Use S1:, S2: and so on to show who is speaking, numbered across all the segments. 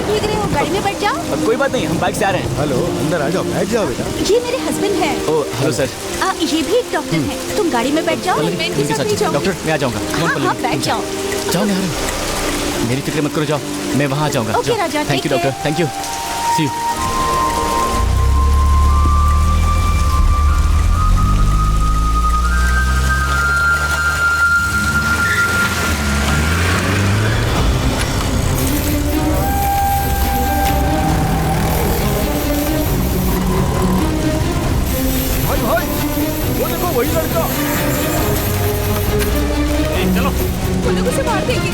S1: भीग रहे हो, गाड़ी में बैठ जाओ।
S2: कोई बात नहीं, हम बाइक से आ रहे हैं।
S3: हेलो, अंदर आ जाओ, बैठ जाओ बेटा।
S1: ये मेरे हस्बैंड हैं।
S2: ओ हेलो सर।
S1: ये भी एक डॉक्टर हैं। तुम गाड़ी में बैठ जाओ, मैं इनके साथ नहीं जाऊंगी।
S2: डॉक्टर मैं आ जाऊंगा।
S1: हाँ, बैठ जाओ।
S2: जाओ, मैं आ रहा हूँ। मेरी फिक्र मत करो, जाओ, मैं वहाँ आ जाऊंगा।
S1: Okay Raja,
S2: thank you doctor, thank you, see you.
S3: वही लड़का।
S2: चलो,
S1: वो लोग उसे मार देंगे।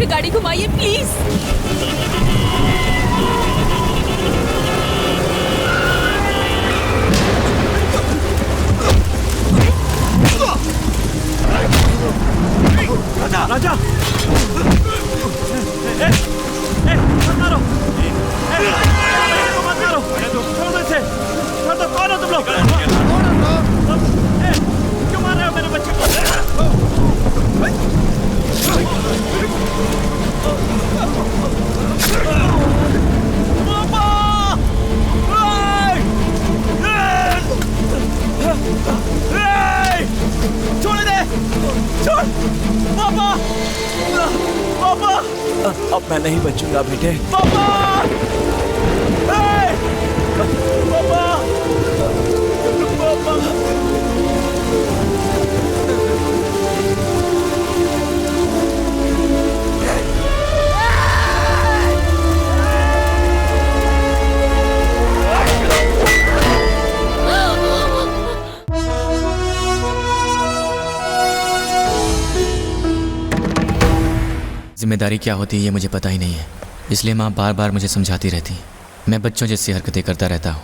S1: गाड़ी घुमाइए प्लीज।
S4: राजा राजा मत मारो, मत मारो, छोड़ इसे, छोड़ दो। कौन हो तुम लोग? क्यों मार रहे हो मेरे बच्चे को? छोड़ दे, छोड़ पापा, पापा।
S2: अब मैं नहीं बचूंगा बेटे।
S4: पापा, पापा, पापा।
S2: जिम्मेदारी क्या होती है ये मुझे पता ही नहीं है, इसलिए माँ बार बार मुझे समझाती रहती। मैं बच्चों जैसी हरकतें करता रहता हूँ।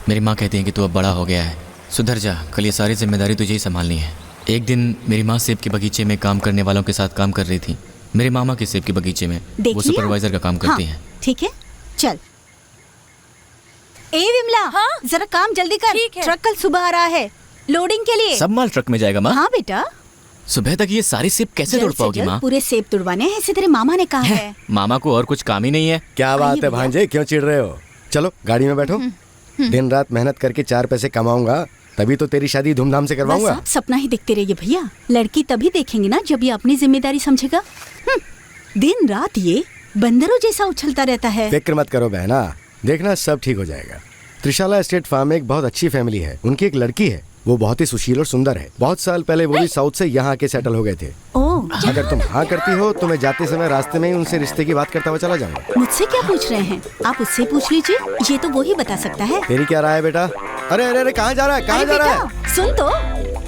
S2: मेरी माँ कहती है कि तू अब बड़ा हो गया है, सुधर जा, कल ये सारी जिम्मेदारी तुझे ही संभालनी है। एक दिन मेरी माँ सेब के बगीचे में काम करने वालों के साथ काम कर रही थी। मेरे मामा के सेब के बगीचे में वो सुपरवाइजर का काम करती हैं।
S1: ठीक है, चल। ए विमला, हाँ? जरा काम जल्दी कर, ट्रक कल सुबह आ रहा है लोडिंग के लिए।
S2: सब माल ट्रक में जाएगा माँ?
S1: हाँ बेटा।
S2: सुबह तक ये सारे सेब कैसे तोड़ पाओगी माँ?
S1: पूरे सेब तुड़वाने हैं, ऐसे तेरे मामा ने कहा है।
S2: मामा को और कुछ काम ही नहीं है?
S3: क्या बात है भांजे, क्यों चिढ़ रहे हो? चलो गाड़ी में बैठो। दिन रात मेहनत करके 4 पैसे कमाऊंगा, तभी तो तेरी शादी धूमधाम से करवाऊंगा।
S1: सपना ही देखते रहिए भैया, लड़की तभी देखेंगे ना जब ये अपनी जिम्मेदारी समझेगा। दिन रात ये बंदरों जैसा उछलता रहता है।
S3: फिक्र मत करो बहना, देखना सब ठीक हो जाएगा। त्रिशाला एस्टेट फार्म एक बहुत अच्छी फैमिली है। उनकी एक लड़की है, वो बहुत ही सुशील और सुंदर है। बहुत साल पहले वो भी साउथ से यहाँ आके सेटल हो गए थे। अगर तुम हाँ करती हो तो मैं जाते समय रास्ते में ही उनसे रिश्ते की बात करता हुआ चला जाऊंगा।
S1: मुझसे क्या पूछ रहे हैं आप? उससे पूछ लीजिए, ये तो वो ही बता सकता है।
S3: तेरी क्या राय है बेटा? अरे अरे अरे, कहाँ जा रहा है, कहाँ जा रहा है?
S1: सुन तो,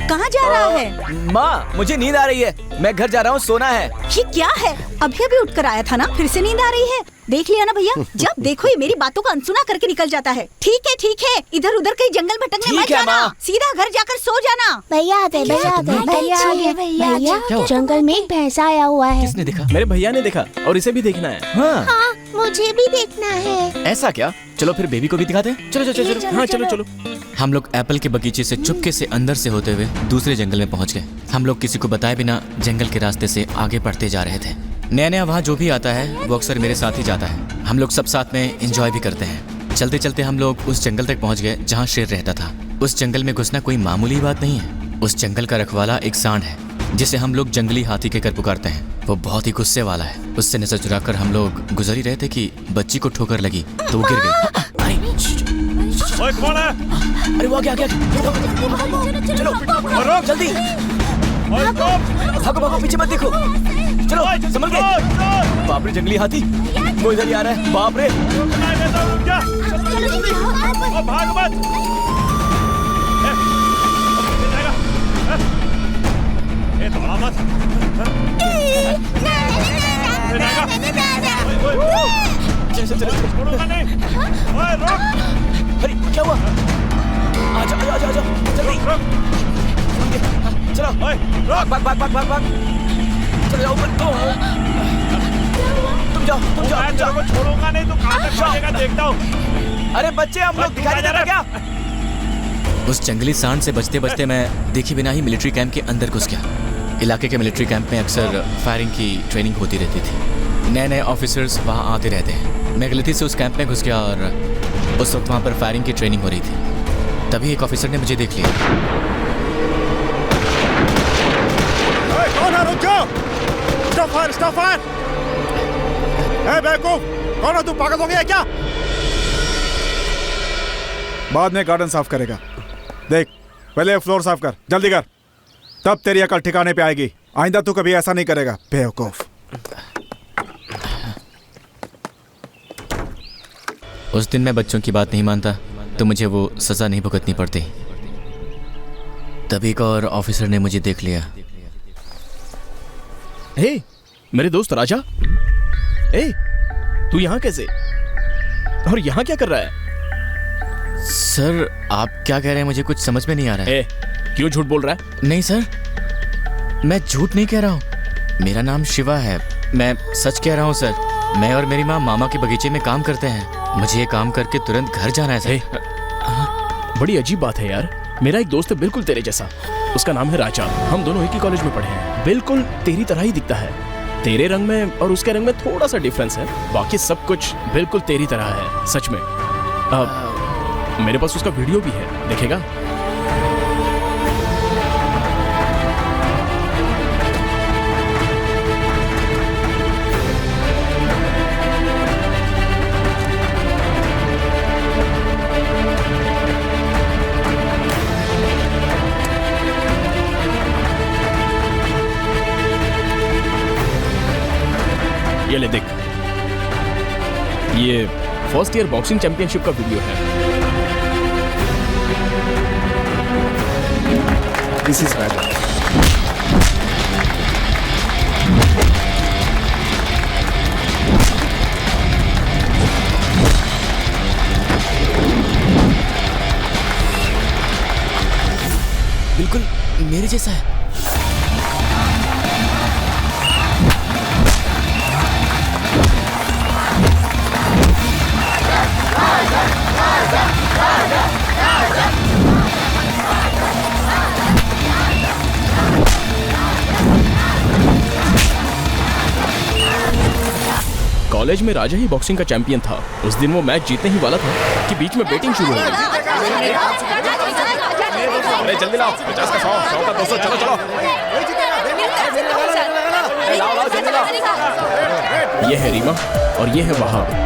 S1: कहाँ जा रहा है?
S2: माँ मुझे नींद आ रही है, मैं घर जा रहा हूँ, सोना है।
S1: ये क्या है? अभी अभी उठकर आया था ना, फिर से नींद आ रही है। देख लिया ना भैया, जब देखो ये मेरी बातों को अनसुना करके निकल जाता है। ठीक है, इधर उधर कहीं जंगल भटकने मत जाना, सीधा घर जाकर सो जाना।
S5: भैया आ गए भैया, जंगल में एक भैंसा आया हुआ है।
S2: किसने देखा?
S4: मेरे भैया ने देखा और इसे भी देखना है।
S2: हाँ,
S5: हाँ, मुझे भी देखना है।
S2: ऐसा क्या? चलो फिर बेबी को भी दिखाते हैं। चलो।
S4: हाँ चलो।
S2: हम लोग एप्पल के बगीचे से चुपके से अंदर से होते हुए दूसरे जंगल में पहुंच गए। हम लोग किसी को बताए बिना जंगल के रास्ते से आगे बढ़ते जा रहे थे। नया वहाँ जो भी आता है वो अक्सर मेरे साथ ही जाता है। हम लोग सब साथ में एंजॉय भी करते हैं। चलते चलते हम लोग उस जंगल तक पहुंच गए जहाँ शेर रहता था। उस जंगल में घुसना कोई मामूली बात नहीं है। उस जंगल का रखवाला एक सांड है जिसे हम लोग जंगली हाथी कहकर पुकारते हैं। वो बहुत ही गुस्से वाला है। उससे नजर चुराकर हम लोग गुजर ही रहे थे कि बच्ची को ठोकर लगी तो वो गिर गई।
S4: ओए कौन है?
S2: अरे वो आ गया। चलो
S4: रोक
S2: जल्दी
S4: ओए
S2: भागो, पीछे मत देखो। चलो संभल के। बाप रे, जंगली हाथी वो इधर ही आ रहा है। बाप रे,
S4: भाग मत। दौड़ा मत।
S2: चलो।
S4: छोड़ूंगा नहीं। ओए रोक।
S2: अरे क्या हुआ? आजा जल्दी। चलो
S4: ओए रोक।
S2: भाग। चलो जाओ ऊपर। तुम जाओ।
S4: मैं तेरे को छोड़ूंगा नहीं, तू कहाँ तक भागेगा देखता हूँ।
S2: अरे बच्चे, हम लोग दिखाई दे रहा क्या? उस जंगली सांड से बचते मैं देखे बिना ही मिलिट्री कैंप के अंदर घुस गया। इलाके के मिलिट्री कैंप में अक्सर फायरिंग की ट्रेनिंग होती रहती थी। नए ऑफिसर्स वहाँ आते रहते हैं। मैं गलती से उस कैंप में घुस गया और उस वक्त वहाँ पर फायरिंग की ट्रेनिंग हो रही थी। तभी एक ऑफिसर ने मुझे देख लिया।
S6: कौन है? रुक जाओ। Stop fire. ए बेवकूफ, कौन है तू? पागल हो गया क्या? बाद में गार्डन साफ करेगा। देख, पहले फ्लोर साफ कर, जल्दी कर, तब तेरी अकल ठिकाने पे आएगी। आइंदा तू कभी ऐसा नहीं करेगा, बेवकूफ।
S2: उस दिन मैं बच्चों की बात नहीं मानता तो मुझे वो सजा नहीं भुगतनी पड़ती। तभी एक और ऑफिसर ने मुझे देख लिया।
S4: हे, मेरे दोस्त राजा। तू यहाँ कैसे? और यहाँ क्या कर रहा है?
S2: सर, आप क्या कह रहे हैं? मुझे कुछ समझ में नहीं आ रहा है।
S4: क्यों झूठ बोल रहा है?
S2: नहीं सर, मैं झूठ नहीं कह रहा हूँ। मेरा नाम शिवा है। मैं सच कह रहा हूँ सर। मैं और मेरी माँ मामा के बगीचे में काम करते हैं। मुझे ये काम करके तुरंत घर जाना है सर।
S4: बड़ी अजीब बात है यार। मेरा एक दोस्त है बिल्कुल तेरे जैसा। उसका नाम है राजा। हम दोनों एक ही कॉलेज में पढ़े हैं। बिल्कुल तेरी तरह ही दिखता है। तेरे रंग में और उसके रंग में थोड़ा सा डिफरेंस है, बाकी सब कुछ बिल्कुल तेरी तरह है। सच में। मेरे पास उसका वीडियो भी है, देखेगा? ये ले देख, ये फर्स्ट ईयर बॉक्सिंग चैंपियनशिप का वीडियो है। दिस इज राजा।
S2: बिल्कुल मेरे जैसा है।
S4: कॉलेज में राजा ही बॉक्सिंग का चैंपियन था। उस दिन वो मैच जीतने ही वाला था कि बीच में बैटिंग शुरू हो गई।
S6: अरे जल्दी लाओ, 50 का 100, 100 का 200, चलो चलो। लाओ जल्दी लाओ।
S4: ये है रीमा और ये है वहाब।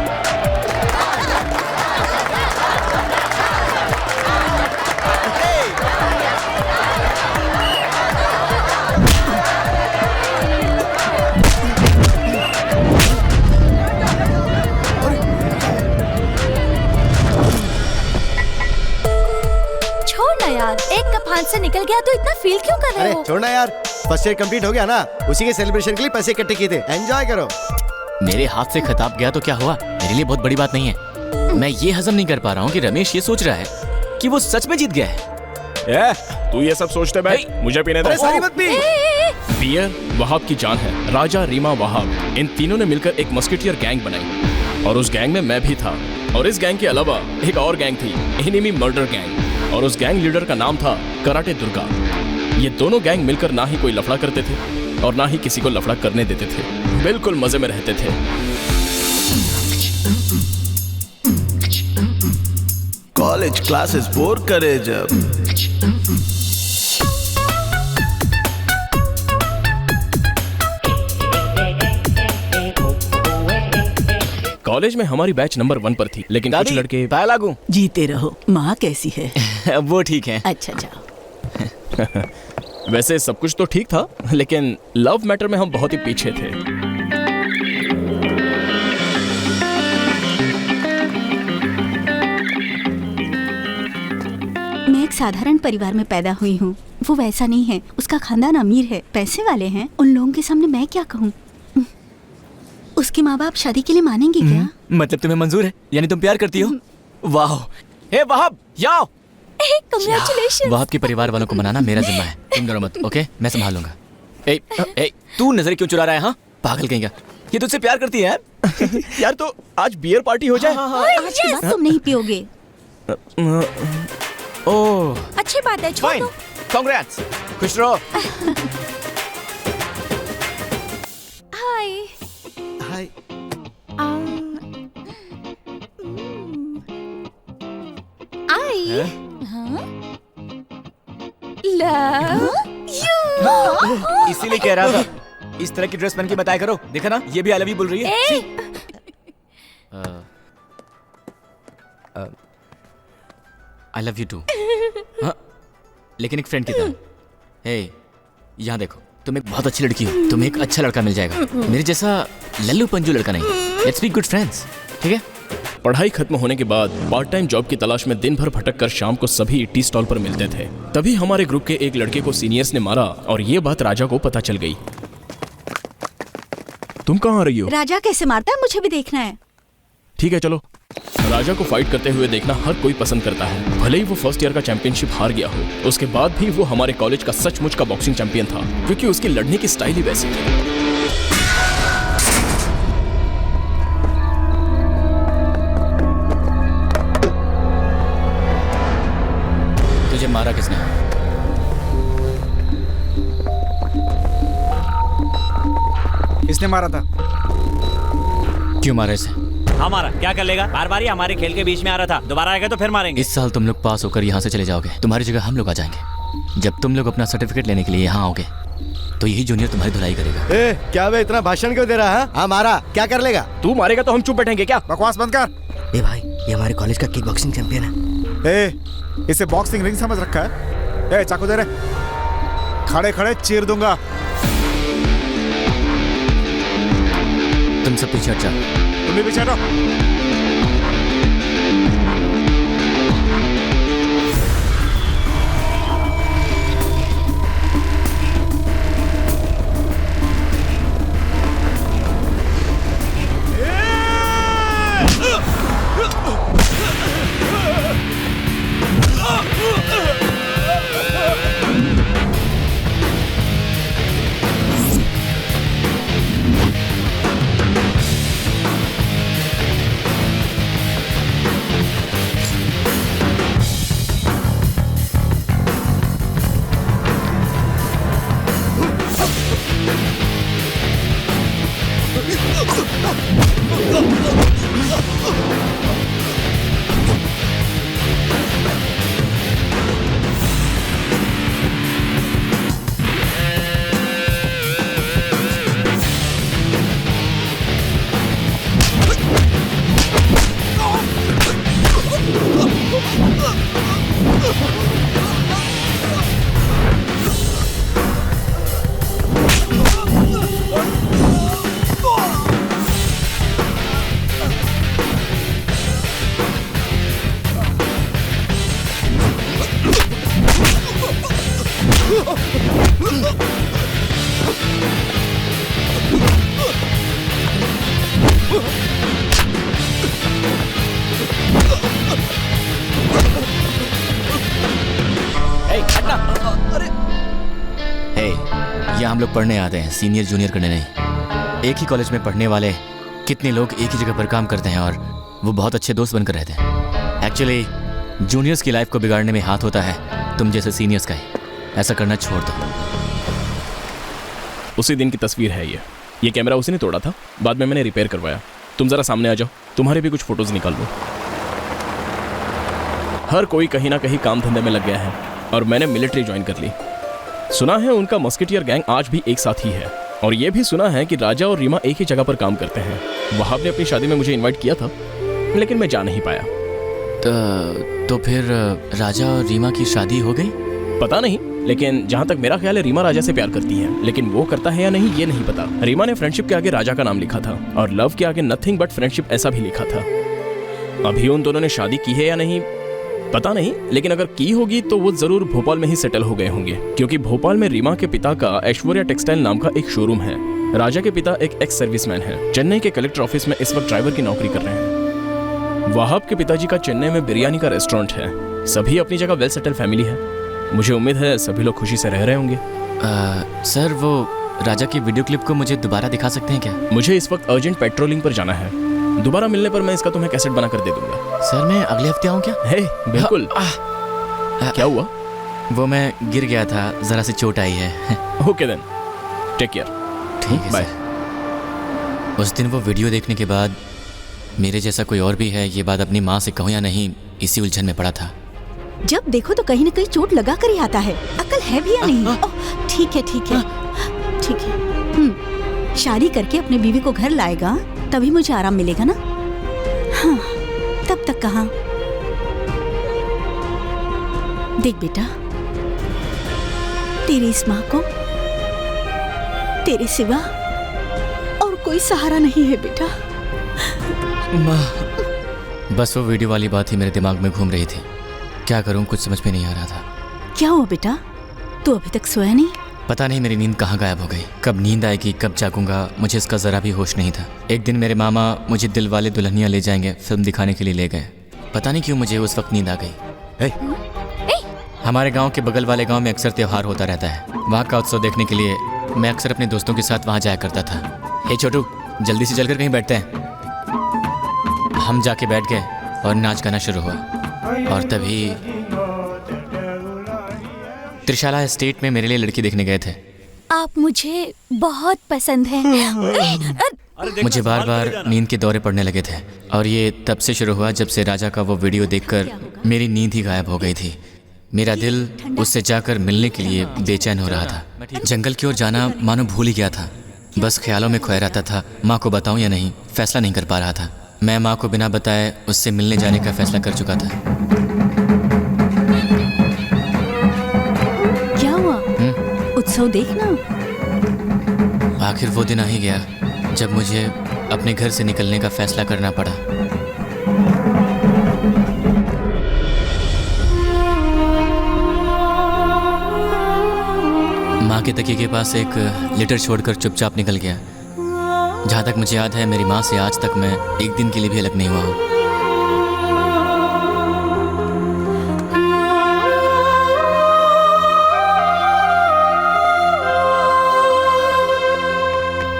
S5: छोड़ ना यार, एक कप हाथ से निकल गया तो इतना फील क्यों कर रहे हो?
S3: छोड़ना यार, फर्स्ट ईयर कंप्लीट हो गया ना, उसी के सेलिब्रेशन के लिए पैसे इकट्ठे किए थे, एंजॉय करो।
S2: मेरे हाथ से खिताब गया तो क्या हुआ, मेरे लिए बहुत बड़ी बात नहीं है। मैं ये हजम नहीं कर पा रहा हूँ कि रमेश ये सोच रहा है कि वो सच में जीत गया है।
S4: तू ये सब सोचते भाई, मुझे पीने दे।
S3: सारी मत पी।
S4: बियर वहाब की जान है। राजा, रीमा, वहाब, इन तीनों ने मिलकर एक मस्केटियर गैंग बनाई और उस गैंग में मैं भी था। और इस गैंग के अलावा एक और गैंग थी, एनिमी मर्डर गैंग, और उस गैंग लीडर का नाम था कराटे दुर्गा। ये दोनों गैंग मिलकर ना ही कोई लफड़ा करते थे और ना ही किसी को लफड़ा करने देते थे, बिल्कुल मजे में रहते थे।
S7: कॉलेज क्लासेस बोर करे जब
S4: कॉलेज में हमारी बैच नंबर 1 पर थी, लेकिन कुछ लड़के
S2: लागू।
S8: जीते रहो। माँ कैसी है?
S2: वो ठीक है।
S8: अच्छा जाओ।
S4: वैसे सब कुछ तो ठीक था, लेकिन लव मैटर में हम बहुत ही पीछे थे।
S1: मैं एक साधारण परिवार में पैदा हुई हूँ, वो वैसा नहीं है। उसका खानदान अमीर है, पैसे वाले हैं। उन लोगों के सामने मैं क्या कहूँ? उसके माँ बाप शादी के लिए मानेंगे क्या?
S2: मतलब तुम्हें मंजूर है, यानी तुम प्यार करती हो? वाह। हे वहाब, जाओ।
S1: कांग्रेचुलेशन।
S2: वहाब के परिवार वालों को मनाना मेरा जिम्मा है, तुम डरो मत। ओके, मैं संभालूंगा। ए, तू नजर क्यों चुरा रहा है? हाँ, पागल कहेगा। ये तुझसे प्यार करती है यार।
S4: यार तो आज बियर पार्टी हो जाए।
S1: आज के बाद तुम नहीं पियोगे।
S2: ओह,
S1: अच्छी बात है, छोड़
S2: फाइन।
S1: दो।
S2: कांग्रेट्स, खुश रहो।
S1: Hi.
S3: Hi.
S1: I love you.
S2: इसीलिए कह रहा था, इस तरह की ड्रेस पहन के बताया करो। देखा ना, ये भी आई लव यू बोल रही है। I love you too. हाँ, लेकिन एक फ्रेंड की तरह। हे, यहाँ देखो, तुम एक बहुत अच्छी लड़की हो, तुम्हें एक अच्छा लड़का मिल जाएगा, मेरे जैसा लल्लू पंजू लड़का नहीं। लेट्स बी गुड फ्रेंड्स, ठीक है?
S4: पढ़ाई खत्म होने के बाद पार्ट टाइम जॉब की तलाश में दिन भर भटक कर शाम को सभी टी स्टॉल पर मिलते थे। तभी हमारे ग्रुप के एक लड़के को सीनियर्स ने मारा और ये बात राजा को पता चल गई। तुम कहाँ आ रही हो?
S1: राजा कैसे मारता है मुझे भी देखना है।
S4: ठीक है चलो। राजा को फाइट करते हुए देखना हर कोई पसंद करता है, भले ही वो फर्स्ट ईयर का चैंपियनशिप हार गया हो। उसके बाद भी वो हमारे कॉलेज का सचमुच का बॉक्सिंग चैंपियन था, क्योंकि उसकी लड़ने की स्टाइल ही वैसी थी।
S2: तुझे मारा किसने?
S6: इसने मारा था।
S2: क्यों मारा इसे?
S9: हमारा क्या कर लेगा? बार बार ही हमारे खेल के बीच में आ रहा था, दोबारा आएगा तो फिर मारेंगे।
S2: इस साल तुम लोग पास होकर यहाँ से चले जाओगे, तुम्हारी जगह हम लोग आ जाएंगे। जब तुम लोग अपना सर्टिफिकेट लेने के लिए यहाँ आओगे तो यही जूनियर तुम्हारी धुलाई करेगा।
S3: ए, क्या वे इतना भाषण क्यों दे रहा है? हाँ, मारा, क्या कर लेगा?
S4: तू मारेगा तो हम चुप बैठेंगे क्या?
S6: बकवास बंद कर।
S10: ए भाई, ये हमारे कॉलेज का किक बॉक्सिंग चैंपियन है।
S6: ए, इसे बॉक्सिंग रिंग समझ रखा है? ए, चाकू दे रहे, खड़े खड़े चीर दूंगा।
S2: तुम सब पीछे हट जाओ।
S6: तुम भी पीछे हटो।
S2: यहाँ हम लोग पढ़ने आते हैं, सीनियर जूनियर करने नहीं। एक ही कॉलेज में पढ़ने वाले कितने लोग एक ही जगह पर काम करते हैं और वो बहुत अच्छे दोस्त बनकर रहते हैं। एक्चुअली जूनियर्स की लाइफ को बिगाड़ने में हाथ होता है तुम जैसे सीनियर्स का ही। ऐसा करना छोड़ दो।
S4: उसी दिन की तस्वीर है ये कैमरा उसी ने तोड़ा था, बाद में मैंने रिपेयर करवाया। तुम जरा सामने आ जाओ, तुम्हारे भी कुछ फोटोज निकाल लो। हर कोई कहीं ना कहीं काम धंधे में लग गया है और मैंने मिलिट्री ज्वाइन कर ली। सुना है उनका मस्केटियर गैंग आज भी एक साथ ही है, और ये भी सुना है कि राजा और रीमा एक ही जगह पर काम करते हैं। वहाब ने अपनी शादी में मुझे इनवाइट किया था, लेकिन मैं जा नहीं पाया।
S2: तो फिर राजा और रीमा की शादी हो गई?
S4: पता नहीं, लेकिन जहाँ तक मेरा ख्याल है रीमा राजा से प्यार करती है, लेकिन वो करता है या नहीं ये नहीं पता। रीमा ने फ्रेंडशिप के आगे राजा का नाम लिखा था और लव के आगे नथिंग बट फ्रेंडशिप ऐसा भी लिखा था। अभी उन दोनों ने शादी की है या नहीं पता नहीं, लेकिन अगर की होगी तो वो जरूर भोपाल में ही सेटल हो गए होंगे, क्योंकि भोपाल में रीमा के पिता का ऐश्वर्या टेक्सटाइल नाम का एक शोरूम है। राजा के पिता एक एक्स सर्विसमैन है, चेन्नई के कलेक्टर ऑफिस में इस वक्त ड्राइवर की नौकरी कर रहे हैं। वहाब के पिताजी का चेन्नई में बिरयानी का रेस्टोरेंट है। सभी अपनी जगह वेल सेटल फैमिली है। मुझे उम्मीद है सभी लोग खुशी से रह रहे होंगे।
S2: सर वो राजा की वीडियो क्लिप को मुझे दोबारा दिखा सकते हैं क्या?
S4: मुझे इस वक्त अर्जेंट पेट्रोलिंग पर जाना है। दोबारा मिलने पर मैं इसका तुम्हें कैसेट बना कर दे दूंगा।
S2: सर मैं अगले हफ्ते आऊँ क्या?
S4: हे बिल्कुल। क्या हुआ?
S2: वो मैं गिर गया था, जरा सी चोट आई है।
S4: Okay then, take care.
S2: ठीक है, बाय। उस दिन वो वीडियो देखने के बाद मेरे जैसा कोई और भी है ये बात अपनी माँ से कहूँ या नहीं, इसी उलझन में पड़ा था।
S1: जब देखो तो कहीं न कहीं चोट लगा कर ही आता है। अकल है भी या नहीं? ठीक है ठीक है ठीक है। शादी करके अपने बीवी को घर लाएगा तभी मुझे आराम मिलेगा ना। हाँ, तब तक कहाँ। देख बेटा, तेरी इस माँ को तेरे सिवा और कोई सहारा नहीं है बेटा।
S2: माँ, बस वो वीडियो वाली बात ही मेरे दिमाग में घूम रही थी। क्या करूं, कुछ समझ में नहीं आ रहा था।
S1: क्या हुआ बेटा, तू अभी तक सोया नहीं?
S2: पता नहीं मेरी नींद कहाँ गायब हो गई। कब नींद आएगी, कब जागूंगा, मुझे इसका जरा भी होश नहीं था। एक दिन मेरे मामा मुझे दिल वाले दुल्हनिया ले जाएंगे फिल्म दिखाने के लिए ले गए। पता नहीं क्यों मुझे उस वक्त नींद आ गई। हमारे गांव के बगल वाले गांव में अक्सर त्योहार होता रहता है। वहाँ का उत्सव देखने के लिए मैं अक्सर अपने दोस्तों के साथ वहाँ जाया करता था। हे छोटू, जल्दी से चलकर कहीं बैठते हैं। हम जाके बैठ गए और नाच गाना शुरू हुआ, और तभी त्रिशाला एस्टेट में मेरे लिए लड़की देखने गए थे।
S1: आप मुझे बहुत पसंद हैं।
S2: मुझे बार बार नींद के दौरे पड़ने लगे थे, और ये तब से शुरू हुआ जब से राजा का वो वीडियो देखकर मेरी नींद ही गायब हो गई थी। मेरा दिल उससे जाकर मिलने के लिए बेचैन हो रहा था। जंगल की ओर जाना मानो भूल ही गया था। बस ख्यालों में खोया रहता था। माँ को बताऊं या नहीं, फैसला नहीं कर पा रहा था। मैं माँ को बिना बताए उससे मिलने जाने का फैसला कर चुका था।
S1: क्या हुआ? उत्सव देखना।
S2: आखिर वो दिन आ ही गया जब मुझे अपने घर से निकलने का फैसला करना पड़ा। माँ के तकिए के पास एक लेटर छोड़कर चुपचाप निकल गया। जहाँ तक मुझे याद है, मेरी माँ से आज तक मैं एक दिन के लिए भी अलग नहीं हुआ हूँ।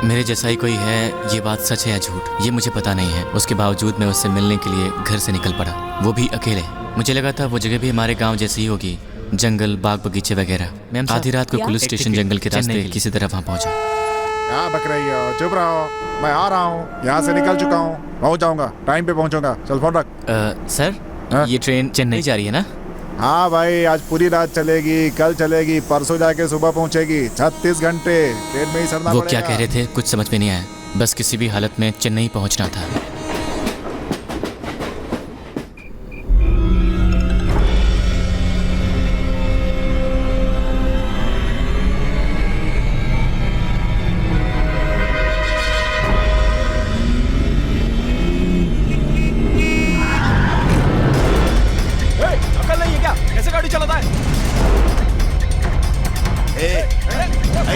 S2: मेरे जैसा ही कोई है, ये बात सच है या झूठ ये मुझे पता नहीं है। उसके बावजूद मैं उससे मिलने के लिए घर से निकल पड़ा, वो भी अकेले। मुझे लगा था वो जगह भी हमारे गांव जैसी ही होगी, जंगल, बाग बगीचे वगैरह। मैं आधी रात को पुलिस स्टेशन जंगल के रास्ते किसी तरह वहाँ पहुँचा।
S6: क्या बक रही हो? चुप रहो, मैं आ रहा हूँ। यहाँ से निकल चुका हूँ, पहुँच जाऊँगा, टाइम पे पहुँचूंगा। चल फोन रख।
S2: सर, ये ट्रेन चेन्नई जा रही है ना?
S6: हाँ भाई, आज पूरी रात चलेगी, कल चलेगी, परसों जाके सुबह पहुँचेगी। 36 घंटे ट्रेन में ही सरना
S2: वो
S6: पड़ेगा।
S2: क्या कह रहे थे कुछ समझ में नहीं आया। बस किसी भी हालत में चेन्नई पहुँचना था।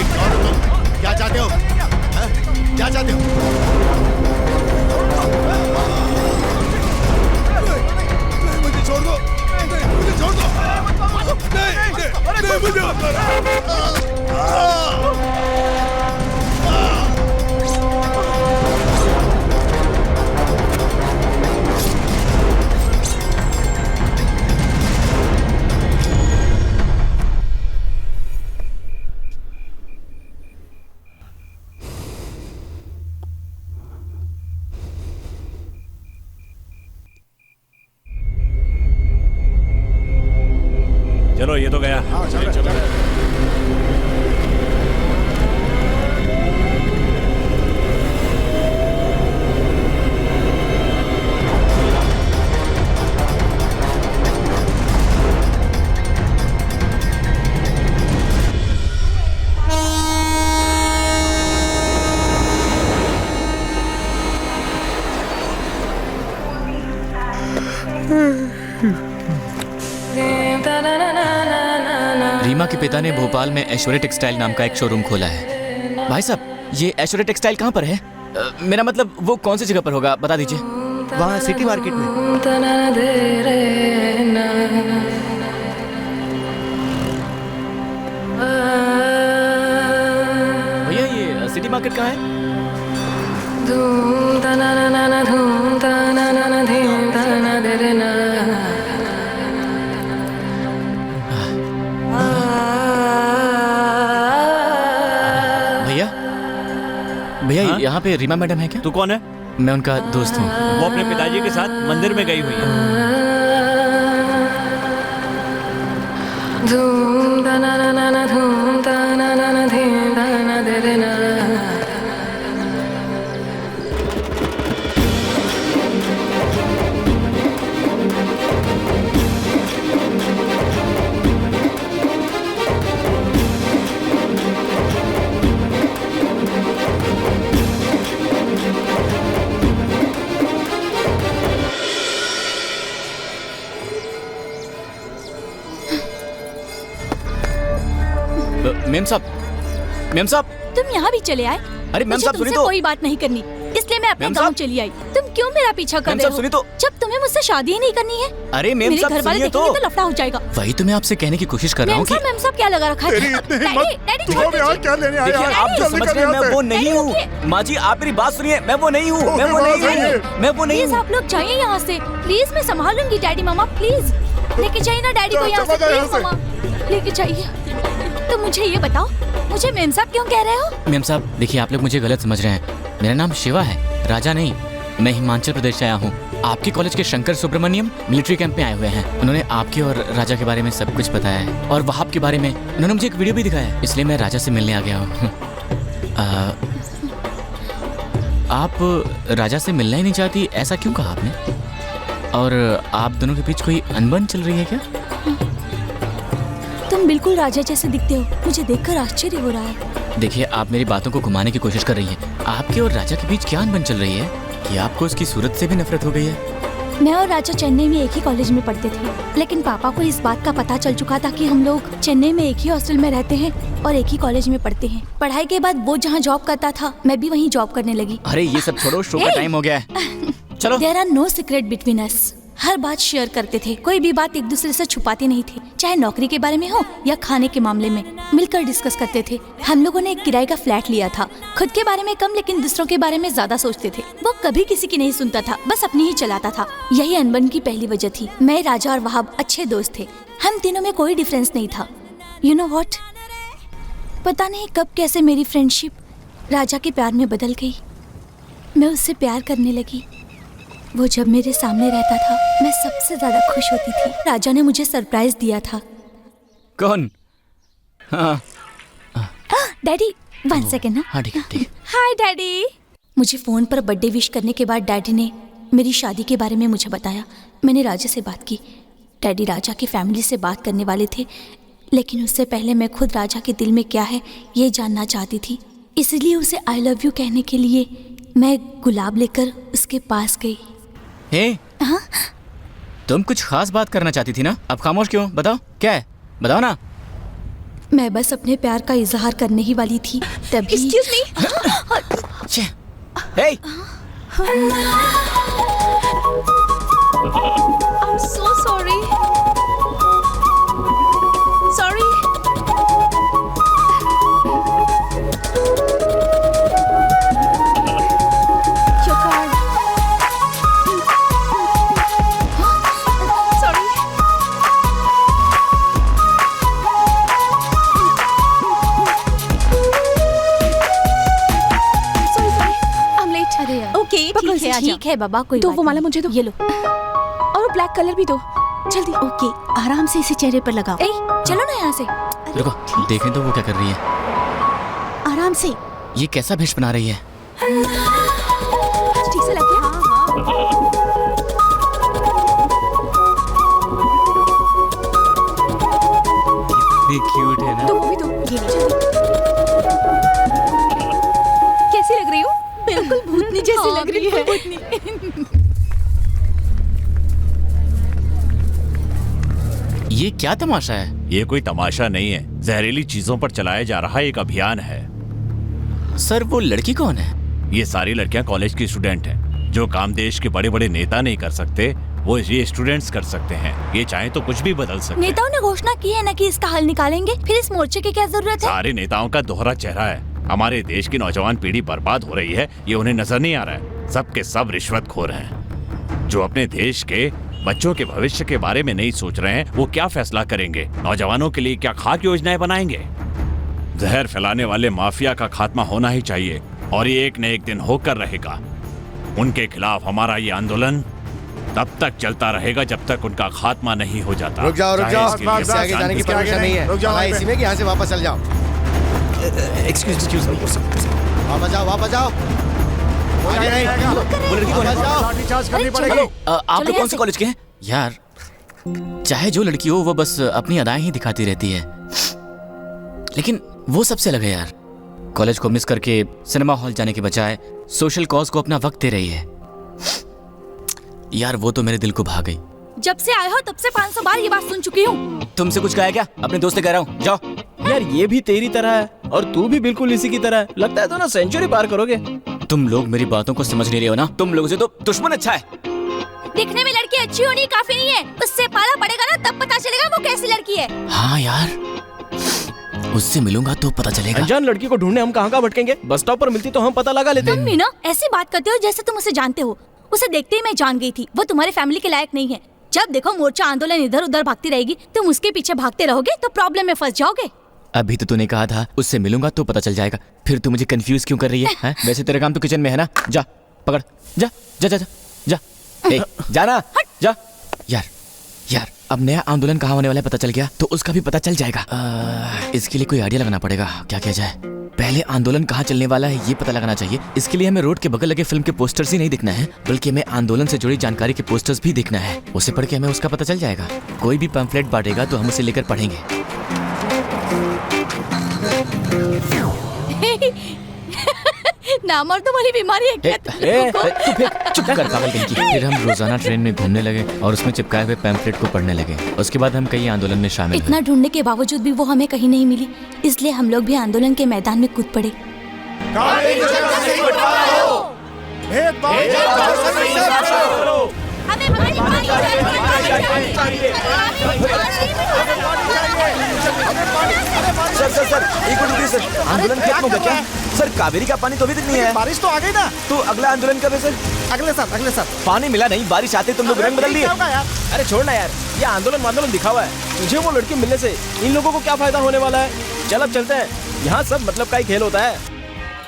S7: कौन हो तुम?
S9: चलो ये तो गया।
S6: हाँ चलो।
S2: रीमा के पिता ने भोपाल में ऐश्वर्य टेक्सटाइल नाम का एक शोरूम खोला है। भाई साहब, ये ऐश्वर्य टेक्सटाइल कहाँ पर है? मेरा मतलब वो कौन सी जगह पर होगा, बता दीजिए।
S10: वहाँ सिटी मार्केट में।
S2: भैया ये सिटी मार्केट कहाँ है? भैया भैया यहाँ पे रीमा मैडम है क्या?
S9: तू कौन है?
S2: मैं उनका दोस्त हूँ।
S9: वो अपने पिताजी के साथ मंदिर में गई हुई है।
S2: मेम साहब, मेम साहब।
S1: तुम यहाँ भी चले आए?
S2: अरे मेम साहब सुनिए
S1: तुमसे
S2: तो।
S1: कोई बात नहीं करनी, इसलिए मैं अपने
S2: मेम
S1: गांव
S2: साहब।
S1: चली आई। तुम क्यों मेरा पीछा कर
S2: मेम
S1: रहे
S2: साहब
S1: हो?
S2: सुनिए तो।
S1: जब तुम्हें मुझसे शादी ही नहीं करनी है।
S2: अरे मेम
S1: मेरे
S2: साहब
S1: घर वाले
S2: सुनिए तो।
S1: देखेंगे तो लफड़ा हो जाएगा।
S2: वही तो मैं आपसे कहने की कोशिश कर रहा हूँ कि
S1: मेम साहब क्या लगा रखा है?
S6: तेरी इतनी हिम्मत,
S1: डैडी,
S6: तुम अब यहाँ क्या लेने आए?
S2: देखिए, आप जो
S6: जल्दी
S2: समझ
S6: कर
S2: रहे हैं
S6: यहाँ
S2: मैं
S6: से।
S2: वो नहीं
S1: डैडी,
S2: हूँ।
S1: रुकिए।
S2: माँ जी आप मेरी बात सुनिए, मैं वो नहीं हूँ, मैं वो नहीं हूँ, मैं वो नहीं
S1: प्लीज
S2: हूँ।
S1: आप लोग जाइए यहाँ से, प्लीज। मैं संभाल लूंगी डैडी। मामा प्लीज लेके जाइए ना डैडी को यहाँ से,
S6: चला जा यहाँ
S1: प्लीज मामा लेके जाइए। तो मुझे ये बताओ, मुझे मेम साहब क्यों कह रहे हो?
S2: मेम साहब देखिए, आप लोग मुझे गलत समझ रहे हैं। मेरा नाम शिवा है, राजा नहीं। मैं हिमाचल प्रदेश से आया हूँ। आपके कॉलेज के शंकर सुब्रमण्यम मिलिट्री कैंप में आए हुए हैं। उन्होंने आपके और राजा के बारे में सब कुछ बताया है, और वहाब के बारे में उन्होंने मुझे एक वीडियो भी दिखाया है, इसलिए मैं राजा से मिलने आ गया हूँ। आप राजा से मिलना ही नहीं चाहती, ऐसा क्यों कहा आपने? और आप दोनों के बीच कोई अनबन चल रही है क्या?
S1: तुम बिल्कुल राजा जैसे दिखते हो, मुझे देखकर आश्चर्य हो रहा है।
S2: देखिए, आप मेरी बातों को घुमाने की कोशिश कर रही हैं। आपके और राजा के बीच क्या अनबन चल रही है कि आपको उसकी सूरत से भी नफरत हो गई है?
S1: मैं और राजा चेन्नई में एक ही कॉलेज में पढ़ते थे, लेकिन पापा को इस बात का पता चल चुका था कि हम लोग चेन्नई में एक ही हॉस्टल में रहते हैं और एक ही कॉलेज में पढ़ते हैं। पढ़ाई के बाद वो जहाँ जॉब करता था, मैं भी वहीं जॉब करने लगी।
S2: अरे ये सब छोड़ो, शो का टाइम हो गया है। चलो।
S1: There are no secret between us. हर बात शेयर करते थे, कोई भी बात एक दूसरे से छुपाते नहीं थे, चाहे नौकरी के बारे में हो या खाने के मामले में, मिलकर डिस्कस करते थे। हम लोगों ने एक किराए का फ्लैट लिया था। खुद के बारे में कम, लेकिन दूसरों के बारे में ज्यादा सोचते थे। वो कभी किसी की नहीं सुनता था, बस अपनी ही चलाता था। यही अनबन की पहली वजह थी। मैं, राजा और वहाब अच्छे दोस्त थे। हम तीनों में कोई डिफरेंस नहीं था। यू नो व्हाट, पता नहीं कब कैसे मेरी फ्रेंडशिप राजा के प्यार में बदल गई। मैं उससे प्यार करने लगी। वो जब मेरे सामने रहता था, मैं सबसे ज्यादा खुश होती थी। राजा ने मुझे सरप्राइज दिया था।
S2: कौन? हाँ
S1: डैडी, 1 सेकेंड ना।
S2: हाँ ठीक है, ठीक है।
S1: हाय डैडी। मुझे फोन पर बर्थडे विश करने के बाद डैडी ने मेरी शादी के बारे में मुझे बताया। मैंने राजा से बात की। डैडी राजा की फैमिली से बात करने वाले थे, लेकिन उससे पहले मैं खुद राजा के दिल में क्या है ये जानना चाहती थी। इसलिए उसे आई लव यू कहने के लिए मैं गुलाब लेकर उसके पास गई।
S2: हे,
S1: हाँ?
S2: तुम कुछ खास बात करना चाहती थी ना? अब खामोश क्यों? बताओ क्या है, बताओ ना।
S1: मैं बस अपने प्यार का इजहार करने ही वाली थी, तभी
S5: excuse me.
S2: Hey,
S5: I'm so sorry. Sorry. Your card. Sorry. Sorry. I'm late.
S1: अरे यार,
S5: Okay, ठीक है, आजा।
S1: ठीक है बाबा, कोई
S5: तो
S1: बात
S5: वो माला
S1: नहीं।
S5: मुझे दो।
S1: ये लो।
S5: और वो ब्लैक कलर भी दो।
S1: जल्दी। ओके, आराम से इसे चेहरे पर लगाओ।
S5: चलो ना यहाँ से।
S2: रुको, देखें तो वो क्या कर रही है।
S1: आराम से।
S2: ये कैसा भेष बना रही है?
S5: ठीक से लग गया?
S2: कितनी क्यूट है ना।
S5: तो वो भी तो कैसी लग रही हो?
S1: बिल्कुल भूतनी जैसी लग रही है।
S2: ये क्या तमाशा है?
S11: ये कोई तमाशा नहीं है, जहरीली चीजों पर चलाया जा रहा एक अभियान है।
S2: सर वो लड़की कौन है?
S11: ये सारी लड़कियां कॉलेज की स्टूडेंट हैं। जो काम देश के बड़े बड़े नेता नहीं कर सकते वो ये स्टूडेंट्स कर सकते हैं। ये चाहे तो कुछ भी बदल सकते हैं।
S5: नेताओं ने घोषणा की है ना कि इसका हल निकालेंगे, फिर इस मोर्चे की क्या जरूरत है?
S11: सारे नेताओं का दोहरा चेहरा है। हमारे देश की नौजवान पीढ़ी बर्बाद हो रही है, ये उन्हें नजर नहीं आ रहा है। सबके सब रिश्वतखोर हैं। जो अपने देश के बच्चों के भविष्य के बारे में नहीं सोच रहे हैं, वो क्या फैसला करेंगे? नौजवानों के लिए क्या खास योजनाएं बनाएंगे? जहर फैलाने वाले माफिया का खात्मा होना ही चाहिए, और ये एक न एक दिन होकर रहेगा। उनके खिलाफ हमारा ये आंदोलन तब तक चलता रहेगा जब तक उनका खात्मा नहीं हो जाता।
S3: रुक जाओ, इससे आगे जाने की परमिशन नहीं है। इसी में कि यहाँ से वापस चल जाओ।
S10: Excuse me.
S3: वापस जाओ। आगे नहीं।
S10: वो लड़की कौन है?
S6: लाठीचार्ज करनी पड़ेगी।
S2: आप लोग कौन से कॉलेज के हैं? यार चाहे जो लड़की हो वो बस अपनी अदाएं ही दिखाती रहती है, लेकिन वो सबसे अलग है यार। कॉलेज को मिस करके सिनेमा हॉल जाने के बजाय सोशल कॉज को अपना वक्त दे रही है। यार वो तो मेरे दिल को भा गई।
S5: जब से आए हो तब से 500 बार ये बात सुन चुकी हूँ।
S2: तुमसे कुछ कहा क्या? अपने दोस्त से कह रहा हूँ, जाओ।
S4: यार ये भी तेरी तरह है और तू भी बिल्कुल इसी की तरह है। लगता है तो ना सेंचुरी पार करोगे।
S2: तुम लोग मेरी बातों को समझ नहीं रहे हो ना। तुम लोगों से तो दुश्मन अच्छा है।
S5: दिखने में लड़की अच्छी होनी काफी नहीं है, उससे पाला पड़ेगा ना तब पता चलेगा वो कैसी लड़की है।
S2: हाँ यार, उससे मिलूंगा तो पता चलेगा।
S4: अनजान लड़की को ढूंढने हम कहाँ भटकेंगे? बस स्टॉप पर मिलती तो हम पता लगा लेते।
S5: तुम मीना ऐसी बात करते हो जैसे तुम उसे जानते हो। उसे देखते ही मैं जान गई थी वो तुम्हारे फैमिली के लायक नहीं है। जब देखो मोर्चा आंदोलन इधर उधर भागती रहेगी, तुम उसके पीछे भागते रहोगे तो प्रॉब्लम में फंस जाओगे।
S2: अभी तो तूने कहा था उससे मिलूंगा तो पता चल जाएगा, फिर तू मुझे कंफ्यूज क्यों कर रही है? वैसे तेरा काम तो किचन में है ना। जा पकड़, जा जा जा जा, जा। ए, जाना जा। यार अब नया आंदोलन कहाँ होने वाला है पता चल गया तो उसका भी पता चल जाएगा। इसके लिए कोई आइडिया लगाना पड़ेगा। क्या किया जाए? पहले आंदोलन कहाँ चलने वाला है ये पता लगाना चाहिए। इसके लिए हमें रोड के बगल लगे फिल्म के पोस्टर्स ही नहीं दिखना है, बल्कि हमें आंदोलन से जुड़ी जानकारी के पोस्टर्स भी देखना है। उसे पढ़ के हमें उसका पता चल जाएगा। कोई भी पैम्फलेट बांटेगा तो हम उसे लेकर पढ़ेंगे।
S5: नामर्दों वाली बीमारी है क्या?
S2: चुप कर पागल कहीं की। फिर हम रोजाना ट्रेन में घूमने लगे और उसमें चिपकाए हुए पैम्फलेट को पढ़ने लगे। उसके बाद हम कई आंदोलन में शामिल हुए।
S5: इतना ढूंढने के बावजूद भी वो हमें कहीं नहीं मिली, इसलिए हम लोग भी आंदोलन के मैदान में कूद पड़े।
S10: सर एक मिनट सर, आंदोलन खत्म हो गया क्या? सर कावेरी का पानी तो अभी तक नहीं है।
S6: बारिश तो आ गई ना।
S10: तो अगला आंदोलन कब है सर?
S6: अगले साल।
S10: पानी मिला नहीं, बारिश आते तुम लोग रंग बदल दिए।
S4: अरे छोड़ना यार, ये आंदोलन दिखा हुआ है। तुझे वो लड़की मिलने से इन लोगों को क्या फायदा होने वाला है? चल अब चलते हैं। यहाँ सब मतलब का ही खेल होता है।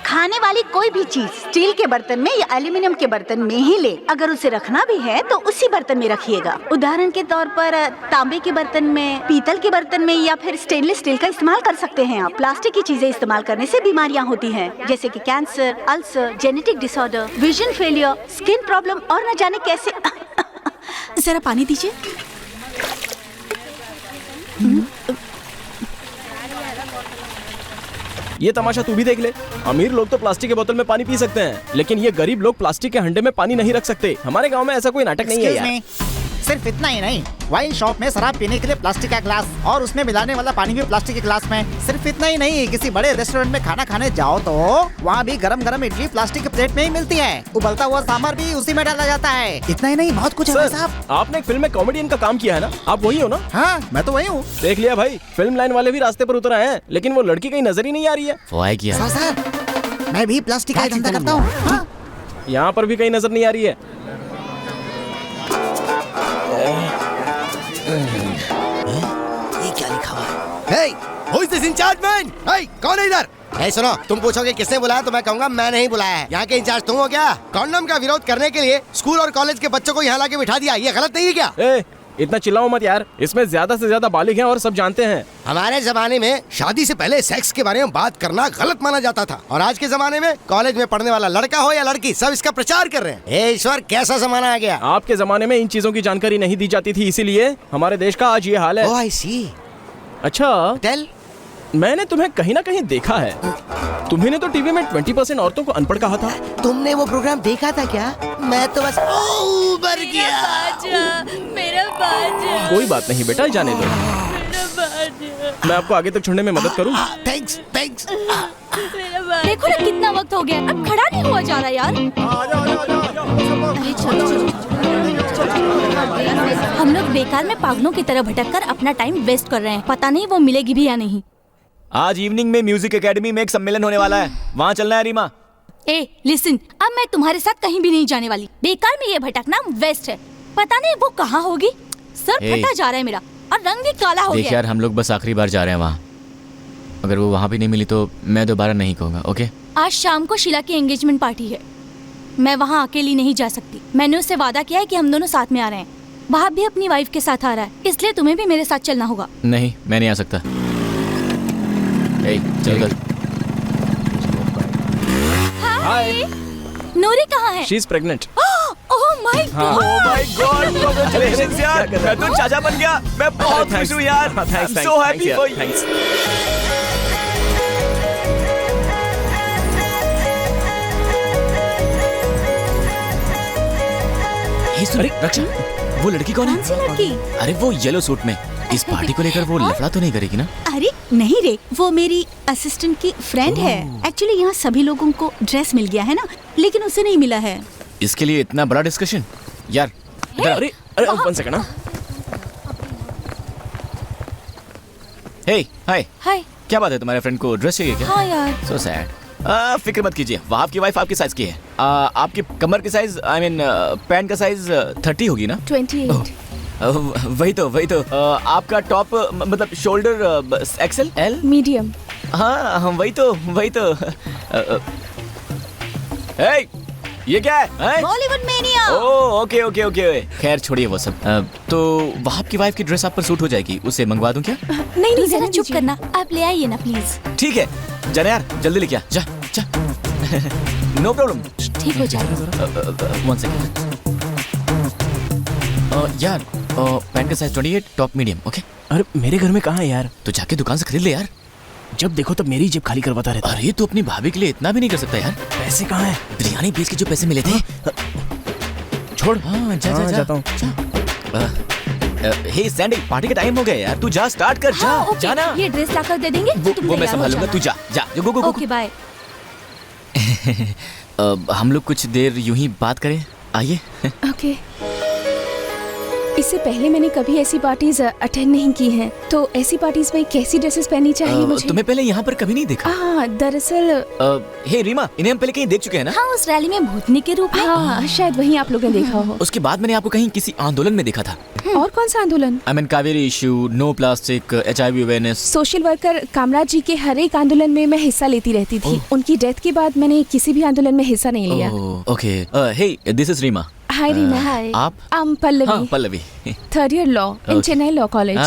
S1: खाने वाली कोई भी चीज स्टील के बर्तन में या एल्यूमिनियम के बर्तन में ही ले। अगर उसे रखना भी है तो उसी बर्तन में रखिएगा। उदाहरण के तौर पर तांबे के बर्तन में, पीतल के बर्तन में या फिर स्टेनलेस स्टील का इस्तेमाल कर सकते हैं आप। प्लास्टिक की चीजें इस्तेमाल करने से बीमारियां होती हैं, जैसे कि cancer, ulcer, genetic disorder, vision failure, skin problem और न जाने कैसे। जरा पानी दीजिए।
S4: ये तमाशा तू भी देख ले। अमीर लोग तो प्लास्टिक के बोतल में पानी पी सकते हैं, लेकिन ये गरीब लोग प्लास्टिक के हंडे में पानी नहीं रख सकते। हमारे गांव में ऐसा कोई नाटक नहीं है यार।
S12: सिर्फ इतना ही नहीं, वाइन शॉप में शराब पीने के लिए प्लास्टिक का ग्लास और उसमें मिलाने वाला पानी भी प्लास्टिक के ग्लास में। सिर्फ इतना ही नहीं, किसी बड़े रेस्टोरेंट में खाना खाने जाओ तो वहाँ भी गरम गरम इडली प्लास्टिक के प्लेट में ही मिलती है। उबलता हुआ सांभर भी उसी में डाला जाता है। इतना ही नहीं, बहुत कुछ है साहब।
S4: आपने एक फिल्म में कॉमेडियन का काम किया है ना? आप वही हो ना?
S12: हाँ मैं तो वही हूँ।
S4: देख लिया भाई, फिल्म लाइन वाले भी रास्ते पर उतर आए हैं, लेकिन वो लड़की कहीं नजर ही नहीं आ रही है।
S2: वो आएगी यार।
S12: सर मैं भी प्लास्टिक का धंधा करता हूँ।
S4: यहाँ पर भी कहीं नजर नहीं आ रही है।
S10: ये क्या लिखा हुआ है?
S3: Hey, who is this in-charge man? Hey, कौन है इधर? Hey, सुनो, तुम पूछोगे किसने बुलाया तो मैं कहूँगा मैं नहीं बुलाया है। यहाँ के इंचार्ज तुम हो क्या? कॉन्डम का विरोध करने के लिए स्कूल और कॉलेज के बच्चों को यहाँ लाके बिठा दिया, ये गलत नहीं है क्या?
S4: इतना चिल्लाओ मत यार, इसमें ज्यादा से ज्यादा बालिग हैं और सब जानते हैं।
S3: हमारे जमाने में शादी से पहले सेक्स के बारे में बात करना गलत माना जाता था, और आज के जमाने में कॉलेज में पढ़ने वाला लड़का हो या लड़की, सब इसका प्रचार कर रहे हैं। हे ईश्वर, कैसा जमाना आ गया।
S4: आपके जमाने में इन चीजों की जानकारी नहीं दी जाती थी, इसीलिए हमारे देश का आज ये हाल है।
S3: ओह आई सी।
S4: अच्छा
S3: टेल।
S4: मैंने तुम्हें कहीं ना कहीं देखा है। तुम्ही ने तो टीवी में 20% औरतों को अनपढ़ कहा था।
S3: तुमने वो प्रोग्राम देखा था क्या? मैं तो बस उबर गया।
S5: मेरा बाजा।
S4: कोई बात नहीं बेटा, जाने दो। मैं आपको आगे तक छोड़ने में मदद करूं?
S3: Thanks thanks.
S5: देखो ना कितना वक्त हो गया, अब खड़ा नहीं हुआ जा रहा यार। हम लोग बेकार में पागलों की तरह भटक कर अपना टाइम वेस्ट कर रहे हैं। पता नहीं वो मिलेगी भी या नहीं।
S2: आज इवनिंग में म्यूजिक एकेडमी में एक सम्मेलन होने वाला है, वहाँ चलना है रीमा।
S5: ए लिसन, अब मैं तुम्हारे साथ कहीं भी नहीं जाने वाली। बेकार में ये भटकना वेस्ट है। पता नहीं वो कहाँ होगी। सर फटा जा रहा है मेरा और रंग भी काला हो गया।
S2: देख यार, हम लोग बस आखिरी बार जा रहे हैं वहाँ। अगर वो वहाँ भी नहीं मिली तो मैं दोबारा नहीं कहूँगा, ओके?
S5: आज शाम को शीला की एंगेजमेंट पार्टी है। मैं वहाँ अकेली नहीं जा सकती। मैंने उससे वादा किया है कि हम दोनों साथ में आ रहे हैं। वहाँ भी अपनी वाइफ के साथ आ रहा है, इसलिए तुम्हें भी मेरे साथ चलना होगा।
S2: नहीं, मैं नहीं आ सकता। चल कर।
S5: हाय। नूरी कहाँ है?
S4: She is pregnant.
S5: Oh my God.
S10: Oh my God, congratulations यार। मैं तो चाचा बन गया। मैं बहुत खुश हूँ यार। I am so happy for you.
S2: अरे रक्षा, वो लड़की कौन है?
S1: कौन सी लड़की?
S2: अरे वो येलो सूट में। इस पार्टी को लेकर वो लफड़ा तो नहीं करेगी ना?
S1: अरे नहीं रे, वो मेरी असिस्टेंट की फ्रेंड है। एक्चुअली यहाँ सभी लोगों को ड्रेस मिल गया है ना, लेकिन उसे नहीं मिला है।
S2: इसके लिए इतना बड़ा डिस्कशन यार।
S4: अरे अरे 1 सेकंड।
S2: हे हाय।
S5: हाय।
S2: क्या बात है, तुम्हारे फ्रेंड को ड्रेस चाहिए क्या?
S5: हाँ यार।
S2: So sad. फिक्र मत कीजिए, वहाँ आपकी वाइफ आपकी साइज की है। आपकी कमर की साइज, आई मीन पैंट का साइज 30 होगी ना?
S5: 28।
S2: वही तो आपका टॉप मतलब शोल्डर एक्सेल एल
S5: मीडियम।
S2: हाँ वही तो हे, ये क्या है?
S1: बॉलीवुड मेनिया।
S2: Oh okay. खैर छोड़िए वो सब। तो वहाँ आपकी वाइफ की ड्रेस आप पर सूट हो जाएगी, उसे मंगवा दूं क्या?
S5: नहीं, जरा चुप करना। आप ले आइए ना प्लीज।
S2: ठीक है, जाना यार, जल्दी लेके आ। जा नो प्रॉब्लम।
S5: ठीक हो जाएगा।
S2: 1 सेकंड यार। पैंट का साइज 28, टॉप मीडियम, ओके?
S4: अरे मेरे घर में कहाँ है यार?
S2: तो जाके दुकान से खरीद ले यार।
S4: जब देखो तब मेरी जेब खाली करवाता रहता है।
S2: अरे तो अपनी भाभी के लिए इतना भी नहीं कर सकता यार।
S4: पैसे कहाँ है?
S2: बिरयानी बेच के जो पैसे मिले थे।
S4: छोड़।
S2: हाँ जा
S4: जाता हूँ।
S2: हे सैंडी, पार्टी का टाइम हो गया यार, तू जा, स्टार्ट कर। जा
S5: हाँ,
S2: जा ना।
S5: ये ड्रेस लाकर दे देंगे।
S2: वो मैं संभालूंगा, तू जा गो।
S5: Okay bye.
S2: हम लोग कुछ देर यूं ही बात करें, आइए।
S13: ओके। इससे पहले मैंने कभी ऐसी पार्टीज अटेंड नहीं की हैं, तो ऐसी पार्टीज में कैसी ड्रेसेस पहननी चाहिए मुझे?
S2: तुम्हें पहले यहाँ पर कभी नहीं देखा?
S13: हाँ दरअसल।
S2: हे रीमा, इन्हें हम पहले कहीं देख चुके हैं ना?
S5: हाँ, उस रैली में भूतनी के रूप में।
S13: हाँ शायद वहीं आप लोगों ने देखा हो।
S2: उसके बाद मैंने आपको कहीं किसी आंदोलन में देखा था।
S13: और कौन सा आंदोलन?
S2: I mean Kaveri issue, no plastic, HIV awareness.
S13: Social worker Kamaraj ji के हर एक आंदोलन में मैं हिस्सा लेती रहती थी। उनकी डेथ के बाद मैंने किसी भी आंदोलन में हिस्सा नहीं लिया।
S2: Okay, hey this is Reema.
S13: Hi Reema. Hi.
S2: आप?
S13: Pallavi.
S2: Pallavi.
S13: 3rd year law in Chennai law college.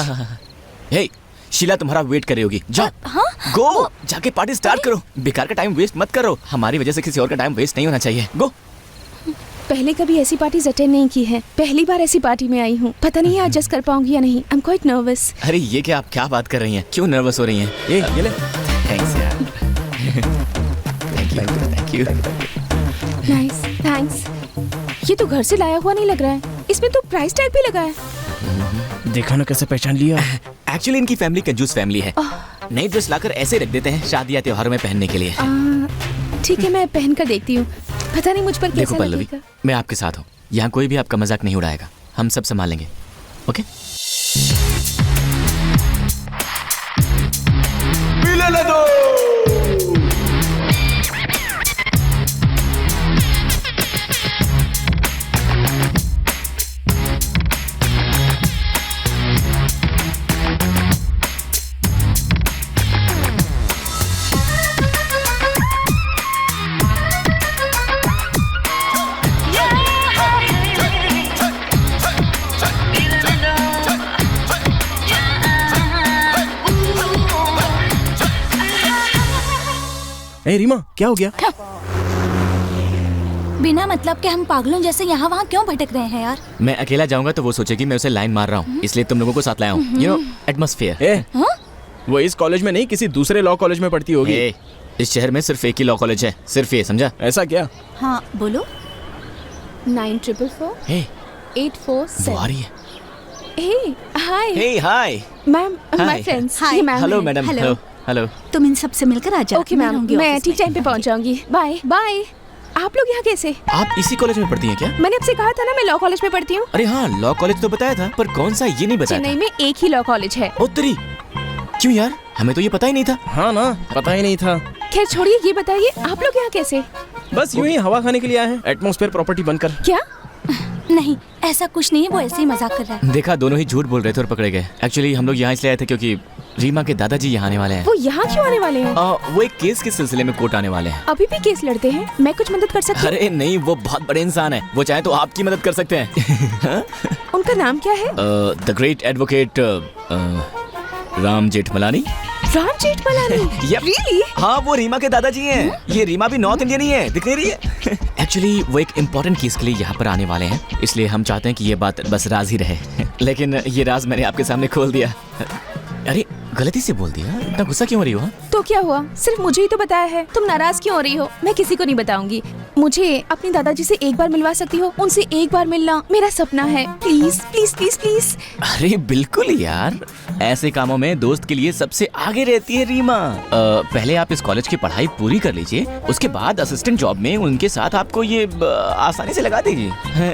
S2: Hey Sheela, तुम्हारा वेट कर रही होगी, जाओ। गो, जाके पार्टी स्टार्ट करो। बेकार का टाइम वेस्ट मत करो, हमारी वजह से किसी और का टाइम वेस्ट नहीं होना चाहिए। गो।
S13: पहले कभी ऐसी पार्टीज अटेंड नहीं की है, पहली बार ऐसी पार्टी में आई हूँ। पता नहीं एडजस्ट कर पाऊंगी या नहीं। I am quite nervous.
S2: अरे ये क्या, आप क्या बात कर रही हैं? क्यों नर्वस हो रही हैं? ये ले। थैंक्स यार। Thank you.
S13: Nice, thanks. ये तो घर से लाया हुआ नहीं लग रहा है, इसमें तो प्राइस टैग भी लगा है।
S4: देखा ना कैसे पहचान लिया।
S2: एक्चुअली इनकी फैमिली कंजूस फैमिली है। नई ड्रेस लाकर ऐसे रख देते हैं शादी या त्योहारों में पहनने के लिए।
S13: ठीक है, मैं पहन कर देखती हूँ, पता नहीं मुझ पर कैसा
S2: पल्लवी,
S13: लगेगा।
S2: मैं आपके साथ हूँ, यहाँ कोई भी आपका मजाक नहीं उड़ाएगा, हम सब संभालेंगे, ओके?
S10: मिलने दो।
S4: ए रीमा, क्या हो गया?
S5: बिना मतलब के हम पागलों जैसे यहाँ वहाँ क्यों भटक रहे हैं यार?
S2: मैं अकेला जाऊंगा तो वो सोचेगी मैं उसे लाइन मार रहा हूँ, इसलिए तुम लोगों को साथ लाया हूँ। You know atmosphere.
S4: ए, वो इस कॉलेज में नहीं, किसी दूसरे लॉ कॉलेज में पढ़ती होगी।
S2: इस शहर में सिर्फ एक ही लॉ कॉलेज है, सिर्फ ये, समझा?
S4: ऐसा क्या?
S1: हाँ बोलो।
S13: 9444 847।
S2: वो आ रही है।
S13: Hey, hi.
S2: Hey, hi.
S13: Ma'am,
S2: Hi.
S13: my friends.
S1: Hi.
S13: ये मैम
S2: हेलो
S13: हैं।
S2: मैडम। Hello hello.
S1: तुम इन सब से मिलकर आ जाओ।
S13: ओके मैम, मैं ठीक टाइम पे पहुंच जाऊंगी। Bye bye. आप लोग यहाँ कैसे?
S2: आप इसी कॉलेज में पढ़ती हैं क्या?
S13: मैंने आपसे कहा था ना मैं लॉ कॉलेज में पढ़ती हूँ।
S2: अरे हाँ, लॉ कॉलेज तो बताया था, पर कौन सा ये नहीं बताया।
S13: चेन्नई में एक ही लॉ कॉलेज है।
S2: ओ तेरी, क्यों यार, हमें तो ये पता ही नहीं था।
S4: हाँ ना, पता ही नहीं था।
S13: खैर छोड़िए, ये बताइए आप लोग यहाँ कैसे?
S4: बस यूं ही हवा खाने के लिए आए हैं, एटमॉस्फेयर प्रॉपर्टी बनकर।
S13: क्या?
S5: नहीं, ऐसा कुछ नहीं है, वो ऐसे ही मजाक कर रहा है।
S2: देखा, दोनों ही झूठ बोल रहे थे और पकड़े गए। एक्चुअली हम लोग यहाँ इसलिए आए थे क्योंकि रीमा के दादाजी यहाँ आने वाले हैं।
S13: वो यहाँ क्यों आने वाले हैं?
S2: वो एक केस के सिलसिले में कोर्ट आने वाले हैं।
S13: अभी भी केस लड़ते हैं? मैं कुछ मदद कर सकती हूँ?
S2: अरे नहीं, वो बहुत बड़े इंसान है, वो चाहे तो आपकी मदद कर सकते हैं।
S13: उनका नाम क्या है?
S2: The great advocate Ram Jethmalani.
S13: Ram Jethmalani?
S2: Yep.
S13: Really?
S2: हाँ, वो रीमा के दादाजी हैं। ये रीमा भी नॉर्थ इंडियन ही है, दिख नहीं रही है? एक्चुअली वो एक इम्पोर्टेंट केस के लिए यहाँ पर आने वाले हैं, इसलिए हम चाहते हैं कि ये बात बस राज ही रहे। लेकिन ये राज मैंने आपके सामने खोल दिया। अरे गलती से बोल दिया, इतना गुस्सा क्यों हो रही हो?
S13: तो क्या हुआ, सिर्फ मुझे ही तो बताया है। तुम नाराज क्यों हो रही हो? मैं किसी को नहीं बताऊंगी। मुझे अपने दादाजी से एक बार मिलवा सकती हो? उनसे एक बार मिलना मेरा सपना है। Please please please please.
S2: अरे बिल्कुल यार, ऐसे कामों में दोस्त के लिए सबसे आगे रहती है रीमा। पहले आप इस कॉलेज की पढ़ाई पूरी कर लीजिए, उसके बाद असिस्टेंट जॉब में उनके साथ आपको ये आसानी से लगा देगी।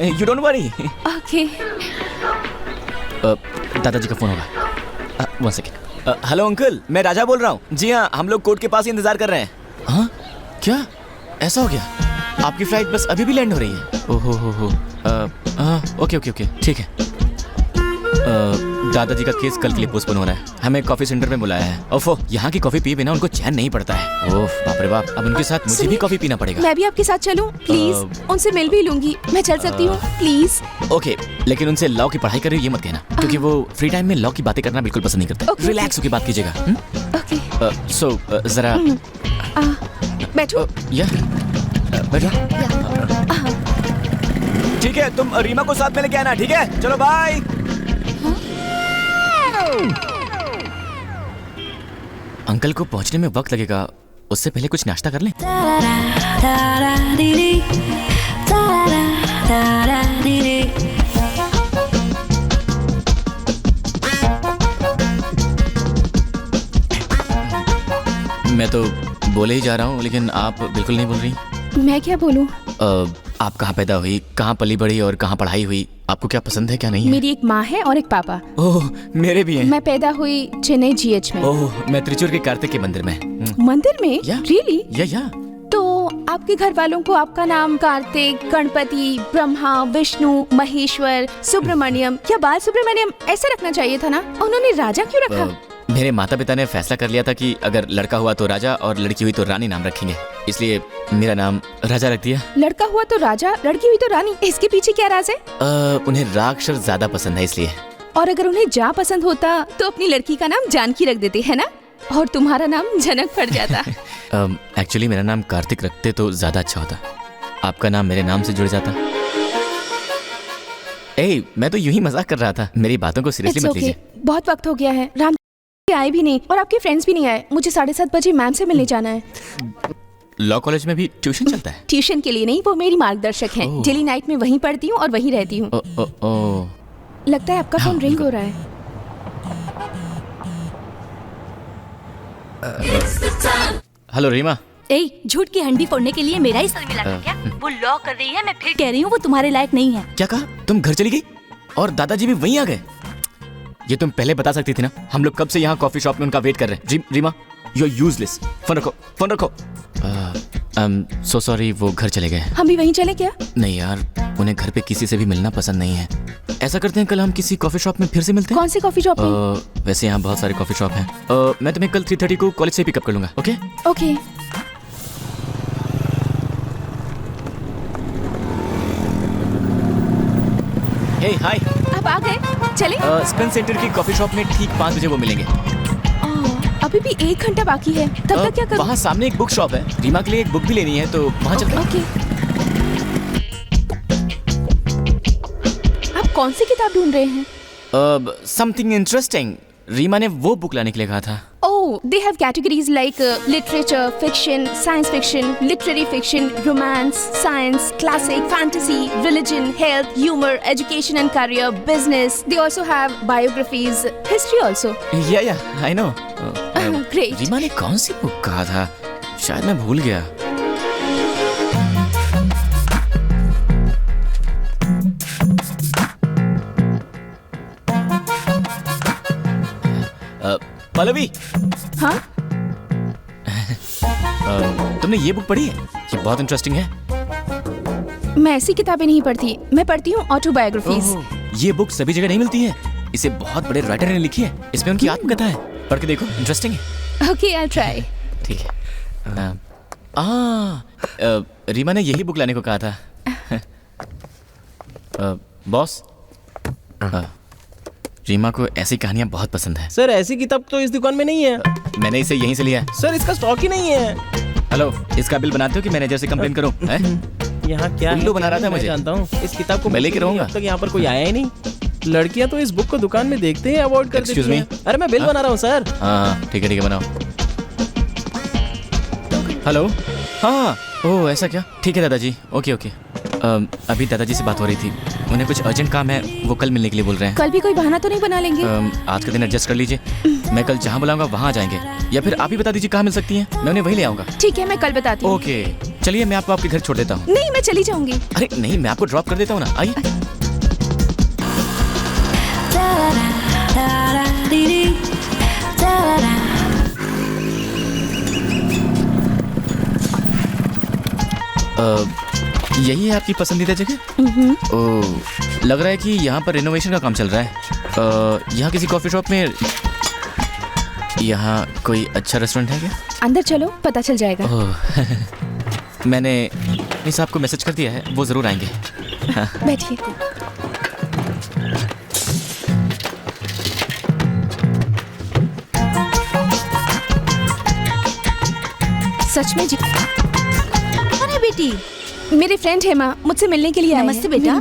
S2: You don't worry.
S13: ओके।
S2: दादाजी का फोन होगा। 1 सेकेंड। हेलो अंकल, मैं राजा बोल रहा हूँ। जी हाँ, हम लोग कोर्ट के पास ही इंतजार कर रहे हैं। हाँ क्या, ऐसा हो गया? आपकी फ्लाइट बस अभी भी लैंड हो रही है? ओहो हो। ओके ओके ओके, ठीक है। दादाजी का केस कल के लिए पोस्टपोन हो रहा है, हमें कॉफी सेंटर में बुलाया है। ओफो, यहाँ की कॉफी पिए बिना उनको चैन नहीं पड़ता है। ओफ बाप रे बाप, अब उनके साथ मुझे भी कॉफी पीना पड़ेगा।
S13: मैं भी आपके साथ चलूं? प्लीज, उनसे मिल भी लूंगी। मैं चल सकती हूँ प्लीज?
S2: ओके, लेकिन उनसे लॉ की पढ़ाई कर रही हो ये मत कहना, क्योंकि वो फ्री टाइम में लॉ की बातें करना बिल्कुल पसंद नहीं करते। रिलैक्स होकर बात कीजिएगा।
S13: ओके।
S2: सो जरा
S13: बैठो।
S2: बैठो। ठीक है, तुम रीमा को साथ में लेके आना, ठीक है? चलो बाय। अंकल को पहुंचने में वक्त लगेगा, उससे पहले कुछ नाश्ता कर लें। मैं तो बोले ही जा रहा हूँ, लेकिन आप बिल्कुल नहीं बोल रही।
S13: मैं क्या बोलूं?
S2: आप कहाँ पैदा हुई, कहाँ पली बड़ी और कहाँ पढ़ाई हुई? आपको क्या पसंद है क्या नहीं है?
S13: मेरी एक माँ है और एक पापा।
S2: ओह, मेरे भी हैं।
S13: मैं पैदा हुई चेन्नई GH में।
S2: ओह, मैं त्रिचूर के कार्तिक के मंदिर में।
S13: मंदिर में? रियली?
S2: या।
S13: तो आपके घर वालों को आपका नाम कार्तिक, गणपति, ब्रह्मा, विष्णु, महेश्वर, सुब्रमण्यम या बाल सुब्रमण्यम ऐसा रखना चाहिए था ना? उन्होंने राजा क्यों रखा?
S2: मेरे माता पिता ने फैसला कर लिया था कि अगर लड़का हुआ तो राजा और लड़की हुई तो रानी नाम रखेंगे, इसलिए मेरा नाम राजा रख दिया।
S13: लड़का हुआ तो राजा, लड़की हुई तो रानी, इसके पीछे क्या राज है?
S2: उन्हें राग अक्षर ज्यादा पसंद है इसलिए।
S13: और अगर उन्हें जा पसंद होता तो अपनी लड़की का नाम जानकी रख देते, है ना? और तुम्हारा नाम जनक पड़ जाता।
S2: एक्चुअली मेरा नाम कार्तिक रखते तो ज्यादा अच्छा होता, आपका नाम मेरे नाम से जुड़ जाता। मैं तो यूं ही मजाक कर रहा था, मेरी बातों को सीरियसली मत लीजिए।
S13: बहुत वक्त हो गया है, राम आए भी नहीं और आपके फ्रेंड्स भी नहीं आए। मुझे 7:30 बजे मैम से मिलने जाना है।
S2: लॉ कॉलेज में भी ट्यूशन चलता है?
S13: ट्यूशन के लिए नहीं, वो मेरी मार्गदर्शक हैं। डेली नाइट में वहीं पढ़ती हूँ और वहीं रहती हूँ। लगता है आपका फोन रिंग हो रहा है।
S2: हेलो रीमा।
S5: झूठ की हंडी फोड़ने के लिए मेरा ही सर मिला था क्या? वो लॉ कर रही है, मैं फिर कह रही हूँ वो तुम्हारे लायक नहीं है।
S2: क्या कहा? तुम घर चली गई और दादाजी भी वहीं आ गए? ये तुम पहले बता सकती थी ना, हम लोग कब से यहाँ कॉफी शॉप में उनका वेट कर रहे हैं। Reema, you are useless. Phone रखो, फोन रखो। सो सॉरी, वो घर चले गए।
S13: हम भी वहीं चले क्या?
S2: नहीं यार, उन्हें घर पे किसी से भी मिलना पसंद नहीं है। ऐसा करते हैं, कल हम किसी कॉफी शॉप में फिर से मिलते हैं।
S13: कौन सी कॉफी शॉप में?
S2: वैसे यहाँ बहुत सारे कॉफी शॉप हैं। मैं तुम्हें कल 3:30 को कॉलेज से पिकअप कर लूंगा। Okay
S13: okay.
S2: हे हाय,
S13: आप आ गए? चले?
S2: स्पेन सेंटर की कॉफी शॉप में ठीक 5 बजे वो मिलेंगे।
S13: अभी भी 1 घंटा बाकी है, तब तक क्या करूं?
S2: वहाँ सामने एक बुक शॉप है, रीमा के लिए एक बुक भी लेनी है, तो वहाँ चलते हैं।
S13: ओके। आप कौन सी किताब ढूंढ रहे हैं?
S2: Something interesting. रीमा ने वो बुक लाने के लिए कहा था।
S13: Oh, they have categories like literature, fiction, science fiction, literary fiction, romance, science, classic, fantasy, religion, health, humor, education and career, business. They also have biographies, history also.
S2: Yeah, I know.
S13: Great.
S2: Reema ने कौन सी book कहा था? शायद मैं भूल गया। पल्लवी।
S13: हाँ?
S2: तुमने ये बुक पढ़ी है? ये बहुत इंटरेस्टिंग है।
S13: मैं ऐसी किताबें नहीं पढ़ती, मैं पढ़ती हूँ ऑटोबायोग्राफीज।
S2: ये बुक सभी जगह नहीं मिलती है, इसे बहुत बड़े राइटर ने लिखी है, इसमें उनकी आत्मकथा है। पढ़ के देखो, इंटरेस्टिंग है।
S13: Okay, I try.
S2: ठीक है। रीमा ने यही बुक लाने को कहा था। बॉस, रीमा को ऐसी कहानियां बहुत पसंद है।
S4: सर ऐसी किताब तो इस दुकान में नहीं है।
S2: मैंने इसे यहीं से लिया है।
S4: सर इसका स्टॉक ही नहीं है।
S2: हेलो, इसका बिल बनाते हो कि मैनेजर से कंप्लेन करूं?
S4: यहाँ क्या
S2: उल्लू बना रहा था मुझे।
S4: जानता हूँ इस किताब को
S2: मैं लेके रहूंगा।
S4: अब तक यहाँ पर कोई आया ही नहीं। लड़कियाँ तो इस बुक को दुकान में देखते ही अवॉइड कर देती हैं। अरे मैं बिल बना रहा हूँ सर।
S2: हाँ ठीक है बनाओ। हेलो। हाँ, ओह ऐसा क्या? ठीक है दादाजी, ओके। अभी दादाजी से बात हो रही थी, उन्हें कुछ अर्जेंट काम है, वो कल मिलने के लिए बोल रहे हैं।
S13: कल भी कोई बहाना तो नहीं बना लेंगे?
S2: आज का दिन एडजस्ट कर लीजिए, मैं कल जहाँ बुलाऊंगा वहाँ आ जाएंगे, या फिर आप ही बता दीजिए कहाँ मिल सकती हैं, मैं उन्हें वहीं ले आऊँगा।
S13: ठीक है, मैं कल बताती हूँ।
S2: ओके चलिए, मैं आपको आपके घर छोड़ देता हूँ।
S13: नहीं, मैं चली जाऊंगी।
S2: अरे नहीं, मैं आपको ड्रॉप कर देता हूँ ना, आइए। यही है आपकी पसंदीदा जगह? ओह, लग रहा है कि यहाँ पर रिनोवेशन का काम चल रहा है। यहाँ किसी कॉफी शॉप में, यहाँ कोई अच्छा रेस्टोरेंट है क्या?
S13: अंदर चलो, पता चल जाएगा।
S2: मैंने इस आपको मैसेज कर दिया है, वो जरूर आएंगे। हाँ।
S13: बैठिए। सच में जी?
S1: अरे बेटी,
S13: मेरी फ्रेंड है माँ, मुझसे मिलने के लिए आई है।
S1: नमस्ते बेटा।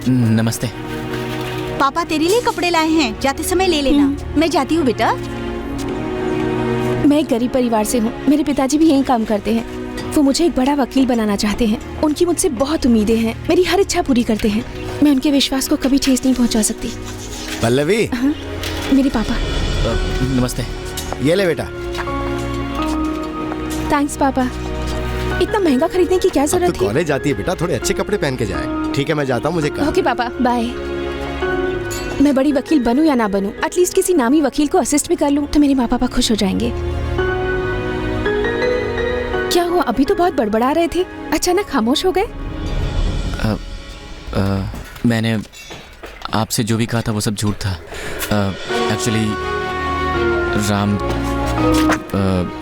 S2: नमस्ते।
S1: पापा तेरे लिए कपड़े लाए हैं, जाते समय ले लेना। मैं जाती हूँ बेटा।
S13: मैं एक गरीब परिवार से हूँ, मेरे पिताजी भी यही काम करते हैं। वो मुझे एक बड़ा वकील बनाना चाहते हैं। उनकी मुझसे बहुत उम्मीदें हैं, मेरी हर इच्छा पूरी करते हैं। मैं उनके विश्वास को कभी ठेस नहीं पहुँचा सकती।
S3: पल्लवी।
S13: हाँ, मेरे पापा।
S2: नमस्ते।
S3: ये ले बेटा।
S13: थैंक्स पापा। इतना महंगा खरीदने की क्या जरूरत
S3: है? कॉलेज जाती है बेटा, थोड़े अच्छे कपड़े पहन के जाए। ठीक है, मैं जाता हूँ, मुझे काम।
S13: ओके पापा, बाय। मैं बड़ी वकील बनूं या ना बनूं, एटलीस्ट किसी नामी वकील को असिस्ट भी कर लूं तो मेरे माँ पापा खुश हो जाएंगे। क्या हुआ, अभी तो बहुत बड़बड़ा रहे थे, अचानक खामोश हो गए?
S2: मैंने आपसे जो भी कहा था वो सब झूठ था। एक्चुअली राम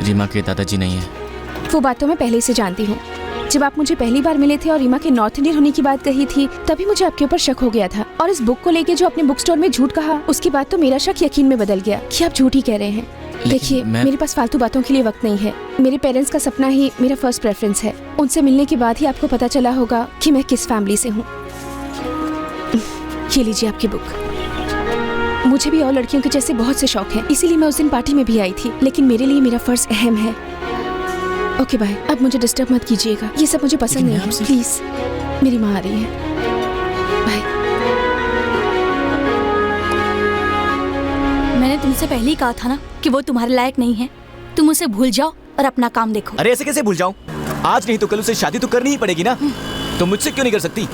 S2: रीमा के दादाजी नहीं है।
S13: वो बात तो मैं पहले से जानती हूँ। जब आप मुझे पहली बार मिले थे और रीमा के नॉर्थ इंडियन होने की बात कही थी, तभी मुझे आपके ऊपर शक हो गया था। और इस बुक को लेके जो आपने बुक स्टोर में झूठ कहा, उसके बाद तो मेरा शक यकीन में बदल गया कि आप झूठ ही कह रहे हैं। देखिए, मेरे पास फालतू बातों के लिए वक्त नहीं है। मेरे पेरेंट्स का सपना ही मेरा फर्स्ट प्रेफरेंस है। उनसे मिलने के बाद ही आपको पता चला होगा कि मैं किस फैमिली से हूँ। ये लीजिए आपकी बुक। मुझे भी और लड़कियों के जैसे बहुत से शौक हैं, इसीलिए मैं उस दिन पार्टी में भी आई थी, लेकिन मेरे लिए मेरा फर्ज अहम है। ओके बाय, अब मुझे डिस्टर्ब मत कीजिएगा, ये सब मुझे पसंद नहीं है। प्लीज, मेरी माँ आ रही है। बाय।
S5: मैंने तुमसे पहले ही कहा था ना कि वो तुम्हारे लायक नहीं है। तुम उसे भूल जाओ और अपना काम देखो।
S10: अरे ऐसे कैसे भूल जाऊं? आज नहीं तो कल उसे शादी तो करनी ही पड़ेगी ना। तो मुझसे क्यों नहीं कर सकती?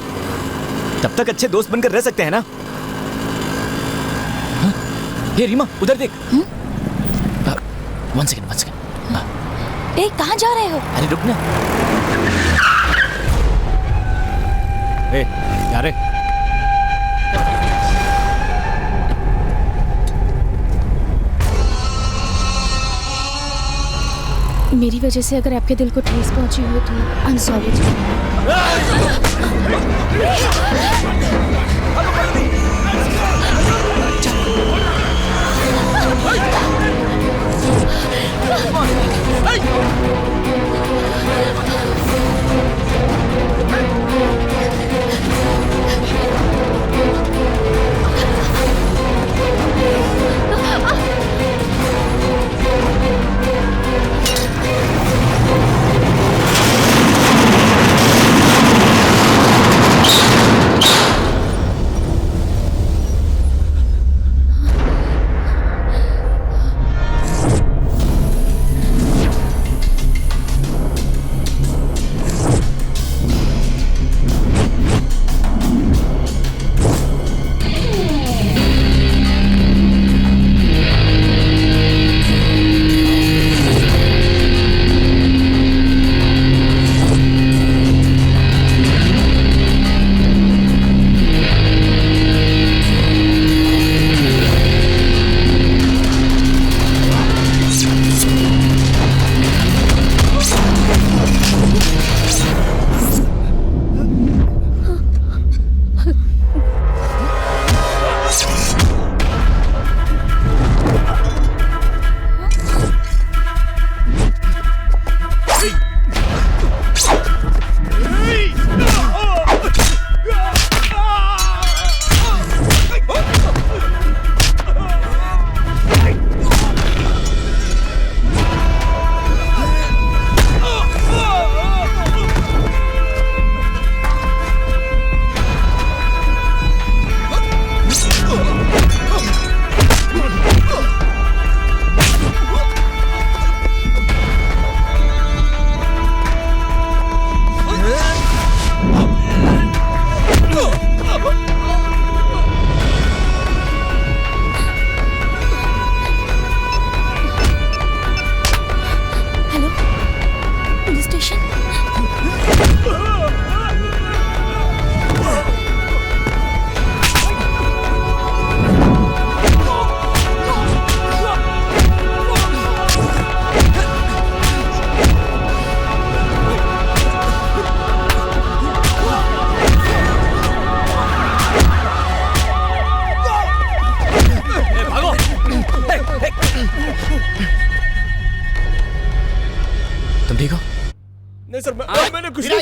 S10: तब तक अच्छे दोस्त बनकर रह सकते हैं ना।
S2: ये रीमा, उधर देख। One second.
S5: कहाँ जा रहे हो?
S2: अरे रुक ना।
S11: जा रे।
S13: मेरी वजह से अगर आपके दिल को ठेस पहुंची हो तो आई एम सॉरी।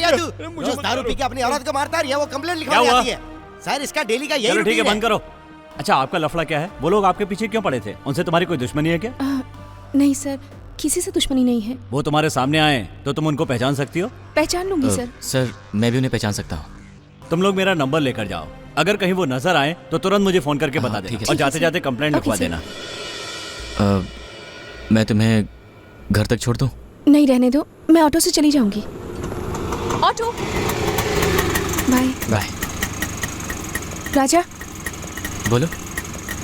S14: क्या तू? रोज दारू पी के अपनी औरत को मारता है, वो कंप्लेंट
S9: क्या
S14: लिखवाने
S9: हुआ?
S14: आती है। सर इसका डेली का यही
S9: चलो ठीक है,
S14: routine
S9: बंद करो। अच्छा, आपका लफड़ा क्या है? वो लोग आपके पीछे क्यों पड़े थे? उनसे तुम्हारी कोई दुश्मनी है क्या?
S13: नहीं सर, किसी से दुश्मनी नहीं है।
S9: वो तुम्हारे सामने आए तो तुम उनको पहचान सकती हो?
S13: पहचान लूंगी सर।
S2: सर मैं भी उन्हें पहचान सकता हूँ।
S9: तुम लोग मेरा नंबर लेकर जाओ, अगर कहीं वो नजर आए तो तुरंत मुझे फोन करके बता देना और जाते जाते कंप्लेंट लिखवा देना।
S2: मैं तुम्हें घर तक छोड़ दूँ?
S13: नहीं, रहने दो, मैं ऑटो से चली जाऊंगी। ऑटो। Bye
S2: bye.
S13: राजा।
S2: बोलो।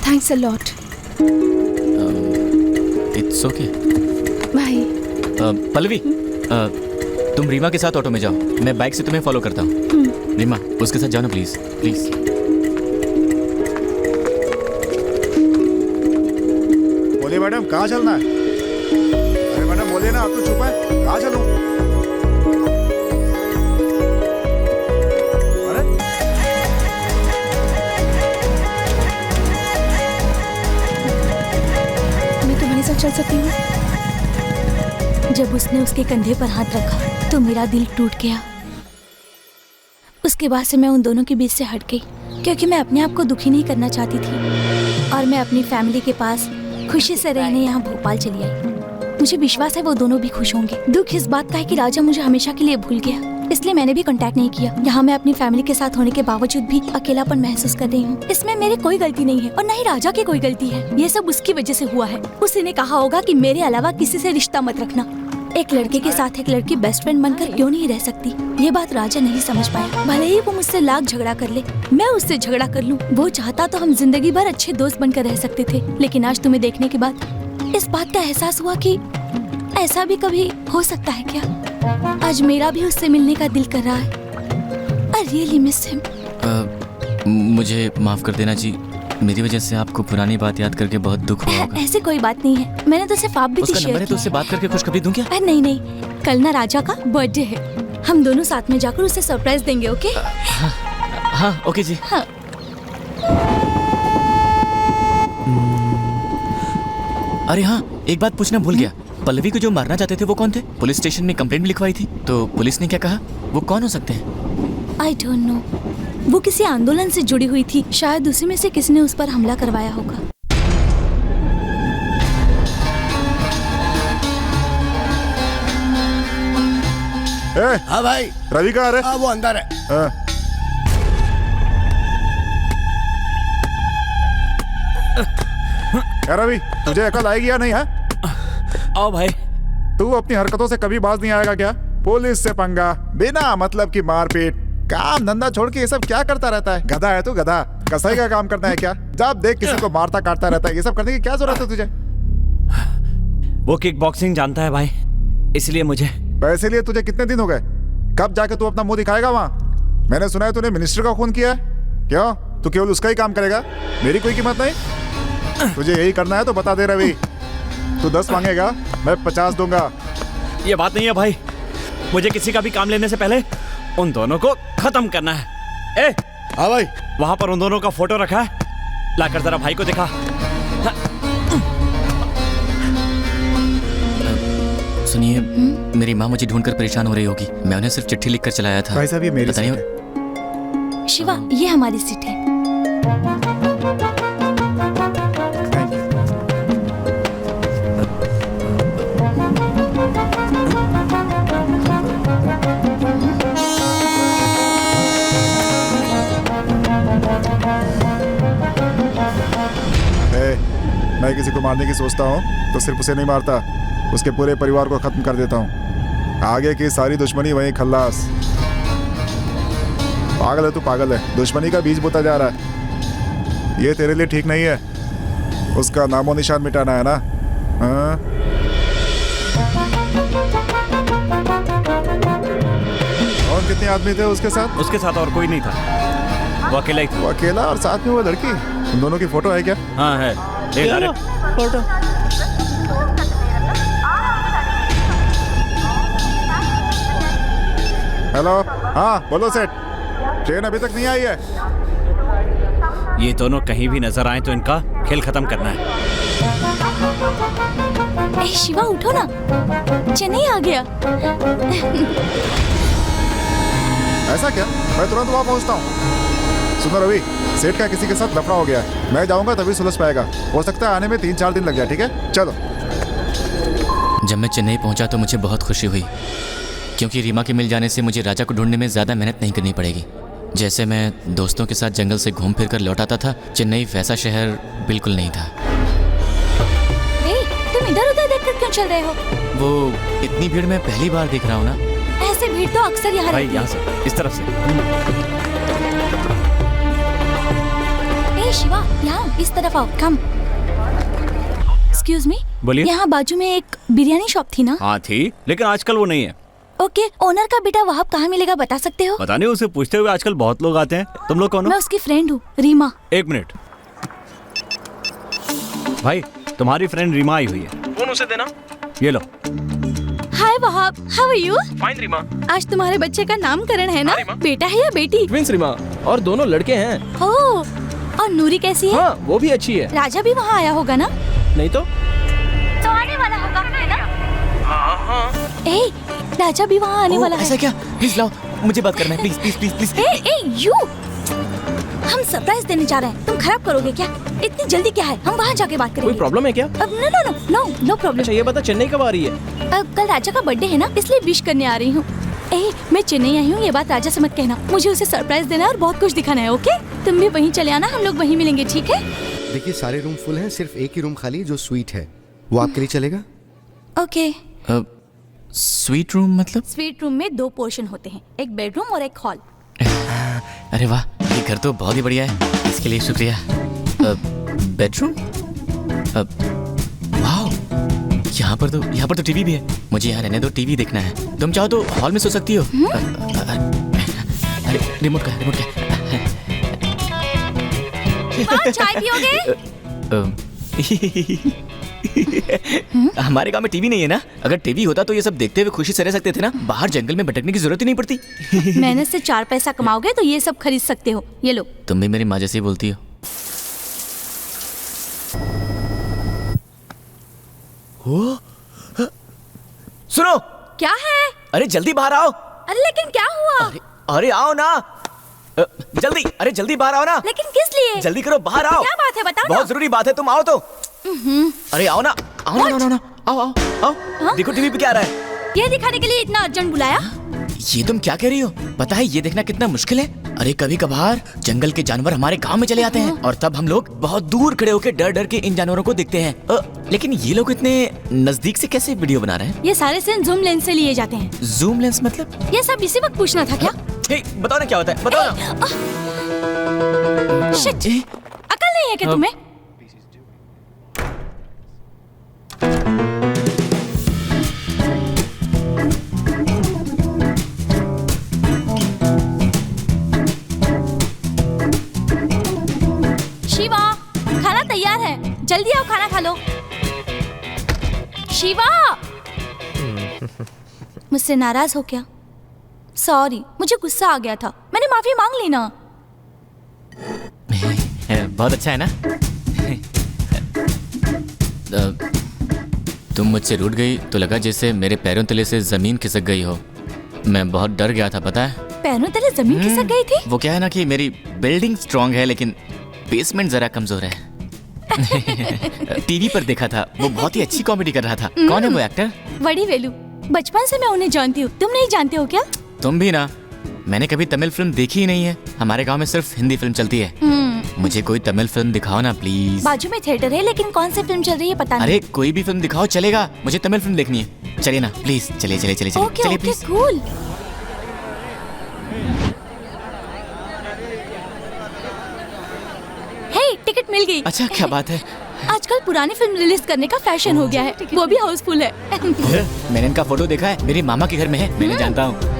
S13: Thanks a lot.
S2: It's okay.
S13: Bye.
S2: Pallavi, तुम रीमा के साथ ऑटो में जाओ, मैं बाइक से तुम्हें फॉलो करता हूँ। रीमा, उसके साथ जाओ ना प्लीज प्लीज।
S6: बोलिए मैडम, कहाँ चलना है? अरे मैडम बोलिए ना, आप तो चुप है, कहाँ चलूं? अरे
S13: मैं तुम्हारे साथ चल सकती हूँ?
S5: जब उसने उसके कंधे पर हाथ रखा तो मेरा दिल टूट गया। उसके बाद से मैं उन दोनों के बीच से हट गई, क्योंकि मैं अपने आप को दुखी नहीं करना चाहती थी और मैं अपनी फैमिली के पास खुशी से रहने यहाँ भोपाल चली आई। मुझे विश्वास है वो दोनों भी खुश होंगे। दुख इस बात का है कि राजा मुझे हमेशा के लिए भूल गया, इसलिए मैंने भी कांटेक्ट नहीं किया। यहाँ मैं अपनी फैमिली के साथ होने के बावजूद भी अकेलापन महसूस कर रही हूँ। इसमें मेरी कोई गलती नहीं है और न ही राजा की कोई गलती है। ये सब उसकी वजह से हुआ है। उसी ने कहा होगा कि मेरे अलावा किसी से रिश्ता मत रखना। एक लड़के के साथ एक लड़की बेस्ट फ्रेंड बनकर क्यों नहीं रह सकती, ये बात राजा नहीं समझ पाया। भले ही वो मुझसे लाख झगड़ा कर ले, मैं उससे झगड़ा कर लूं। वो चाहता तो हम जिंदगी भर अच्छे दोस्त बनकर रह सकते थे, लेकिन आज तुम्हें देखने के बाद इस बात का एहसास हुआ कि ऐसा भी कभी हो सकता है क्या। आज मेरा भी उससे मिलने का दिल कर रहा है। I really miss him।
S2: मुझे माफ कर देना जी, मेरी वजह से आपको पुरानी बात याद करके बहुत दुख हुआ होगा।
S5: ऐसी कोई बात नहीं है, मैंने तो सिर्फ आप भी
S2: उसका नंबर है तो उससे बात करके खुशखबरी दूं क्या?
S5: नहीं नहीं, कल ना राजा का बर्थडे है, हम दोनों साथ में जाकर उसे सरप्राइज देंगे। ओके?
S2: हाँ ओके जी।
S5: हाँ।
S2: अरे हाँ, एक बात पूछना भूल गया। पल्लवी को जो मारना चाहते थे वो कौन थे? पुलिस स्टेशन में कंप्लेंट भी लिखवाई थी, तो पुलिस ने क्या कहा? वो कौन हो सकते हैं?
S5: आई डोंट नो, वो किसी आंदोलन से जुड़ी हुई थी, शायद उसी में से किसी ने उस पर हमला करवाया होगा।
S6: हाँ भाई, रवि कहाँ है?
S14: वो अंदर है।
S6: क्या रवि, तुझे अकल आएगी या नहीं है?
S9: आओ भाई।
S6: तू अपनी हरकतों से कभी बाज नहीं आएगा क्या? पुलिस से पंगा, बिना मतलब की मारपीट, काम धंधा छोड़ के ये सब क्या करता रहता है? गधा है तू, गधा। कसाई का काम करना है क्या? जब देख किसी को मारता काटता रहता है। ये सब करने की क्या जरूरत है तुझे?
S9: वो किक बॉक्सिंग जानता है भाई, इसलिए मुझे।
S6: पैसे लिए तुझे कितने दिन हो गए? कब जाके तू अपना मुंह दिखाएगा वहाँ? मैंने सुना है तूने मिनिस्टर का खून किया है। क्यों? तू केवल उसका ही काम करेगा, मेरी कोई कीमत नहीं? तुझे यही करना है तो बता दे रवि, तू 10 मांगेगा, मैं 50 दूंगा।
S9: ये बात नहीं है भाई, मुझे किसी का भी काम लेने से पहले उन दोनों को खत्म करना है। ए,
S14: हाँ भाई।
S9: वहां पर उन दोनों का फोटो रखा है, लाकर जरा भाई को दिखा।
S2: सुनिए, मेरी माँ मुझे ढूंढकर परेशान हो रही होगी, मैं उन्हें सिर्फ चिट्ठी लिखकर चलाया था।
S6: भाई साहब, ये मेरी
S2: सीट
S6: है।
S5: शिवा, ये हमारी सीट है।
S6: मैं किसी को मारने की सोचता हूँ तो सिर्फ उसे नहीं मारता, उसके पूरे परिवार को खत्म कर देता हूँ। आगे की सारी दुश्मनी वहीं खल्लास। पागल है तू, पागल है। दुश्मनी का बीज बोता जा रहा है, ये तेरे लिए ठीक नहीं है। उसका नामो निशान मिटाना है ना? हाँ? और कितने आदमी थे उसके साथ?
S9: उसके साथ और कोई नहीं था, वो अकेला ही था।
S6: वो अकेला और साथ में वो लड़की? उन दोनों की फोटो है क्या?
S9: हाँ है, फोटो।
S6: हेलो, हाँ बोलो सेठ, ट्रेन अभी तक नहीं आई है।
S9: ये दोनों कहीं भी नजर आए तो इनका खेल खत्म करना है।
S5: ए शिवा, उठो ना, चेन्नई आ गया।
S6: ऐसा क्या? मैं तुरंत वहाँ पहुँचता हूँ। सुनो रवि, सेठ का किसी के साथ लफड़ा हो गया है। मैं जाऊँगा तभी सुलझ पाएगा। हो सकता है आने में 3-4 दिन लग जाए। ठीक है, चलो।
S2: जब मैं चेन्नई पहुंचा तो मुझे बहुत खुशी हुई, क्योंकि रीमा के मिल जाने से मुझे राजा को ढूंढने में ज़्यादा मेहनत नहीं करनी पड़ेगी। जैसे मैं दोस्तों के साथ जंगल से घूम फिर कर लौट आता था, चेन्नई वैसा शहर बिल्कुल नहीं था।
S5: तुम इधर उधर देखकर क्यों चल रहे हो?
S2: वो इतनी भीड़ मैं पहली बार देख रहा हूँ ना।
S5: ऐसे भीड़ तो अक्सर यहाँ
S9: भाई
S5: रहती
S9: यहाँ से, इस तरफ से।
S5: ए शिवा, यहाँ इस तरफ आओ, कम। एक्सक्यूज मी,
S9: बोलिए।
S5: यहाँ बाजू में एक बिरयानी शॉप थी ना?
S9: हाँ थी, लेकिन आजकल वो नहीं है।
S5: ओके, ओनर का बेटा वहाब कहाँ मिलेगा बता सकते हो?
S9: पता नहीं, उसे पूछते हुए आजकल बहुत लोग आते हैं। तुम लोग कौन हो?
S5: मैं उसकी फ्रेंड हूँ, रीमा।
S9: 1 मिनट भाई, तुम्हारी फ्रेंड रीमा आई हुई है।
S4: फोन उसे देना।
S9: ये लो।
S5: Hi Wahab, how are you?
S4: Fine Reema.
S5: आज तुम्हारे बच्चे का नामकरण है ना? बेटा है या बेटी?
S4: ट्विंस रीमा, और दोनों लड़के हैं।
S5: ओह, और नूरी कैसी है?
S4: हाँ, वो भी अच्छी है।
S5: राजा भी वहाँ आया होगा ना?
S4: नहीं तो
S5: आने वाला होगा है ना? ए, राजा भी वहाँ आने वाला है।
S10: ऐसा क्या? प्लीज लाओ, मुझे बात करना है। Please please please please.
S5: A, you, हम सरप्राइज देने जा रहे हैं, तुम खराब करोगे क्या? इतनी जल्दी क्या है, हम वहाँ जाके बात करेंगे।
S4: कोई प्रॉब्लम है क्या?
S5: अब नो प्रॉब्लम।
S4: अच्छा ये बता, चेन्नई कब आ रही है?
S5: कल राजा का बर्थडे है ना, इसलिए विश करने आ रही हूँ। ए, मैं चेन्नई आई हूँ, ये बात राजा से मत कहना। मुझे उसे सरप्राइज देना है और बहुत कुछ दिखाना है। ओके, तुम भी वहीं चले आना, हम लोग वहीं मिलेंगे, ठीक है?
S3: देखिए सारे रूम फुल हैं, सिर्फ एक ही रूम खाली जो स्वीट है, वो आपके लिए चलेगा?
S5: ओके।
S2: स्वीट रूम मतलब?
S5: स्वीट रूम में 2 पोर्शन होते हैं, एक बेडरूम और एक हॉल।
S2: अरे वाह, ये घर तो बहुत ही बढ़िया है, इसके लिए शुक्रिया। बेडरूम? वाह, यहाँ पर तो टीवी भी है। मुझे यहाँ रहने दो, टीवी देखना है। तुम चाहो तो हॉल में सो सकती हो। अरे रिमोट का
S5: चाय पियोगे?
S10: हमारे गांव में टीवी नहीं है ना। अगर टीवी होता तो ये सब देखते हुए खुशी से रह सकते थे ना। बाहर जंगल में भटकने की जरूरत ही नहीं पड़ती।
S5: मेहनत से 4 पैसा कमाओगे तो ये सब खरीद सकते हो। ये लो।
S2: तुम भी मेरी माँ जैसी बोलती हो।
S10: सुनो।
S5: क्या है?
S10: अरे जल्दी बाहर आओ।
S5: अरे लेकिन क्या हुआ?
S10: अरे आओ ना जल्दी। अरे जल्दी बाहर आओ ना।
S5: लेकिन किस लिए?
S10: जल्दी करो, बाहर आओ।
S5: क्या बात है बताओ ना।
S10: बहुत जरूरी बात है, तुम आओ तो। अरे आओ ना, आओ ना, आओ आओ आओ। देखो टीवी पे क्या आ रहा है।
S5: ये दिखाने के लिए इतना अर्जेंट बुलाया?
S2: ये तुम क्या कह रही हो? पता है ये देखना कितना मुश्किल है। अरे कभी कभार जंगल के जानवर हमारे गांव में चले आते हैं और तब हम लोग बहुत दूर खड़े होकर डर डर के इन जानवरों को देखते हैं। लेकिन ये लोग इतने नजदीक से कैसे वीडियो बना रहे हैं?
S5: ये सारे सीन जूम लेंस से लिए जाते हैं।
S2: जूम लेंस मतलब?
S5: ये सब इसी वक्त पूछना था क्या?
S10: बताओ ना क्या होता है, बताओ ना।
S5: शिट, अकल नहीं है क्या तुम्हें? शिवा, खाना तैयार है, जल्दी आओ खाना खा लो। शिवा, मुझसे नाराज हो क्या? सॉरी, मुझे गुस्सा आ गया था, मैंने माफी मांग ली ना।
S2: बहुत अच्छा है ना। तुम मुझसे रूठ गई तो लगा जैसे मेरे पैरों तले से जमीन खिसक गई हो। मैं बहुत डर गया था, पता है?
S5: पैरों तले जमीन खिसक गई थी?
S2: वो क्या है ना कि मेरी बिल्डिंग स्ट्रांग है लेकिन बेसमेंट जरा कमजोर है। टीवी पर देखा था, वो बहुत ही अच्छी कॉमेडी कर रहा था। कौन है वो एक्टर?
S5: वड़ी वेलु। बचपन से मैं उन्हें जानती हूँ, तुम नहीं जानते हो क्या?
S2: तुम भी ना। मैंने कभी तमिल फिल्म देखी ही नहीं है, हमारे गांव में सिर्फ हिंदी फिल्म चलती है। मुझे कोई तमिल फिल्म दिखाओ ना प्लीज।
S5: बाजू में थिएटर है, लेकिन कौन सी फिल्म चल रही है पता नहीं।
S2: अरे कोई भी फिल्म दिखाओ चलेगा, मुझे तमिल फिल्म देखनी है। चलिए ना प्लीज, चलिए चलिए चलिए चलिए
S5: चलिए प्लीज। कूल। हे, टिकट मिल गई।
S2: अच्छा, क्या बात है?
S5: आजकल पुरानी फिल्म रिलीज करने का फैशन हो गया है, वो भी हाउसफुल है।
S2: मैंने इनका फोटो देखा है, मेरी मामा के घर में है, मैंने जानता हूँ।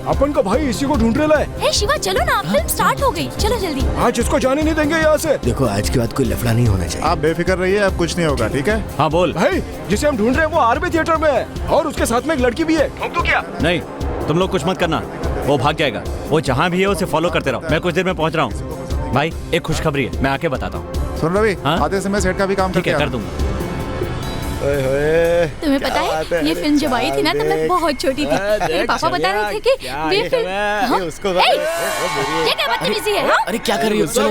S4: अपन का भाई इसी को ढूंढ रहा है।
S5: हे शिवा, चलो ना, फिल्म स्टार्ट हो गई, चलो जल्दी।
S4: आज इसको जाने नहीं देंगे यहाँ से।
S3: देखो आज के बाद कोई लफड़ा नहीं होना चाहिए।
S6: आप बेफिक्र रहिए, अब कुछ नहीं होगा, ठीक है?
S9: हाँ बोल।
S4: भाई जिसे हम ढूंढ रहे हैं वो आरबी थिएटर में है और उसके साथ में एक लड़की भी है। ठोक दो क्या?
S9: नहीं, तुम लोग कुछ मत करना, वो भाग जाएगा। वो जहाँ भी है उसे फॉलो करते रहो, मैं कुछ देर में पहुँच रहा हूँ। भाई एक खुशखबरी है, मैं आके बताता हूँ।
S6: सुन रवि, आधे समय सेठ का भी काम
S9: ठीक है, कर दूंगा।
S5: तुम्हें पता है ये फिल्म जब आई थी ना तो मैं बहुत छोटी थी। मेरे पापा बता रहे थे कि ये फिल्म
S3: उसको
S5: ये क्या बदतमीजी है? हाँ?
S2: अरे क्या कर रही हो? चलो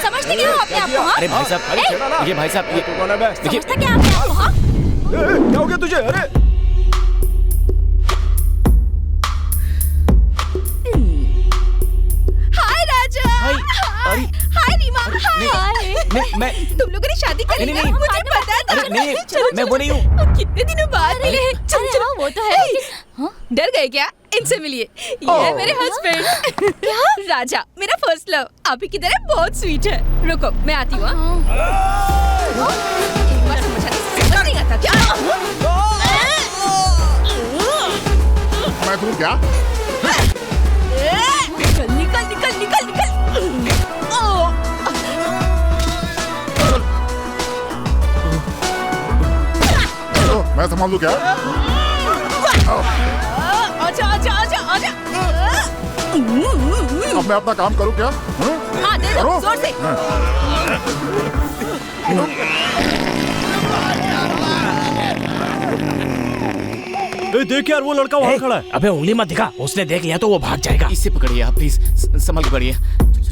S5: समझते क्या हो अपने आप को? हाँ?
S2: अरे भाई साहब, ये भाई साहब, ये कौन है बे?
S5: समझते क्या अपने आप को? हाँ?
S3: क्या हो गया तुझे? अरे
S5: हाय राजा। हाय रीमा। हाय।
S2: मैं
S5: तुम लोगों ने शादी कर ली ना? मुझे पता था।
S2: अरे नहीं, मैं वो नहीं हूँ।
S5: कितने दिनों बाद मिले। चलो वो तो है। हाँ? डर गए क्या? इनसे मिलिए। ये है मेरे हस्बैंड। क्या? राजा, मेरा फर्स्ट लव। आप ही की तरह बहुत स्वीट है। रुको, मैं आती हूँ। एक बार समझ नहीं आता क्या?
S6: मैं तू क्या?
S5: निकल निकल निकल निकल निकल।
S6: मैं संभाल लूं क्या?
S5: आजा आजा आजा आजा।
S6: अब मैं अपना काम करूं क्या?
S5: हाँ दे दो जोर से।
S9: देख यार, वो लड़का वहाँ खड़ा है।
S4: अबे उंगली मत दिखा, उसने देख लिया तो वो भाग जाएगा।
S2: इससे पकड़िए आप प्लीज, संभल के पकड़िए।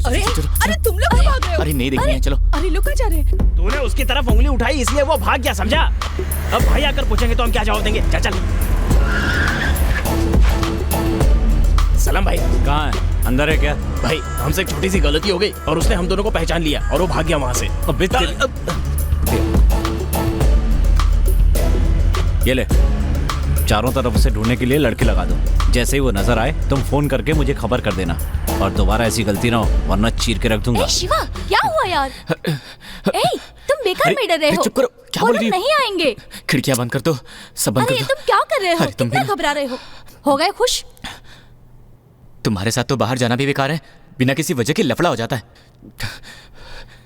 S5: अरे अरे तुम लोग क्यों भाग रहे हो?
S2: अरे नहीं देखनी है, चलो।
S5: अरे लोग कहाँ जा रहे हैं?
S4: तूने उसकी तरफ उंगली उठाई इसलिए वो भाग गया, समझा? अब भाई आकर पूछेंगे तो हम क्या जवाब देंगे? चल चल। सलाम भाई।
S9: कहाँ है? अंदर है क्या?
S4: भाई हमसे एक छोटी सी गलती हो गई और उसने हम दोनों को पहचान लिया और वो भाग गया वहाँ से।
S9: ये ले, चारों तरफ से ढूंढने के लिए लड़के लगा दो। जैसे ही वो नजर आए तुम फोन करके मुझे खबर कर देना और दोबारा ऐसी गलती ना हो वरना चीर के रख दूंगा।
S5: शिवा, क्या हुआ यार? तुम बेकार में डर रहे हो।
S2: चुप करो, क्या बोल रही हो?
S5: नहीं आएंगे।
S2: खिड़कियां बंद कर दो, सब बंद कर दो।
S5: तुम क्या कर रहे हो?
S2: तुम
S5: कितना घबरा रहे हो गए खुश?
S2: तुम्हारे साथ तो बाहर जाना भी बेकार है, बिना किसी वजह के लफड़ा हो जाता है।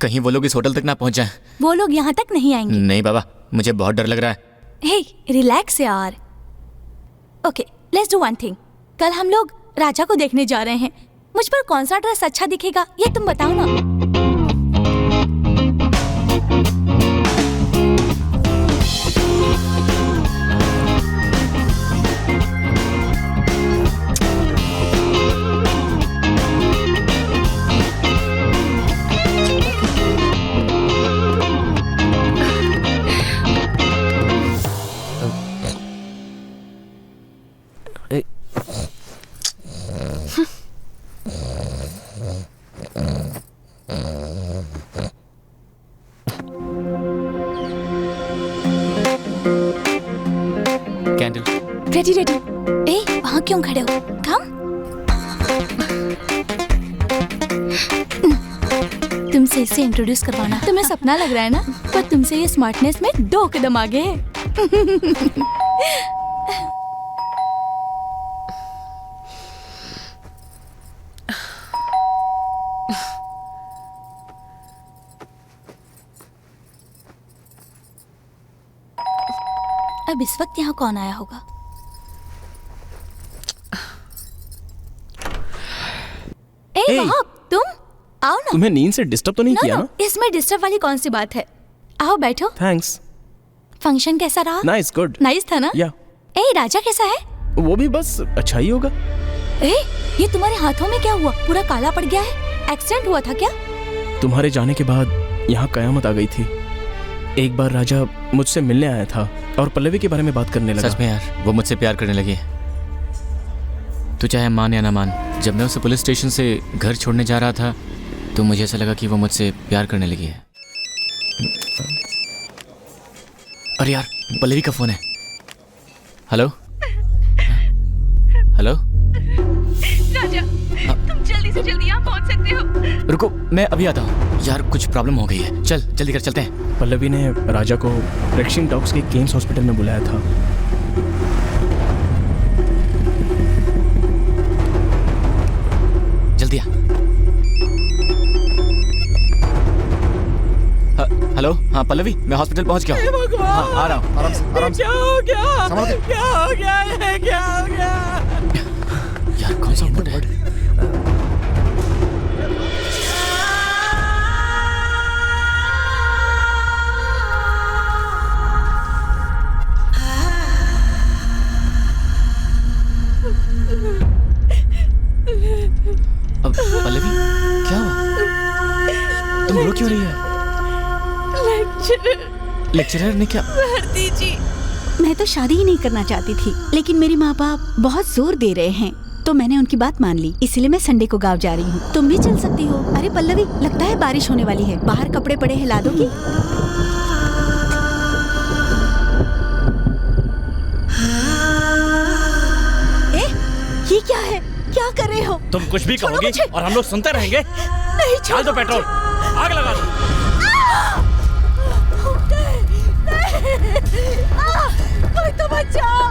S2: कहीं वो लोग इस होटल तक ना पहुंच जाएं।
S5: वो लोग यहाँ तक नहीं आएंगे।
S2: नहीं बाबा, मुझे बहुत डर लग रहा है।
S5: हे रिलैक्स यार। Okay, let's do one thing. कल हम लोग राजा को देखने जा रहे हैं। मुझ पर कौन सा ड्रेस अच्छा दिखेगा ये तुम बताओ ना।
S2: Candle
S5: ready ready. ए वहाँ क्यों खड़े हो? कम। तुमसे इसे इंट्रोड्यूस करवाना। तुम्हें सपना लग रहा है ना, पर तुमसे ये स्मार्टनेस में 2 कदम आगे है। अब इस वक्त यहाँ कौन आया होगा? वहाँ तुम आओ ना।
S4: तुम्हें नींद से डिस्टर्ब तो नहीं किया ना?
S5: इसमें डिस्टर्ब वाली कौन सी बात है? आओ बैठो।
S4: थैंक्स।
S5: फंक्शन कैसा रहा?
S4: Nice, good.
S5: नाइस था ना?
S4: या।
S5: राजा कैसा है?
S4: वो भी बस अच्छा ही होगा।
S5: ये तुम्हारे हाथों में क्या हुआ? पूरा काला पड़ गया है। एक्सीडेंट हुआ था क्या?
S4: तुम्हारे जाने के बाद यहाँ कयामत आ गई थी। एक बार राजा मुझसे मिलने आया था और पल्लवी के बारे में बात करने लगा।
S2: सच में यार, वो मुझसे प्यार करने लगी है। तू चाहे मान या ना मान, जब मैं उसे पुलिस स्टेशन से घर छोड़ने जा रहा था तो मुझे ऐसा लगा कि वो मुझसे प्यार करने लगी है। अरे यार, पल्लवी का फोन है। हेलो हेलो
S5: राजा, तुम जल्दी से जल्दी यहाँ पहुँच सकते हो?
S2: रुको, मैं अभी आता हूँ। यार कुछ प्रॉब्लम हो गई है, चल जल्दी कर चलते हैं।
S4: पल्लवी ने राजा को रेक्सिन डॉग्स के केम्स हॉस्पिटल में बुलाया था।
S2: जल्दी आ। हेलो, हाँ पल्लवी, मैं हॉस्पिटल पहुंच गया हूँ। हाँ आ रहा हूँ।
S6: आराम से।
S12: क्या हो गया?
S6: संभल के।
S12: क्या हो गया? ये क्या हो गया?
S2: यार कौन सा मोड है? लेक्चरर ने क्या?
S5: भारती जी,
S1: मैं तो शादी ही नहीं करना चाहती थी, लेकिन मेरे माँ बाप बहुत जोर दे रहे हैं, तो मैंने उनकी बात मान ली। इसलिए मैं संडे को गाँव जा रही हूँ। तुम भी चल सकती हो। अरे पल्लवी, लगता है बारिश होने वाली है। बाहर कपड़े पड़े हैं, ला दोगी? ये क्या है? क्या कर रहे हो?
S9: तुम कुछ भी कहोगी और हम लोग सुनते रहेंगे।
S1: नहीं,
S9: डाल दो पेट्रोल, आग लगा दो।
S5: कोई तो बचाओ।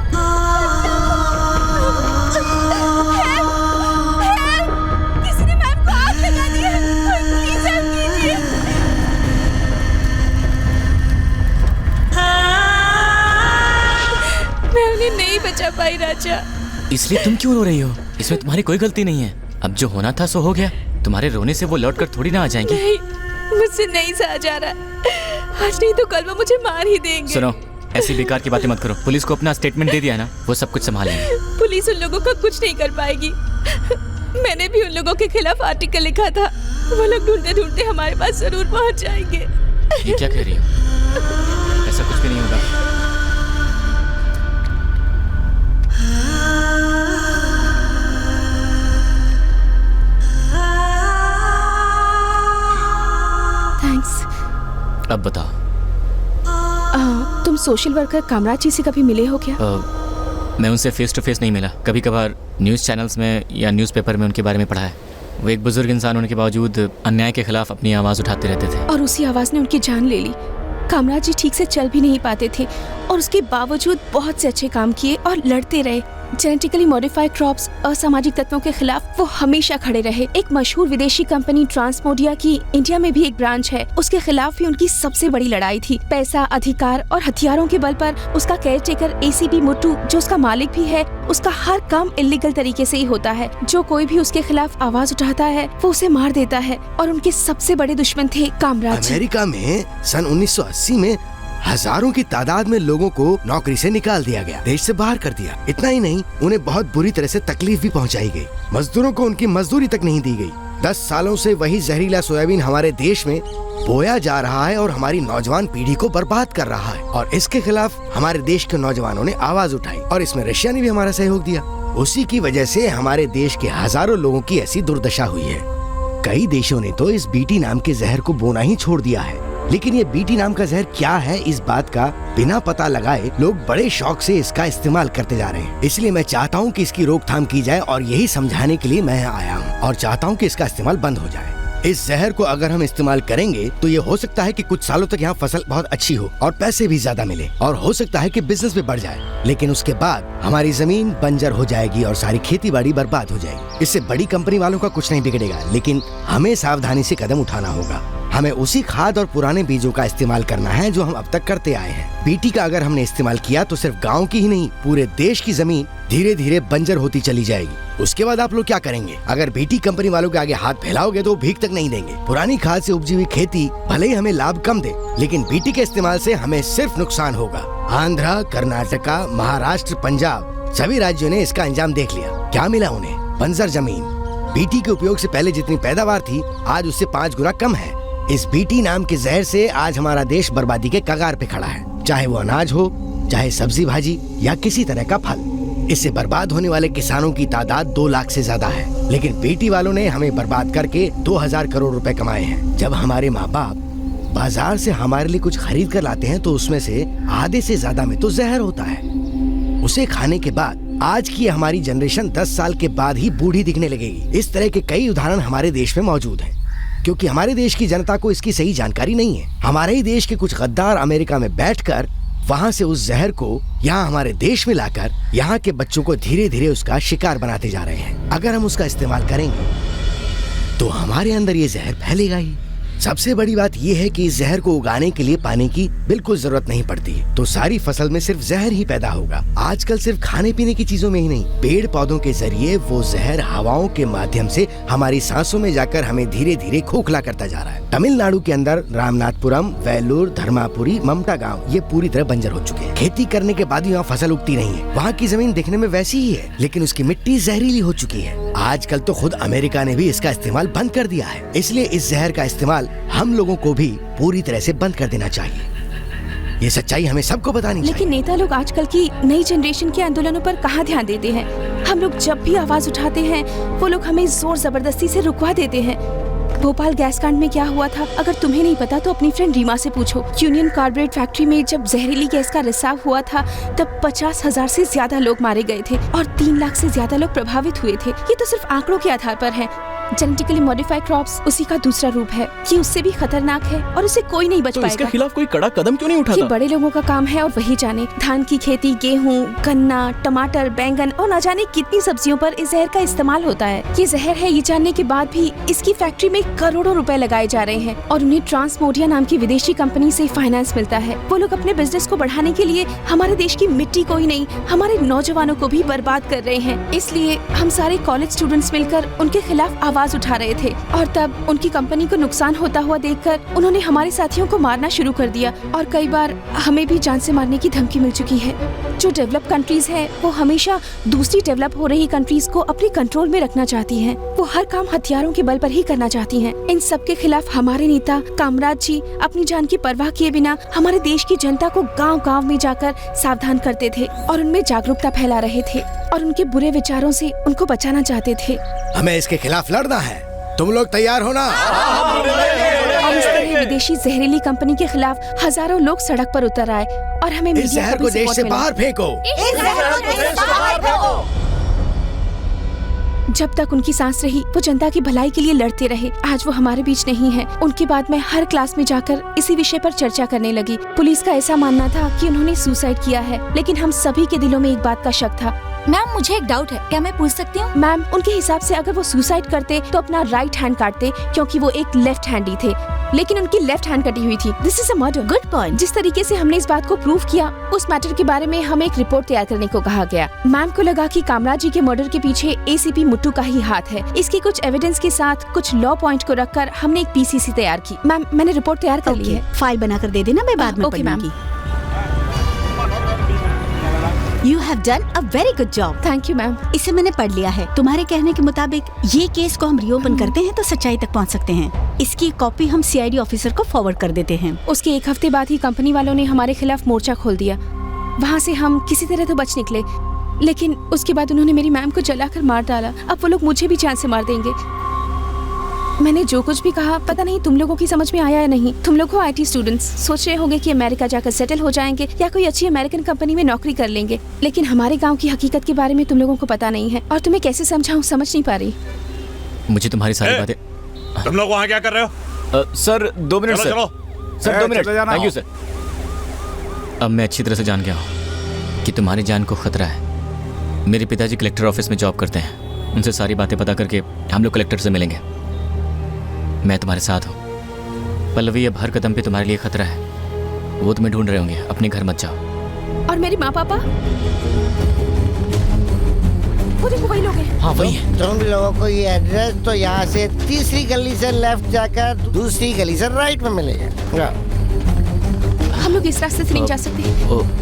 S5: किसी ने मैम को आग लगा दी है। प्लीज हेल्प कीजिए। मैं उन्हें नहीं बचा पाई राजा।
S2: इसलिए तुम क्यों रो रही हो? इसमें तुम्हारी कोई गलती नहीं है। अब जो होना था सो हो गया। तुम्हारे रोने से वो लौट कर थोड़ी ना आ जाएंगे।
S5: नहीं, मुझसे नहीं सहा जा रहा। आज नहीं तो कल वो मुझे मार ही देंगे।
S2: सुनो, ऐसी बेकार की बातें मत करो। पुलिस को अपना स्टेटमेंट दे दिया ना, वो सब कुछ संभालेंगे।
S5: पुलिस उन लोगों का कुछ नहीं कर पाएगी। मैंने भी उन लोगों के खिलाफ आर्टिकल लिखा था। वो लोग ढूंढते ढूंढते हमारे पास जरूर पहुंच जाएंगे।
S2: ये क्या कह रही हो? ऐसा कुछ भी नहीं होगा।
S13: थैंक्स।
S2: अब बताओ,
S13: तुम सोशल वर्कर कामराज जी से कभी मिले हो क्या?
S2: मैं उनसे फेस टू फेस नहीं मिला। कभी कभार न्यूज़ चैनल्स में या न्यूज़पेपर में उनके बारे में पढ़ा है। वो एक बुजुर्ग इंसान होने के बावजूद अन्याय के खिलाफ अपनी आवाज़ उठाते रहते थे।
S13: और उसी आवाज़ ने उनकी जान ले ली। कामराज जी ठीक से चल भी नहीं पाते थे और उसके बावजूद बहुत से अच्छे काम किए और लड़ते रहे। जेनेटिकली मॉडिफाइड क्रॉप्स, असामाजिक तत्वों के खिलाफ वो हमेशा खड़े रहे। एक मशहूर विदेशी कंपनी ट्रांसमोडिया की इंडिया में भी एक ब्रांच है, उसके खिलाफ भी उनकी सबसे बड़ी लड़ाई थी। पैसा, अधिकार और हथियारों के बल पर उसका केयरटेकर ACP मुट्टू, जो उसका मालिक भी है, उसका हर काम इलीगल तरीके से ही होता है। जो कोई भी उसके खिलाफ आवाज उठाता है वो उसे मार देता है। और उनके सबसे बड़े दुश्मन थे कामराज।
S3: अमेरिका में सन 1980 में हजारों की तादाद में लोगों को नौकरी से निकाल दिया गया, देश से बाहर कर दिया। इतना ही नहीं, उन्हें बहुत बुरी तरह से तकलीफ भी पहुंचाई गई। मजदूरों को उनकी मजदूरी तक नहीं दी गई। 10 सालों से वही जहरीला सोयाबीन हमारे देश में बोया जा रहा है और हमारी नौजवान पीढ़ी को बर्बाद कर रहा है। और इसके खिलाफ हमारे देश के नौजवानों ने आवाज उठाई और इसमें रशिया ने भी हमारा सहयोग दिया। उसी की वजह से हमारे देश के हजारों लोगों की ऐसी दुर्दशा हुई है। कई देशों ने तो इस बीटी नाम के जहर को बोना ही छोड़ दिया है। लेकिन ये बीटी नाम का जहर क्या है, इस बात का बिना पता लगाए लोग बड़े शौक से इसका इस्तेमाल करते जा रहे हैं। इसलिए मैं चाहता हूँ कि इसकी रोकथाम की जाए और यही समझाने के लिए मैं आया हूँ और चाहता हूँ कि इसका इस्तेमाल बंद हो जाए। इस जहर को अगर हम इस्तेमाल करेंगे तो ये हो सकता है कि कुछ सालों तक यहाँ फसल बहुत अच्छी हो और पैसे भी ज्यादा मिले और हो सकता है कि बिजनेस भी बढ़ जाए। लेकिन उसके बाद हमारी जमीन बंजर हो जाएगी और सारी खेती बाड़ी बर्बाद हो जाएगी। इससे बड़ी कंपनी वालों का कुछ नहीं बिगड़ेगा, लेकिन हमें सावधानी से कदम उठाना होगा। हमें उसी खाद और पुराने बीजों का इस्तेमाल करना है जो हम अब तक करते आए हैं। बीटी का अगर हमने इस्तेमाल किया तो सिर्फ गांव की ही नहीं, पूरे देश की जमीन धीरे धीरे बंजर होती चली जाएगी। उसके बाद आप लोग क्या करेंगे? अगर बीटी कंपनी वालों के आगे हाथ फैलाओगे तो भीख तक नहीं देंगे। पुरानी खाद से उपजी हुई खेती भले ही हमें लाभ कम दे, लेकिन बीटी के इस्तेमाल से हमें सिर्फ नुकसान होगा। आंध्रा, कर्नाटका, महाराष्ट्र, पंजाब सभी राज्यों ने इसका अंजाम देख लिया। क्या मिला उन्हें? बंजर जमीन। बीटी के उपयोग से पहले जितनी पैदावार थी आज उससे 5 गुना कम है। इस बीटी नाम के जहर से आज हमारा देश बर्बादी के कगार पे खड़ा है, चाहे वो अनाज हो, चाहे सब्जी भाजी या किसी तरह का फल। इससे बर्बाद होने वाले किसानों की तादाद 2 लाख से ज्यादा है, लेकिन बीटी वालों ने हमें बर्बाद करके 2000 करोड़ रुपए कमाए हैं। जब हमारे माँ बाप बाजार से हमारे लिए कुछ खरीद कर लाते हैं तो उसमें से आधे से ज्यादा में तो जहर होता है। उसे खाने के बाद आज की हमारी जनरेशन 10 साल के बाद ही बूढ़ी दिखने लगेगी। इस तरह के कई उदाहरण हमारे देश में मौजूद हैं, क्योंकि हमारे देश की जनता को इसकी सही जानकारी नहीं है। हमारे ही देश के कुछ गद्दार अमेरिका में बैठकर वहां से उस जहर को यहाँ हमारे देश में लाकर यहाँ के बच्चों को धीरे धीरे उसका शिकार बनाते जा रहे हैं। अगर हम उसका इस्तेमाल करेंगे तो हमारे अंदर ये जहर फैलेगा ही। सबसे बड़ी बात यह है कि इस जहर को उगाने के लिए पानी की बिल्कुल जरूरत नहीं पड़ती, तो सारी फसल में सिर्फ जहर ही पैदा होगा। आजकल सिर्फ खाने पीने की चीजों में ही नहीं, पेड़ पौधों के जरिए वो जहर हवाओं के माध्यम से हमारी सांसों में जाकर हमें धीरे धीरे खोखला करता जा रहा है। तमिलनाडु के अंदर रामनाथपुरम, वेलूर, धर्मापुरी, ममता गाँव ये पूरी तरह बंजर हो चुके हैं। खेती करने के बाद यहाँ फसल उगती नहीं है। वहाँ की जमीन दिखने में वैसी ही है, लेकिन उसकी मिट्टी जहरीली हो चुकी है। आजकल तो खुद अमेरिका ने भी इसका इस्तेमाल बंद कर दिया है। इसलिए इस जहर का इस्तेमाल हम लोगों को भी पूरी तरह से बंद कर देना चाहिए। ये सच्चाई हमें सबको बतानी चाहिए।
S13: लेकिन नेता लोग आजकल की नई जनरेशन के आंदोलनों पर कहाँ ध्यान देते हैं। हम लोग जब भी आवाज उठाते हैं वो लोग हमें जोर जबरदस्ती से रुकवा देते हैं। भोपाल गैस कांड में क्या हुआ था अगर तुम्हें नहीं पता तो अपनी फ्रेंड रीमा से पूछो। यूनियन कार्बोरेट फैक्ट्री में जब जहरीली गैस का रिसाव हुआ था तब 50,000 से ज्यादा लोग मारे गए थे और 3 लाख से ज्यादा लोग प्रभावित हुए थे। ये तो सिर्फ आंकड़ों के आधार पर है। जेनेटिकली मॉडिफाइड क्रॉप्स उसी का दूसरा रूप है। ये उससे भी खतरनाक है और उसे कोई नहीं बच
S4: तो
S13: पाएगा।
S4: इसके खिलाफ कोई कड़ा कदम क्यों नहीं उठाता?
S13: ये बड़े लोगों का काम है और वही जाने। धान की खेती, गेहूँ, गन्ना, टमाटर, बैंगन और न जाने कितनी सब्जियों पर इस जहर का इस्तेमाल होता है। ये जहर है ये जानने के बाद भी इसकी फैक्ट्री में करोड़ों रुपए लगाए जा रहे हैं और उन्हें ट्रांसमोडिया नाम की विदेशी कंपनी से फाइनेंस मिलता है। वो लोग अपने बिजनेस को बढ़ाने के लिए हमारे देश की मिट्टी को ही नहीं हमारे नौजवानों को भी बर्बाद कर रहे हैं। इसलिए हम सारे कॉलेज स्टूडेंट्स मिलकर उनके खिलाफ आवाज उठा रहे थे और तब उनकी कंपनी को नुकसान होता हुआ देखकर उन्होंने हमारे साथियों को मारना शुरू कर दिया और कई बार हमें भी जान से मारने की धमकी मिल चुकी है। जो डेवलप कंट्रीज है वो हमेशा दूसरी डेवलप हो रही कंट्रीज को अपने कंट्रोल में रखना चाहती हैं। वो हर काम हथियारों के बल पर ही करना चाहती हैं। इन सब के खिलाफ हमारे नेता कामराज जी अपनी जान की परवाह किए बिना हमारे देश की जनता को गांव-गांव में जाकर सावधान करते थे और उनमें जागरूकता फैला रहे थे और उनके बुरे विचारों से उनको बचाना चाहते थे।
S3: हमें इसके खिलाफ लड़ना है। तुम लोग तैयार हो ना?
S13: और इस तरह विदेशी जहरीली कंपनी के खिलाफ हजारों लोग सड़क पर उतर आए और हमें
S3: इस जहर को देश से बाहर फेंको।
S13: जब तक उनकी सांस रही वो जनता की भलाई के लिए लड़ते रहे। आज वो हमारे बीच नहीं है। उनके बाद मैं हर क्लास में जाकर इसी विषय पर चर्चा करने लगी। पुलिस का ऐसा मानना था कि उन्होंने सुसाइड किया है, लेकिन हम सभी के दिलों में एक बात का शक था।
S5: मैम मुझे एक डाउट है, क्या मैं पूछ सकती हूँ?
S13: मैम उनके हिसाब से अगर वो सुसाइड करते तो अपना राइट हैंड काटते क्योंकि वो एक लेफ्ट हैंडी थे, लेकिन उनकी लेफ्ट हैंड कटी हुई थी। This is a murder. Good point. जिस तरीके से हमने इस बात को प्रूव किया उस मैटर के बारे में हमें एक रिपोर्ट तैयार करने को कहा गया। मैम को लगा कि कामराज जी के मर्डर के पीछे एसीपी मुट्टू का ही हाथ है। इसके कुछ एविडेंस के साथ कुछ लॉ पॉइंट को रखकर हमने एक पीसीसी तैयार की। मैम मैंने रिपोर्ट तैयार कर ली है।
S1: फाइल बनाकर दे देना, मैं बाद में
S13: okay ma'am.
S1: You have done a very good job.
S13: Thank you ma'am.
S1: इसे मैंने पढ़ लिया है। तुम्हारे कहने के मुताबिक ये केस को हम रीओपन करते हैं तो सच्चाई तक पहुंच सकते हैं। इसकी कॉपी हम सीआईडी ऑफिसर को फॉरवर्ड कर देते हैं।
S13: उसके 1 हफ्ते बाद ही कंपनी वालों ने हमारे खिलाफ मोर्चा खोल दिया। वहाँ से हम किसी तरह तो बच निकले, लेकिन उसके बाद उन्होंने मेरी मैम को जलाकर मार डाला। अब वो लोग मुझे भी जान से मार देंगे। मैंने जो कुछ भी कहा पता नहीं तुम लोगों की समझ में आया या नहीं। तुम लोग हो आईटी स्टूडेंट्स, सोच रहे होंगे कि अमेरिका जाकर सेटल हो जाएंगे या कोई अच्छी अमेरिकन कंपनी में नौकरी कर लेंगे, लेकिन हमारे गांव की हकीकत के बारे में तुम लोगों को पता नहीं है और तुम्हें कैसे समझाऊं समझ नहीं पा रही।
S2: मुझे तुम्हारी सारी बातें।
S11: तुम लोग वहाँ क्या कर रहे हो?
S2: Sir 2 minute sir. Sir 2 minute. Thank you sir. अब मैं अच्छी तरह से जान गया हूँ कि तुम्हारी जान को खतरा है। मेरे पिताजी कलेक्टर ऑफिस में जॉब करते हैं। उनसे सारी बातें पता करके हम लोग कलेक्टर से मिलेंगे। मैं तुम्हारे साथ हूँ। पल्लवी अब हर कदम पे तुम्हारे लिए खतरा है। वो तुम्हें ढूंढ रहे होंगे। अपने घर मत जाओ।
S13: और मेरे माँ पापा? वो देखो वही लोग हैं।
S2: हाँ वही है।
S14: तुम लोगों को ये एड्रेस तो यहाँ से तीसरी गली से लेफ्ट जाकर दूसरी गली से राइट में मिलेगा।
S13: हम लोग इस रास्ते से नहीं जा सकते।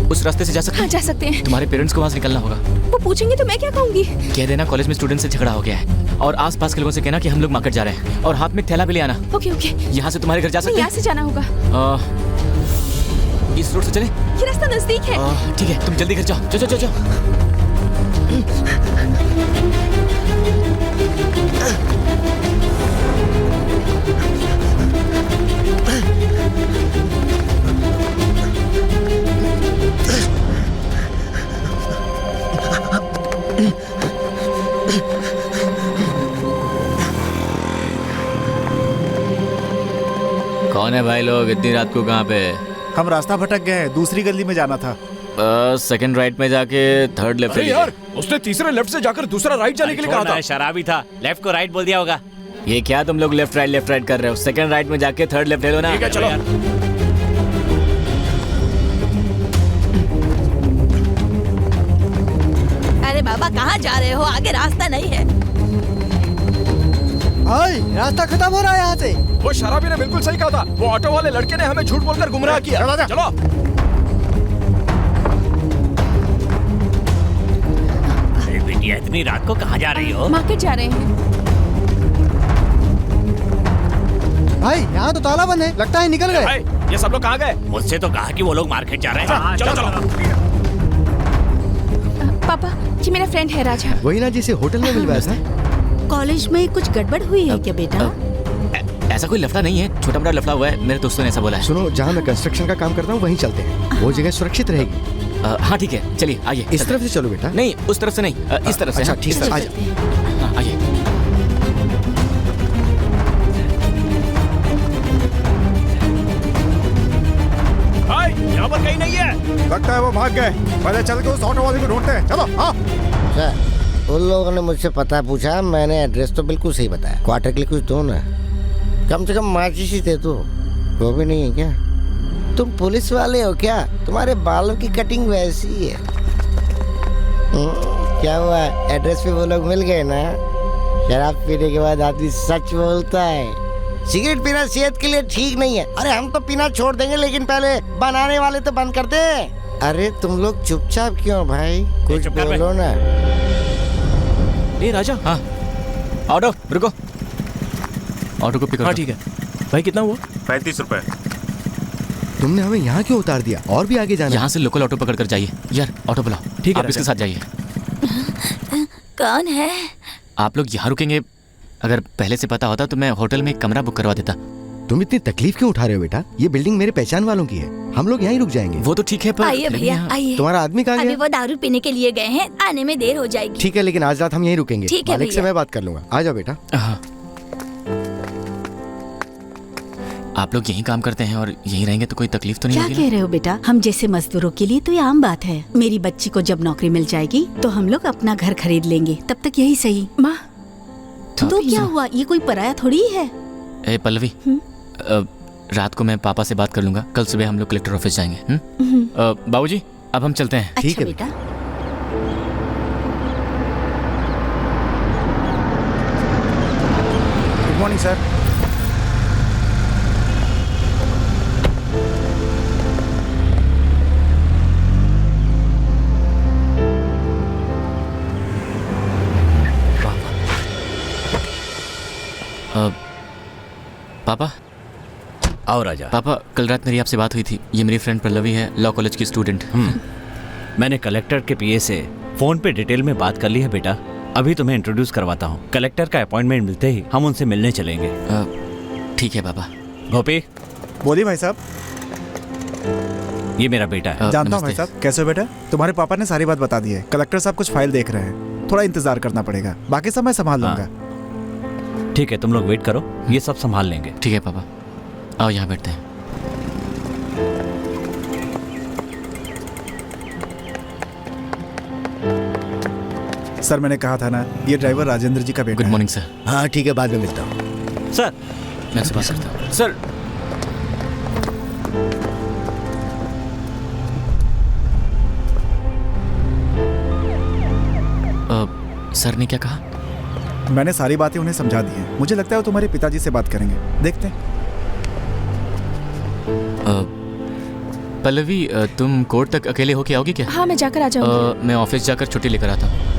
S2: उस रास्ते से जा सकते हैं?
S13: हाँ जा सकते हैं।
S2: तुम्हारे पेरेंट्स को वहाँ से निकलना होगा।
S13: वो पूछेंगे तो मैं क्या कहूँगी?
S2: कह देना कॉलेज में स्टूडेंट से झगड़ा हो गया है और आसपास के लोगों से कहना कि हम लोग मार्केट जा रहे हैं और हाथ में थैला भी ले आना।
S13: Okay okay.
S2: यहाँ से तुम्हारे घर जा सकते हैं?
S13: यहाँ से जाना होगा।
S2: इस रोड से चले?
S13: ये रास्ता नजदीक है।
S2: ठीक है तुम जल्दी घर जाओ। चलो चलो चलो। कौन है भाई लोग? इतनी रात को कहाँ पे?
S6: हम रास्ता भटक गए हैं, दूसरी गली में जाना था।
S2: सेकंड राइट में जाके थर्ड लेफ्ट।
S4: अरे यार उसने तीसरे लेफ्ट से जाकर दूसरा राइट जाने के लिए कहा था।
S9: शराबी था, लेफ्ट को राइट बोल दिया होगा।
S2: ये क्या तुम लोग लेफ्ट राइट कर रहे हो? सेकंड राइट में जाके थर्ड लेफ्ट ले लो ना।
S4: ठीक है चलो।
S1: अरे बाबा कहाँ जा रहे हो? आगे रास्ता नहीं है।
S14: रास्ता खत्म हो रहा है यहाँ से।
S4: वो शराबी ने बिल्कुल सही कहा था। वो ऑटो वाले लड़के ने हमें झूठ बोलकर गुमराह किया। चलो।
S9: अरे बिटिया इतनी रात को कहाँ जा रही हो?
S13: मार्केट जा रहे हैं।
S14: भाई यहाँ तो ताला बंद है, लगता है निकल गए।
S4: ये सब लोग कहाँ गए?
S11: मुझसे तो कहा कि वो लोग मार्केट जा रहे हैं। चलो चलो।
S13: पापा, ये मेरा फ्रेंड है राजा।
S3: वही ना जिसे होटल में मिलवाया था।
S1: कॉलेज में कुछ गड़बड़ हुई है क्या बेटा?
S2: ऐसा कोई लफड़ा नहीं है, छोटा मोटा लफड़ा हुआ है, मेरे दोस्तों ने ऐसा बोला है।
S3: सुनो, जहाँ मैं कंस्ट्रक्शन का काम करता हूँ वहीं चलते हैं, वो जगह सुरक्षित रहेगी।
S2: हाँ ठीक है, चलिए आइए।
S3: इस तरफ से चलो बेटा।
S2: नहीं, उस तरफ से नहीं, इस तरफ से।
S3: अच्छा
S2: हाँ,
S3: ठीक
S2: इस
S3: है,
S2: तरफ
S3: आइए।
S2: से। हाँ, आइए।
S4: यहाँ पर कहीं नहीं है।
S6: लगता है वो भाग गए। पहले चल के उस ऑटो वाले को ढूंढते हैं। चलो हाँ।
S14: सर, उन लोगों ने मुझसे पता पूछा, मैंने एड्रेस तो बिल्कुल सही बताया। क्वार्टर के लिए कुछ दो ना, कम से कम माचिस ही दे दो। वो भी नहीं है क्या? तुम पुलिस वाले हो क्या? तुम्हारे बालों की कटिंग वैसी ही है। क्या हुआ, एड्रेस पे वो लोग मिल गए ना? शराब पीने के बाद आदमी सच बोलता है। सिगरेट पीना सेहत के लिए ठीक नहीं है। अरे हम तो पीना छोड़ देंगे, लेकिन पहले बनाने वाले तो बंद कर दे। अरे तुम लोग चुपचाप क्यों भाई, कुछ बोलो ना।
S2: ए राजा। हाँ, ऑटो रुको, ऑटो को पिक करो।
S4: हाँ ठीक है भाई, कितना हुआ?
S6: 35 रुपए।
S3: तुमने हमें यहाँ क्यों उतार दिया? और भी आगे जाना।
S2: यहाँ से लोकल ऑटो पकड़ कर जाइए। यार ऑटो बुलाओ।
S4: ठीक है,
S2: आप इसके साथ जाइए।
S5: कौन है?
S2: आप लोग यहाँ रुकेंगे? अगर पहले से पता होता तो मैं होटल में एक कमरा बुक करवा देता।
S3: तुम इतनी तकलीफ क्यों उठा रहे हो बेटा? ये बिल्डिंग मेरे पहचान वालों की है, हम लोग यहीं रुक जाएंगे।
S2: वो तो ठीक है, पर
S5: आइए भैया आइए।
S3: तुम्हारा आदमी कहाँ
S5: अभी
S3: गया?
S5: वो दारू पीने के लिए गए हैं, आने में देर हो जाएगी।
S3: ठीक है, लेकिन आज रात हम यहीं रुकेंगे।
S5: ठीक है
S3: मालिक से
S5: भैया।
S3: मैं बात कर लूंगा। आ जाओ बेटा।
S2: हाँ। आप लोग यहीं काम करते हैं और यहीं रहेंगे तो कोई तकलीफ तो नहीं
S1: क्या
S2: होगी?
S1: कह रहे हो बेटा? हम जैसे मजदूरों के लिए तो ये आम बात है। मेरी बच्ची को जब नौकरी मिल जाएगी तो हम लोग अपना घर खरीद लेंगे, तब तक यही सही।
S13: माँ
S1: तो क्या हुआ, ये कोई पराया थोड़ी है।
S2: ए पल्लवी, रात को मैं पापा से बात कर लूंगा। कल सुबह हम लोग कलेक्टर ऑफिस जाएंगे। बाबूजी, अब हम चलते हैं।
S1: अच्छा बेटा।
S6: Good morning sir.
S2: पापा।
S11: आओ राजा।
S2: पापा, कल रात मेरी आपसे बात हुई थी। ये मेरी फ्रेंड पल्लवी है, लॉ कॉलेज की स्टूडेंट।
S9: मैंने कलेक्टर के पीए से फोन पे डिटेल में बात कर ली है बेटा। अभी तुम्हें इंट्रोड्यूस करवाता हूँ। कलेक्टर का अपॉइंटमेंट मिलते ही हम उनसे मिलने चलेंगे।
S2: ठीक है पापा।
S9: गोपी।
S6: बोलिए भाई साहब।
S9: ये मेरा बेटा है।
S6: जानता हूँ भाई साहब। कैसे हो बेटा? तुम्हारे पापा ने सारी बात बता दी है। कलेक्टर साहब कुछ फाइल देख रहे हैं, थोड़ा इंतजार करना पड़ेगा, बाकी सब मैं संभाल लूंगा।
S9: ठीक है, तुम लोग वेट करो, ये सब संभाल लेंगे।
S2: ठीक है पापा, आओ यहाँ बैठते हैं।
S6: सर मैंने कहा था ना, ये ड्राइवर राजेंद्र जी का बेटा है।
S2: Good morning sir.
S3: हाँ ठीक है, बाद में मिलता हूँ।
S9: सर
S2: मैं आपसे बात करता हूँ। सर सर ने क्या कहा?
S6: मैंने सारी बातें उन्हें समझा दी हैं। मुझे लगता है वो तुम्हारे पिताजी से बात करेंगे, देखते हैं।
S2: पल्लवी, तुम कोर्ट तक अकेले होके आओगी क्या?
S13: हाँ मैं जाकर आ जाऊंगी।
S2: मैं ऑफिस जाकर छुट्टी लेकर आता हूँ।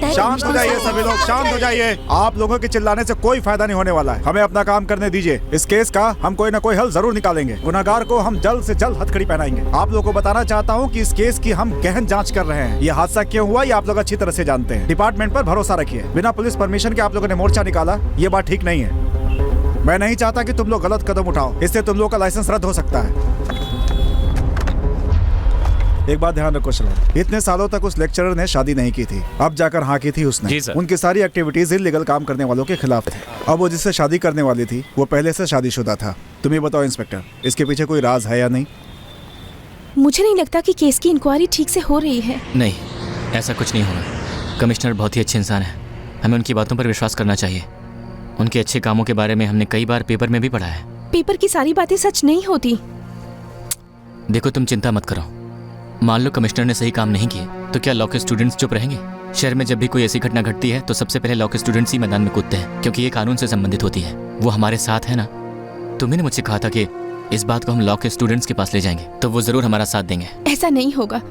S6: शांत हो जाइए सभी लोग, शांत हो जाइए। आप लोगों के चिल्लाने से कोई फायदा नहीं होने वाला है। हमें अपना काम करने दीजिए। इस केस का हम कोई ना कोई हल जरूर निकालेंगे। गुनहगार को हम जल्द से जल्द हथकड़ी पहनाएंगे। आप लोगों को बताना चाहता हूँ कि इस केस की हम गहन जांच कर रहे हैं। ये हादसा क्यों हुआ ये आप लोग अच्छी तरह से जानते हैं। डिपार्टमेंट पर भरोसा रखिए। बिना पुलिस परमिशन के आप लोगों ने मोर्चा निकाला, ये बात ठीक नहीं है। मैं नहीं चाहता कि तुम लोग गलत कदम उठाओ, इससे तुम लोग का लाइसेंस रद्द हो सकता है। एक बात ध्यान रखो श्रवण, इतने सालों तक उस लेक्चरर ने शादी नहीं की थी, अब जाकर हाँ की थी उसने।
S4: जी सर।
S6: उनकी सारी एक्टिविटीज इल्लीगल काम करने वालों के खिलाफ थी। अब वो जिससे शादी करने वाली थी वो पहले से शादीशुदा था। तुम ये बताओ इंस्पेक्टर, इसके पीछे कोई राज है या नहीं?
S13: मुझे नहीं लगता कि केस की इंक्वायरी ठीक से हो रही है।
S2: नहीं, ऐसा कुछ नहीं होगा। कमिश्नर बहुत ही अच्छे इंसान है, हमें उनकी बातों पर विश्वास करना चाहिए। उनके अच्छे कामों के बारे में हमने कई बार पेपर में भी पढ़ा है।
S13: पेपर की सारी बातें सच नहीं होती।
S2: देखो तुम चिंता मत करो, मान लो कमिश्नर ने सही काम नहीं किए तो क्या लॉ के स्टूडेंट्स चुप रहेंगे? शहर में जब भी कोई ऐसी घटना घटती है तो सबसे पहले लॉ के स्टूडेंट्स ही मैदान में कूदते हैं, क्योंकि ये कानून से संबंधित होती है। वो हमारे साथ है ना। तुम्ही ने मुझसे कहा था कि इस बात को हम लॉ के स्टूडेंट्स के पास ले जाएंगे तो वो जरूर हमारा साथ देंगे।
S13: ऐसा नहीं होगा।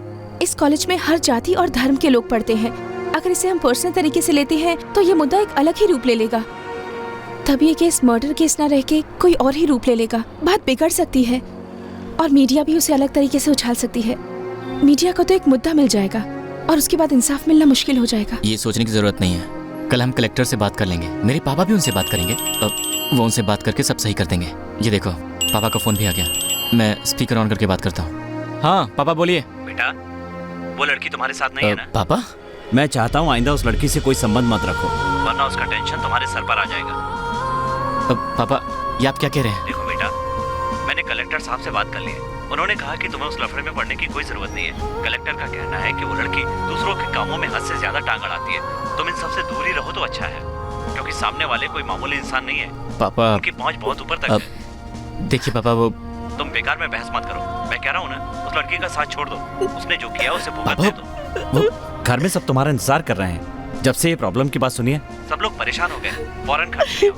S13: इस कॉलेज में हर जाति और धर्म के लोग पढ़ते हैं। अगर इसे हम पर्सनल तरीके से लेते हैं तो ये मुद्दा एक अलग ही रूप ले लेगा। तब ये केस मर्डर केस ना रह के कोई और ही रूप ले लेगा। बात बिगड़ सकती है और मीडिया भी उसे अलग तरीके से उछाल सकती है। मीडिया को तो एक मुद्दा मिल जाएगा और उसके बाद इंसाफ मिलना मुश्किल हो जाएगा।
S2: ये सोचने की जरूरत नहीं है। कल हम कलेक्टर से बात कर लेंगे। मेरे पापा भी उनसे बात करेंगे। वो उनसे बात करके सब सही कर देंगे। ये देखो, पापा का फोन भी आ गया। मैं स्पीकर ऑन करके बात करता हूँ। हाँ पापा बोलिए।
S9: बेटा, वो लड़की तुम्हारे साथ नहीं है ना?
S2: पापा,
S9: मैं चाहता हूँ आइंदा उस लड़की से कोई संबंध मत रखो, वरना उसका टेंशन तुम्हारे सर पर आ जाएगा।
S2: पापा, ये आप क्या कह रहे हैं?
S9: देखो बेटा, मैंने कलेक्टर साहब से बात कर ली है। उन्होंने कहा कि तुम्हें उस लफड़े में पड़ने की कोई जरूरत नहीं है। कलेक्टर का कहना है कि वो लड़की दूसरों के कामों में हद से ज्यादा टांग अड़ाती है। तुम इन सबसे दूर ही रहो तो अच्छा है, क्योंकि सामने वाले कोई मामूली इंसान नहीं है।
S2: पापा,
S9: उनकी पहुंच बहुत ऊपर तक है।
S2: देखिए पापा, वो
S9: तुम बेकार में बहस मत करो। मैं कह रहा हूँ ना, उस लड़की का साथ छोड़ दो। उसने जो किया उसे भुगत दे दो। घर में सब तुम्हारा इंतजार कर रहे हैं। जब से ये प्रॉब्लम की बात सुनी है, सब लोग परेशान हो गए। फौरन घर चले आओ।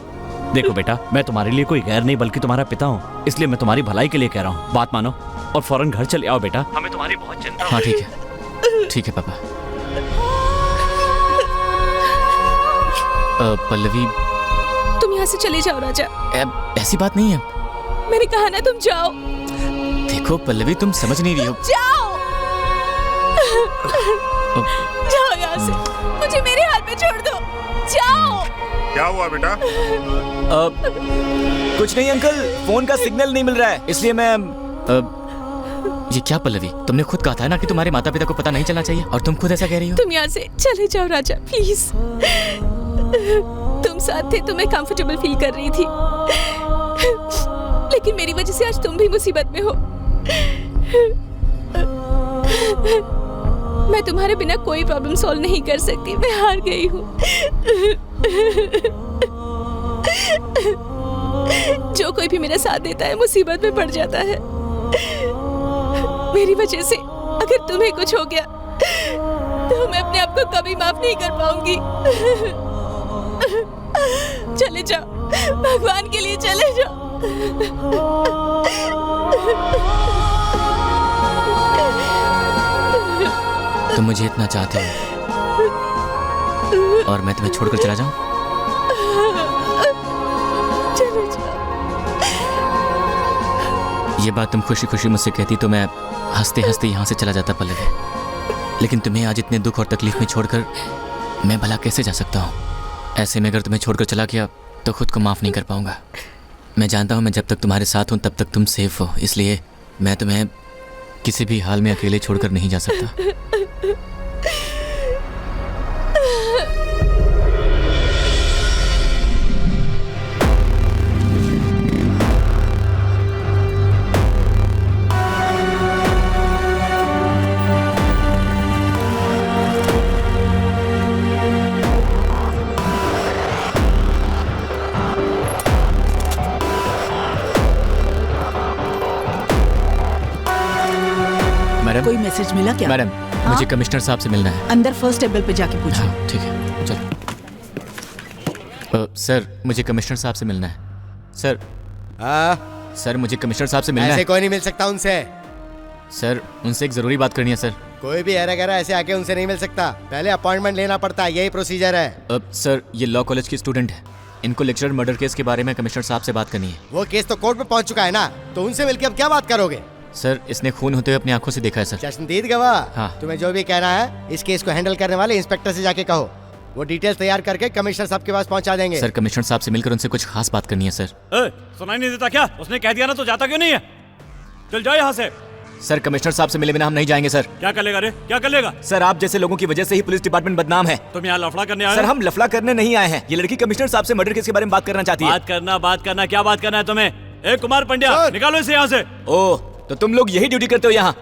S9: देखो बेटा, मैं तुम्हारे लिए कोई गैर नहीं बल्कि तुम्हारा पिता हूँ, इसलिए मैं तुम्हारी भलाई के लिए कह रहा हूँ। बात मानो और फौरन घर चले आओ बेटा। हमें तुम्हारी बहुत चिंता है।
S2: हाँ ठीक है, ठीक है पापा। पल्लवी,
S13: तुम यहाँ से चले जाओ राजा।
S2: ऐसी बात नहीं है।
S13: मैंने कहा ना तुम जाओ।
S2: देखो पल्लवी, तुम समझ नहीं रही हो।
S13: जाओ जाओ यहाँ से, मुझे मेरे हाल में छोड़ दो। जाओ।
S6: क्या हुआ बेटा?
S10: कुछ नहीं अंकल, फोन का सिग्नल नहीं मिल रहा है, इसलिए मैं
S2: ये क्या पल्लवी, तुमने खुद कहा था ना कि तुम्हारे माता पिता को पता नहीं चलना चाहिए, और तुम खुद ऐसा कह रही हो।
S13: तुम यहाँ से चले जाओ राजा, प्लीज। तुम साथ थे तो मैं कंफर्टेबल फील कर रही थी, लेकिन मेरी वजह से आज तुम भी मुसीबत में हो। मैं तुम्हारे बिना कोई प्रॉब्लम सॉल्व नहीं कर सकती। मैं हार गई हूँ। जो कोई भी मेरा साथ देता है मुसीबत में पड़ जाता है। मेरी वजह से अगर तुम्हें कुछ हो गया तो मैं अपने आप को कभी माफ नहीं कर पाऊंगी। चले जाओ, भगवान के लिए चले जाओ।
S2: तुम मुझे इतना चाहते हो और मैं तुम्हें छोड़कर चला जाऊं?
S13: चले जाओ।
S2: ये बात तुम खुशी खुशी मुझसे कहती तो मैं हंसते हंसते यहाँ से चला जाता पल्लवी, लेकिन तुम्हें आज इतने दुख और तकलीफ में छोड़कर मैं भला कैसे जा सकता हूँ? ऐसे में अगर तुम्हें छोड़कर चला गया तो खुद को माफ़ नहीं कर पाऊंगा। मैं जानता हूँ मैं जब तक तुम्हारे साथ हूँ तब तक तुम सेफ हो, इसलिए मैं तुम्हें किसी भी हाल में अकेले छोड़कर नहीं जा सकता।
S8: कोई मैसेज मिला क्या?
S2: मैडम, मुझे कमिश्नर साहब से मिलना है।
S8: अंदर फर्स्ट टेबल पे जाके पूछो।
S2: हाँ, ठीक है, चलो। सर, मुझे कमिश्नर साहब से मिलना है। सर, सर मुझे कमिश्नर साहब से मिलना है।
S3: ऐसे कोई नहीं मिल सकता उनसे।
S2: सर, उनसे एक जरूरी बात करनी है सर।
S3: कोई भी ऐरा गैरा ऐसे आके उनसे नहीं मिल सकता, पहले अपॉइंटमेंट लेना पड़ता है, यही प्रोसीजर है।
S2: सर, ये लॉ कॉलेज की स्टूडेंट है, इनको लेक्चरर मर्डर केस के बारे में कमिश्नर साहब से बात करनी है।
S3: वो केस तो कोर्ट में पहुंच चुका है ना, तो उनसे मिलकर अब क्या बात करोगे?
S2: सर, इसने खून होते हुए अपनी आंखों से देखा है सर।
S3: चश्मदीद गवाह।
S2: हाँ।
S3: तुम्हें जो भी कहना है इस केस को हैंडल करने वाले इंस्पेक्टर से जाके कहो, वो डिटेल्स तैयार करके कमिश्नर साहब के पास पहुंचा देंगे।
S2: सर, कमिश्नर साहब से मिलकर उनसे कुछ खास बात करनी है सर।
S9: सुनाई नहीं देता क्या? उसने कह दिया ना, तो जाता क्यों नहीं है? चल जाओ यहाँ से।
S2: सर, कमिश्नर साहब से मिले बिना हम नहीं जाएंगे सर।
S9: क्या कर लेगा रे? क्या कर लेगा?
S2: सर, आप जैसे लोगों की वजह से ही पुलिस डिपार्टमेंट बदनाम है।
S9: तुम यहाँ लफड़ा करने आए?
S2: सर, हम लफड़ा करने नहीं आए हैं। ये लड़की कमिश्नर साहब से मर्डर केस के बारे में बात करना चाहती है।
S9: बात करना क्या बात करना है तुम्हें? ए कुमार पंड्या, निकालो इसे यहाँ से।
S2: ओह, तो तुम लोग यही ड्यूटी करते हो यहाँ?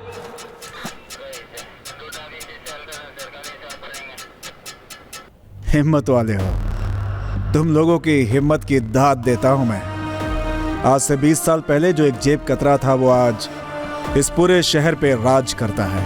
S6: हिम्मत वाले हो तुम लोगों की। हिम्मत की दाद देता हूं मैं। आज से 20 साल पहले जो एक जेब कतरा था, वो आज इस पूरे शहर पे राज करता है।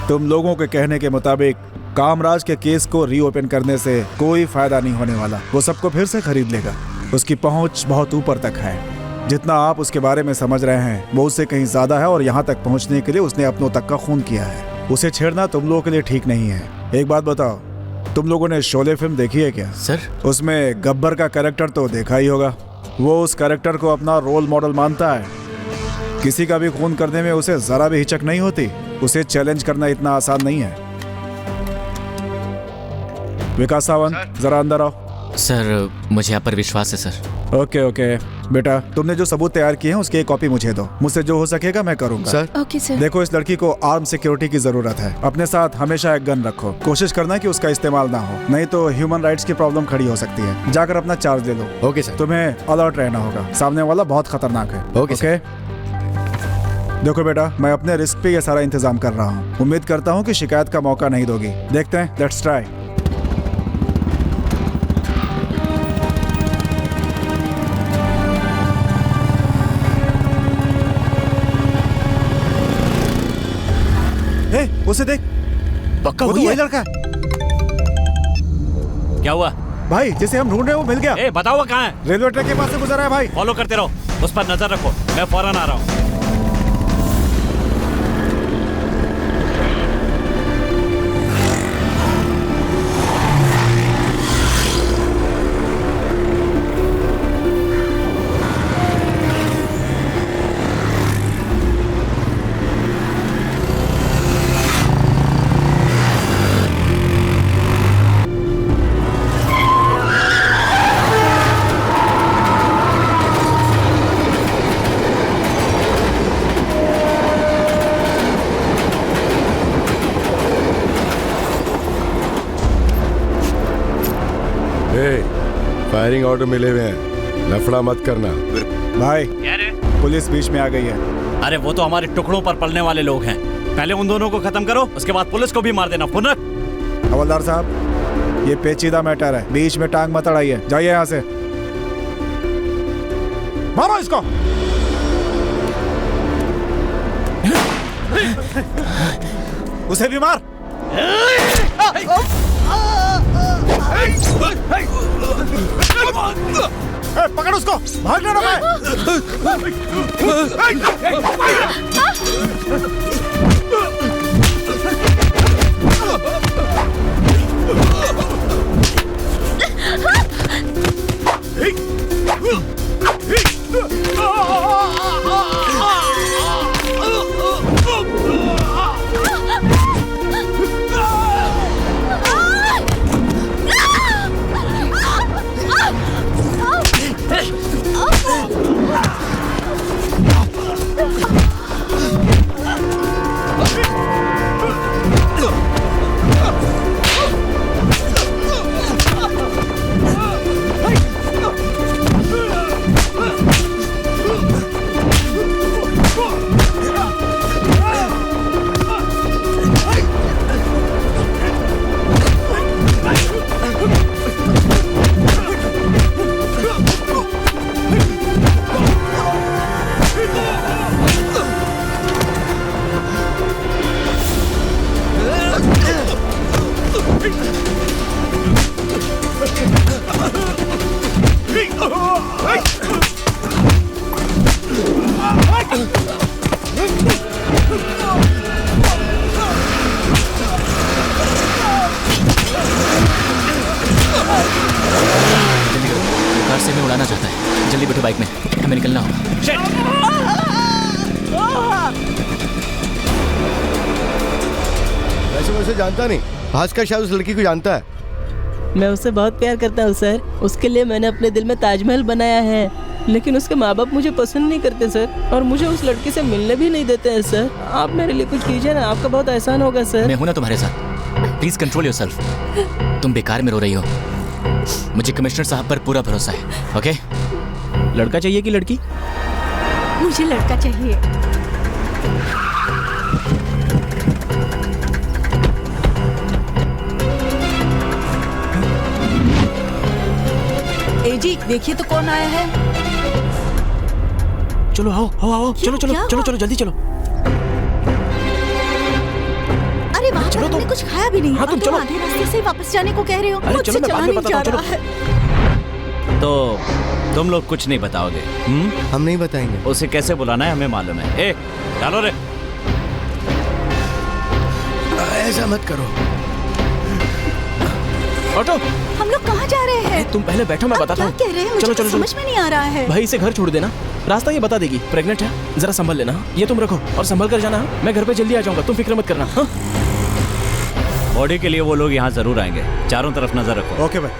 S6: तुम लोगों के कहने के मुताबिक कामराज के केस को रीओपन करने से कोई फायदा नहीं होने वाला। वो सबको फिर से खरीद लेगा। उसकी पहुंच बहुत ऊपर तक है। जितना आप उसके बारे में समझ रहे हैं वो उससे कहीं ज्यादा है, और यहाँ तक पहुँचने के लिए उसने अपनों तक का खून किया है। उसे छेड़ना तुम लोगों के लिए ठीक नहीं है। एक बात बताओ, तुम लोगों ने शोले फिल्म देखी है क्या?
S2: सर,
S6: उसमें गब्बर का कैरेक्टर तो देखा ही होगा। वो उस कैरेक्टर को अपना रोल मॉडल मानता है। किसी का भी खून करने में उसे जरा भी हिचक नहीं होती। उसे चैलेंज करना इतना आसान नहीं है। विकास सावंत, जरा अंदर आओ।
S2: सर, मुझे आप पर विश्वास है सर।
S6: ओके ओके बेटा, तुमने जो सबूत तैयार किए हैं उसकी एक कॉपी मुझे दो। मुझसे जो हो सकेगा मैं करूंगा।
S3: सर।
S13: Okay sir.
S6: देखो, इस लड़की को आर्म सिक्योरिटी की जरूरत है। अपने साथ हमेशा एक गन रखो। कोशिश करना कि उसका इस्तेमाल ना हो, नहीं तो ह्यूमन राइट्स की प्रॉब्लम खड़ी हो सकती है। जाकर अपना चार्ज ले लो।
S3: Okay sir.
S6: तुम्हें अलर्ट रहना होगा, सामने वाला बहुत खतरनाक है।
S3: ओके।
S6: देखो बेटा, मैं अपने रिस्क पे ये सारा इंतजाम कर रहा हूँ। उम्मीद करता हूँ कि शिकायत का मौका नहीं दोगी। देखते हैं, लेट्स ट्राई। उसे देख,
S10: पक्का
S6: वो तो वही लड़का है।
S10: क्या हुआ
S6: भाई? जिसे हम ढूंढ रहे हैं वो मिल गया।
S10: बताओ वो कहाँ है?
S6: रेलवे ट्रैक के पास से गुजरा है भाई।
S10: फॉलो करते रहो, उस पर नजर रखो। मैं फौरन आ रहा हूँ।
S3: फायरिंग ऑर्डर मिले हुए हैं, लफड़ा मत करना।
S6: भाई, पुलिस बीच में आ गई है।
S10: अरे वो तो हमारे टुकड़ों पर पलने वाले लोग हैं। पहले उन दोनों को खत्म करो, उसके बाद पुलिस को भी मार देना। पुनः
S6: हवलदार साहब, ये पेचीदा मैटर है, बीच में टांग मत अड़ाइए। जाइए यहाँ से। मारो इसको। उसे भी मार। पकड़ उसको, भाग ना रहा
S2: कार से मैं उड़ाना चाहता है। जल्दी बैठो बाइक में, हमें निकलना होगा।
S3: वैसे मैं उसे जानता नहीं। भास्कर शायद उस लड़की को जानता है।
S15: मैं उससे बहुत प्यार करता हूँ सर। उसके लिए मैंने अपने दिल में ताजमहल बनाया है, लेकिन उसके माँ बाप मुझे पसंद नहीं करते सर, और मुझे उस लड़की से मिलने भी नहीं देते हैं सर। आप मेरे लिए कुछ कीजिए ना, आपका बहुत एहसान होगा सर।
S2: मैं हूं ना तुम्हारे साथ। Please control yourself. तुम बेकार में रो रही हो। मुझे कमिश्नर साहब पर पूरा भरोसा है। ओके?
S4: लड़का चाहिए कि लड़की?
S1: मुझे लड़का चाहिए।
S8: ए जी, देखिए तो कौन आया है।
S4: चलो आओ आओ आओ, चलो चलो चलो चलो जल्दी चलो।
S1: अरे वहाँ पर हमने कुछ खाया भी नहीं।
S4: हाँ, तुम चलो।
S1: आधे रास्ते से वापस जाने को कह रहे हो। मुझसे चला नहीं जा रहा है।
S10: तो तुम लोग कुछ नहीं बताओगे?
S3: हम नहीं बताएंगे।
S10: उसे कैसे बुलाना है हमें मालूम है। ए, डालो रे।
S3: ऐसा मत करो।
S4: ऑटो,
S1: हम लोग कहाँ जा रहे हैं?
S4: तुम पहले बैठो, मैं बताता हूँ।
S1: क्या कह रहे हैं? मुझे समझ में नहीं आ रहा है।
S4: भाई इसे घर छोड़ देना, रास्ता ये बता देगी। प्रेग्नेंट है, जरा संभल लेना। ये तुम रखो और संभल कर जाना। मैं घर पे जल्दी आ जाऊंगा, तुम फिक्र मत करना। हाँ?
S9: बॉडी के लिए वो लोग यहाँ जरूर आएंगे, चारों तरफ नजर रखो।
S6: ओके भाई।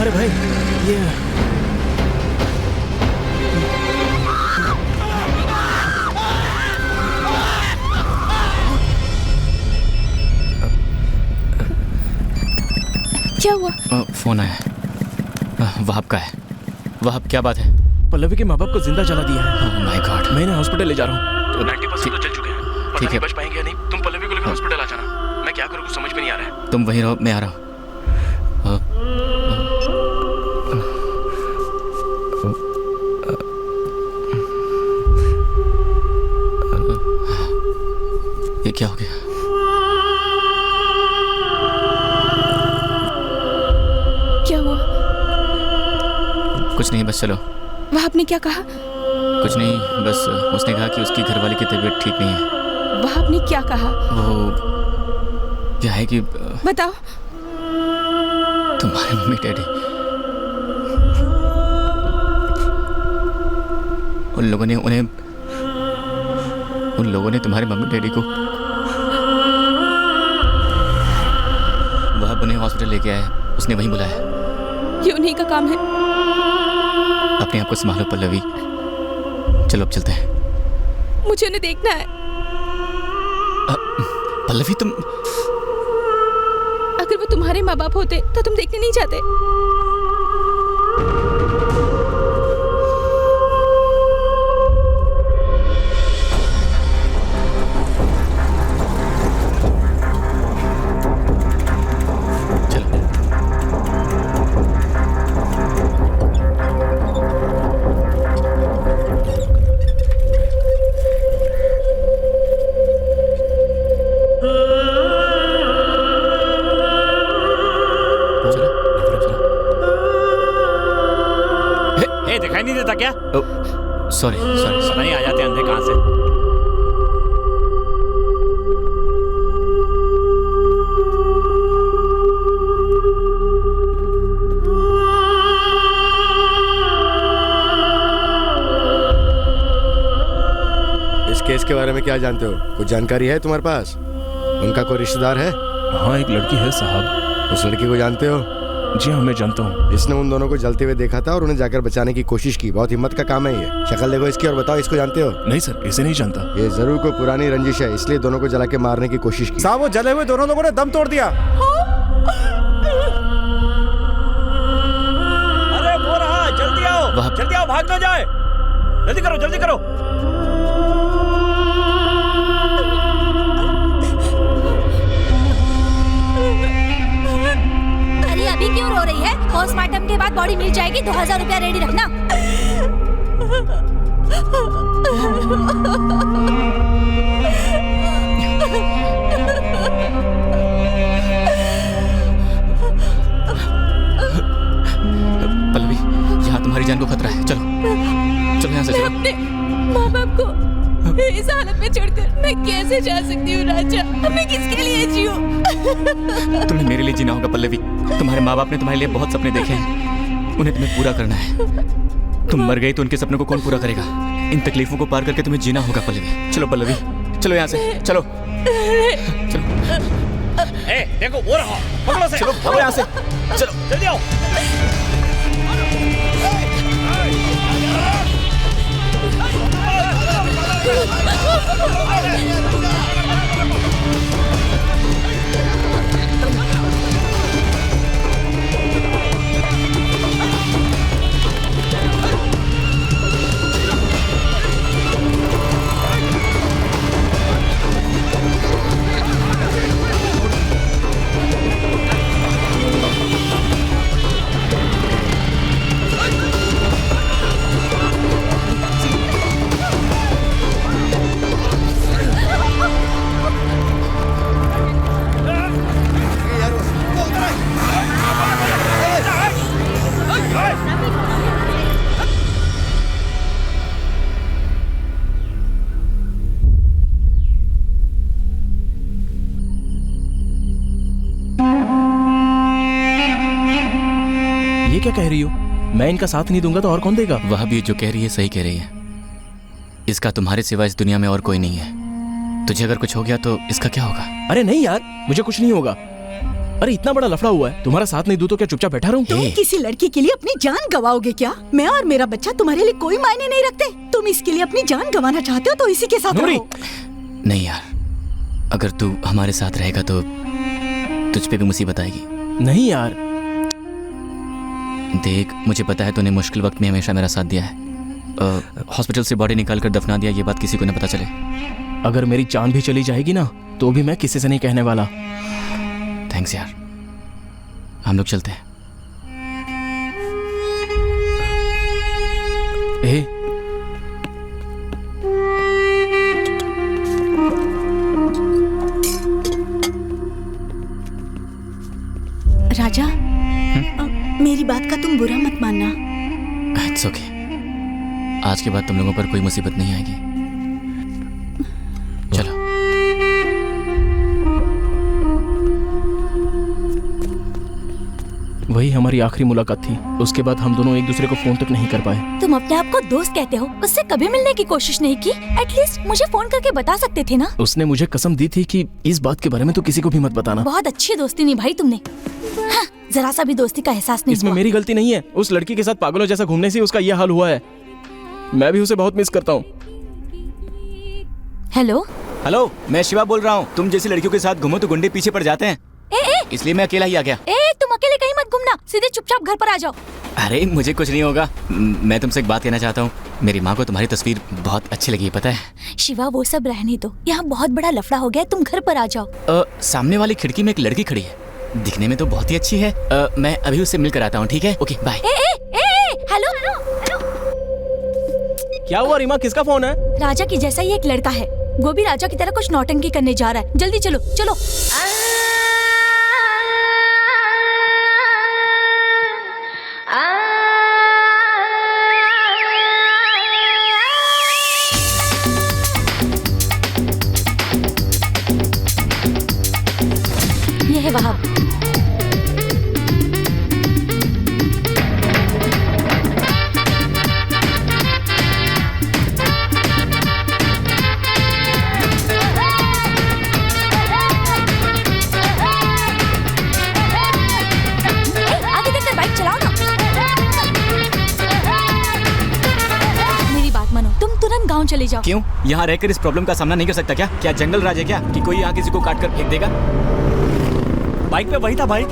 S4: अरे भाई ये
S13: क्या हुआ?
S2: फोन आया। वहाब का है। वहाब, क्या बात है?
S4: पल्लवी के माँ बाप को जिंदा जला दिया है।
S2: Oh my God.
S4: मैं इन्हें हॉस्पिटल ले जा रहा हूँ। 90% तो जल चुके हैं। पता नहीं बच पाएंगे या नहीं। तुम पल्लवी को लेकर हॉस्पिटल आ जाना। मैं क्या करूँ कुछ समझ में नहीं आ रहा है।
S2: तुम वहीं रहो, मैं आ रहा हूँ। ये क्या हो गया?
S13: क्या हुआ?
S2: कुछ नहीं, बस चलो।
S13: वहाब ने क्या कहा?
S2: कुछ नहीं, बस उसने कहा कि उसकी घरवाली की तबीयत ठीक नहीं है।
S13: वहाब ने क्या कहा?
S2: वो क्या है कि
S13: बताओ।
S2: तुम्हारे मम्मी डैडी उन लोगों ने तुम्हारे मम्मी डैडी को वहाब उन्हें हॉस्पिटल लेके आया। उसने वहीं बुलाया।
S13: ये उन्हीं का काम है।
S2: अपने आप को संभालो पल्लवी। चलो अब चलते हैं।
S13: मुझे उन्हें देखना है।
S2: पल्लवी तुम,
S13: अगर वो तुम्हारे माँ बाप होते तो तुम देखने नहीं जाते।
S9: दिखाई नहीं देता क्या?
S2: Sorry sorry.
S9: पता नहीं आ जाते अंधे कहाँ से।
S3: इस केस के बारे में क्या जानते हो? कुछ जानकारी है तुम्हारे पास? उनका कोई रिश्तेदार है?
S4: हाँ, एक लड़की है साहब।
S3: उस लड़की को जानते हो?
S4: जी हाँ, मैं जानता हूँ।
S3: इसने उन दोनों को जलते हुए देखा था और उन्हें जाकर बचाने की कोशिश की। बहुत हिम्मत का काम है ये। शक्ल देखो इसकी और बताओ, इसको जानते हो?
S4: नहीं सर, इसे नहीं जानता।
S3: ये जरूर कोई पुरानी रंजिश है, इसलिए दोनों को जला के मारने की कोशिश की।
S6: साहब वो जले हुए दोनों लोगों ने दम तोड़ दिया।
S9: अरे वो रहा, जल्दी आओ, भाग ना जाए। जल्दी करो, जल्दी करो।
S5: अभी क्यों रो रही है? पोस्टमार्टम के बाद बॉडी मिल जाएगी। 2000 रुपया रेडी रखना।
S2: पल्लवी, यहाँ तुम्हारी जान को खतरा है। चलो चलो यहाँ से चलो।
S13: अपने माँ बाप को इस हालत में छोड़कर मैं कैसे जा सकती हूँ राजा? मैं किसके लिए जीऊँ?
S2: तुम्हें मेरे लिए जीना होगा पल्लवी। तुम्हारे माँ बाप ने तुम्हारे लिए बहुत सपने देखे हैं, उन्हें तुम्हें पूरा करना है। तुम मर गई तो उनके सपनों को कौन पूरा करेगा? इन तकलीफों को पार करके तुम्हें जीना होगा पल्लवी। चलो पल्लवी, चलो यहाँ से, चलो चलो।
S9: देखो वो रहा, पकड़ो से।
S2: चलो भागो यहाँ से, चलो
S9: जल्दी आओ।
S4: क्या कह रही हो? मैं इनका साथ नहीं दूंगा तो और कौन देगा?
S2: वह भी जो कह रही है सही कह रही है। इसका तुम्हारे सिवा इस दुनिया में और कोई नहीं है। तुझे अगर कुछ हो गया तो इसका क्या होगा?
S4: अरे नहीं यार, मुझे कुछ नहीं होगा। अरे इतना बड़ा लफड़ा हुआ है, तुम्हारा साथ नहीं दूं तो क्या चुपचाप बैठा रहूं?
S1: तुम किसी लड़की के लिए अपनी जान गवाओगे क्या? मैं और मेरा बच्चा तुम्हारे लिए कोई मायने नहीं रखते। तुम इसके लिए अपनी जान गंवाना चाहते हो तो इसी के साथ रहो।
S2: नहीं यार, अगर तू हमारे साथ रहेगा तो तुझ पे भी मुसीबत आएगी।
S4: नहीं यार।
S2: देख, मुझे पता है तूने मुश्किल वक्त में हमेशा मेरा साथ दिया है। हॉस्पिटल से बॉडी निकाल कर दफना दिया, ये बात किसी को न पता चले।
S4: अगर मेरी जान भी चली जाएगी ना तो भी मैं किसी से नहीं कहने वाला।
S2: थैंक्स यार, हम लोग चलते हैं।
S1: राजा, मेरी बात का तुम बुरा मत मानना।
S2: It's okay. आज के बाद तुम लोगों पर कोई मुसीबत नहीं आएगी। चलो।
S4: वही हमारी आखिरी मुलाकात थी। उसके बाद हम दोनों एक दूसरे को फोन तक नहीं कर पाए।
S5: तुम अपने आप को दोस्त कहते हो, उससे कभी मिलने की कोशिश नहीं की? एटलीस्ट मुझे फोन करके बता सकते थे ना।
S4: उसने मुझे कसम दी थी कि इस बात के बारे में तो किसी को भी मत बताना।
S5: बहुत अच्छी दोस्ती निभाई तुमने। हाँ, जरा सा भी दोस्ती का एहसास नहीं
S4: इसमें
S5: हुआ।
S4: मेरी गलती नहीं है। उस लड़की के साथ पागलों जैसा घूमने से उसका यह हाल हुआ है। मैं भी उसे बहुत मिस करता हूँ।
S5: हेलो
S10: हेलो, मैं शिवा बोल रहा हूँ। तुम जैसी लड़कियों के साथ घूमो तो गुंडे पीछे पड़ जाते हैं। इसलिए मैं अकेला ही आ गया।
S5: तुम अकेले कहीं मत घूमना, सीधे चुपचाप घर पर आ जाओ।
S2: अरे मुझे कुछ नहीं होगा। मैं तुमसे एक बात कहना चाहता हूँ। मेरी माँ को तुम्हारी तस्वीर बहुत अच्छी लगी, पता है?
S5: शिवा वो सब रहने दो, यहाँ बहुत बड़ा लफड़ा हो गया है, तुम घर पर आ जाओ।
S2: सामने वाली खिड़की में एक लड़की खड़ी है, दिखने में तो बहुत ही अच्छी है। मैं अभी उससे मिलकर आता हूँ, ठीक है? Okay bye.
S5: हेलो,
S4: क्या हुआ रीमा, किसका फोन है?
S5: राजा की जैसा ही एक लड़का है, वो भी राजा की तरह कुछ नौटंकी करने जा रहा है। जल्दी चलो चलो। ये है वहाब। आगे देखकर बाइक चलाओ ना। मेरी बात मानो, तुम तुरंत गांव चले जाओ।
S10: क्यों? यहाँ रहकर इस प्रॉब्लम का सामना नहीं कर सकता क्या? क्या जंगल राज है क्या कि कोई यहाँ किसी को काट कर फेंक देगा? बाइक पे वही था भाई।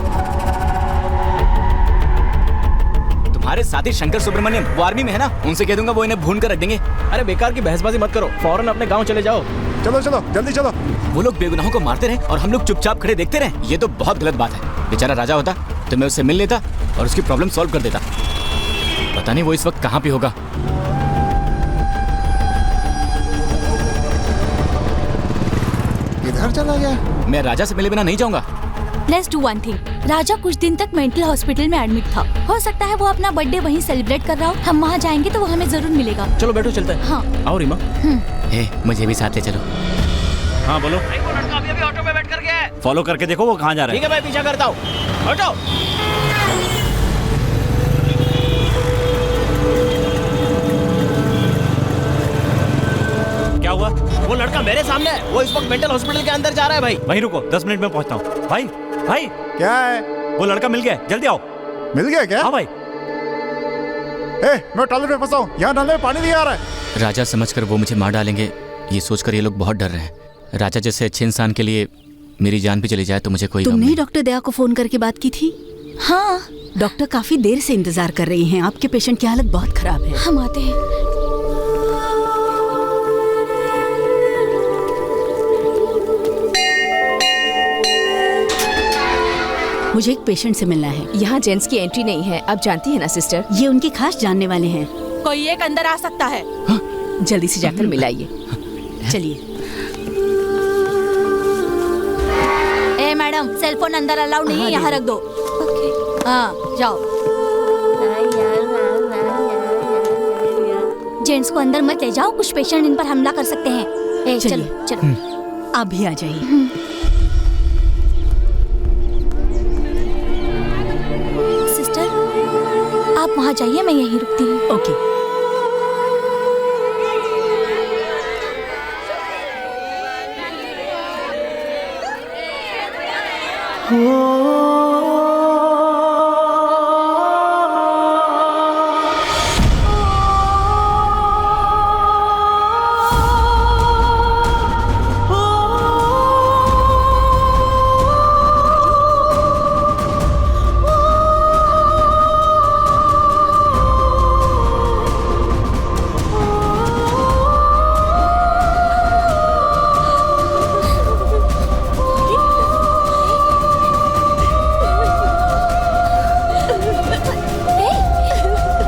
S10: तुम्हारे साथी शंकर सुब्रमण्यम वो आर्मी में है ना, उनसे कह दूंगा वो इन्हें भून कर रख देंगे।
S4: अरे बेकार की बहसबाजी मत करो, फौरन अपने गांव चले जाओ।
S6: चलो चलो जल्दी चलो।
S10: वो लोग बेगुनाहों को मारते रहे और हम लोग चुपचाप खड़े देखते रहे। ये तो बहुत गलत बात है। बेचारा राजा होता तो मैं उससे मिल लेता और उसकी प्रॉब्लम सॉल्व कर देता। पता नहीं वो इस वक्त कहाँ पे होगा।
S6: इधर चला गया।
S10: मैं राजा से मिले बिना नहीं जाऊंगा।
S5: Let's do one thing. Raja कुछ दिन तक मेंटल हॉस्पिटल में एडमिट था। हो सकता है वो अपना बर्थडे वहीं सेलिब्रेट कर रहा हो। हम वहाँ जाएंगे तो वो हमें जरूर मिलेगा।
S4: चलो बैठो, चलते हैं।
S5: हाँ।
S4: आओ रीमा।
S2: मुझे भी साथ ले चलो।
S9: हाँ बोलो।
S10: वो लड़का अभी ऑटो में बैठ कर गया है।
S9: फॉलो करके देखो वो कहाँ जा रहा है।
S4: ठीक है, मैं पीछा करता हूँ। हटो।
S9: क्या हुआ?
S4: वो लड़का मेरे सामने है। वो इस वक्त मेंटल हॉस्पिटल के अंदर जा रहा है भाई।
S9: वहीं रुको, 10 मिनट में पहुंचता हूँ। भाई भाई
S6: क्या है?
S9: वो लड़का मिल गया, जल्दी आओ।
S6: मिल गया क्या?
S9: हाँ भाई।
S6: मैं टॉयलेट में फंसा हूँ, यहाँ नल में पानी नहीं आ रहा है।
S2: राजा समझकर वो मुझे मार डालेंगे, ये सोचकर ये लोग बहुत डर रहे हैं। राजा जैसे अच्छे इंसान के लिए मेरी जान भी चली जाए तो मुझे कोई गम
S1: तुमने
S2: नहीं।
S1: डॉक्टर दया को फोन करके बात की थी?
S5: हाँ।
S1: डॉक्टर काफी देर से इंतजार कर रही हैं। आपके पेशेंट की हालत बहुत खराब है।
S5: हम आते हैं।
S1: मुझे एक पेशेंट से मिलना है।
S13: यहाँ जेंट्स की एंट्री नहीं है, आप जानती है ना सिस्टर।
S1: ये उनके खास जानने वाले हैं।
S8: कोई एक अंदर आ सकता है।
S13: जल्दी से जाकर मिलाइए।
S1: चलिए।
S5: ए मैडम, सेलफोन अंदर अलाउड नहीं है, यहाँ रख दो। हाँ जाओ। जेंट्स को अंदर मत ले जाओ, कुछ पेशेंट इन पर हमला कर सकते हैं। चलो चलो।
S1: आप भी आ जाइए।
S5: सिस्टर जाइए, मैं यहीं रुकती हूँ।
S1: ओके।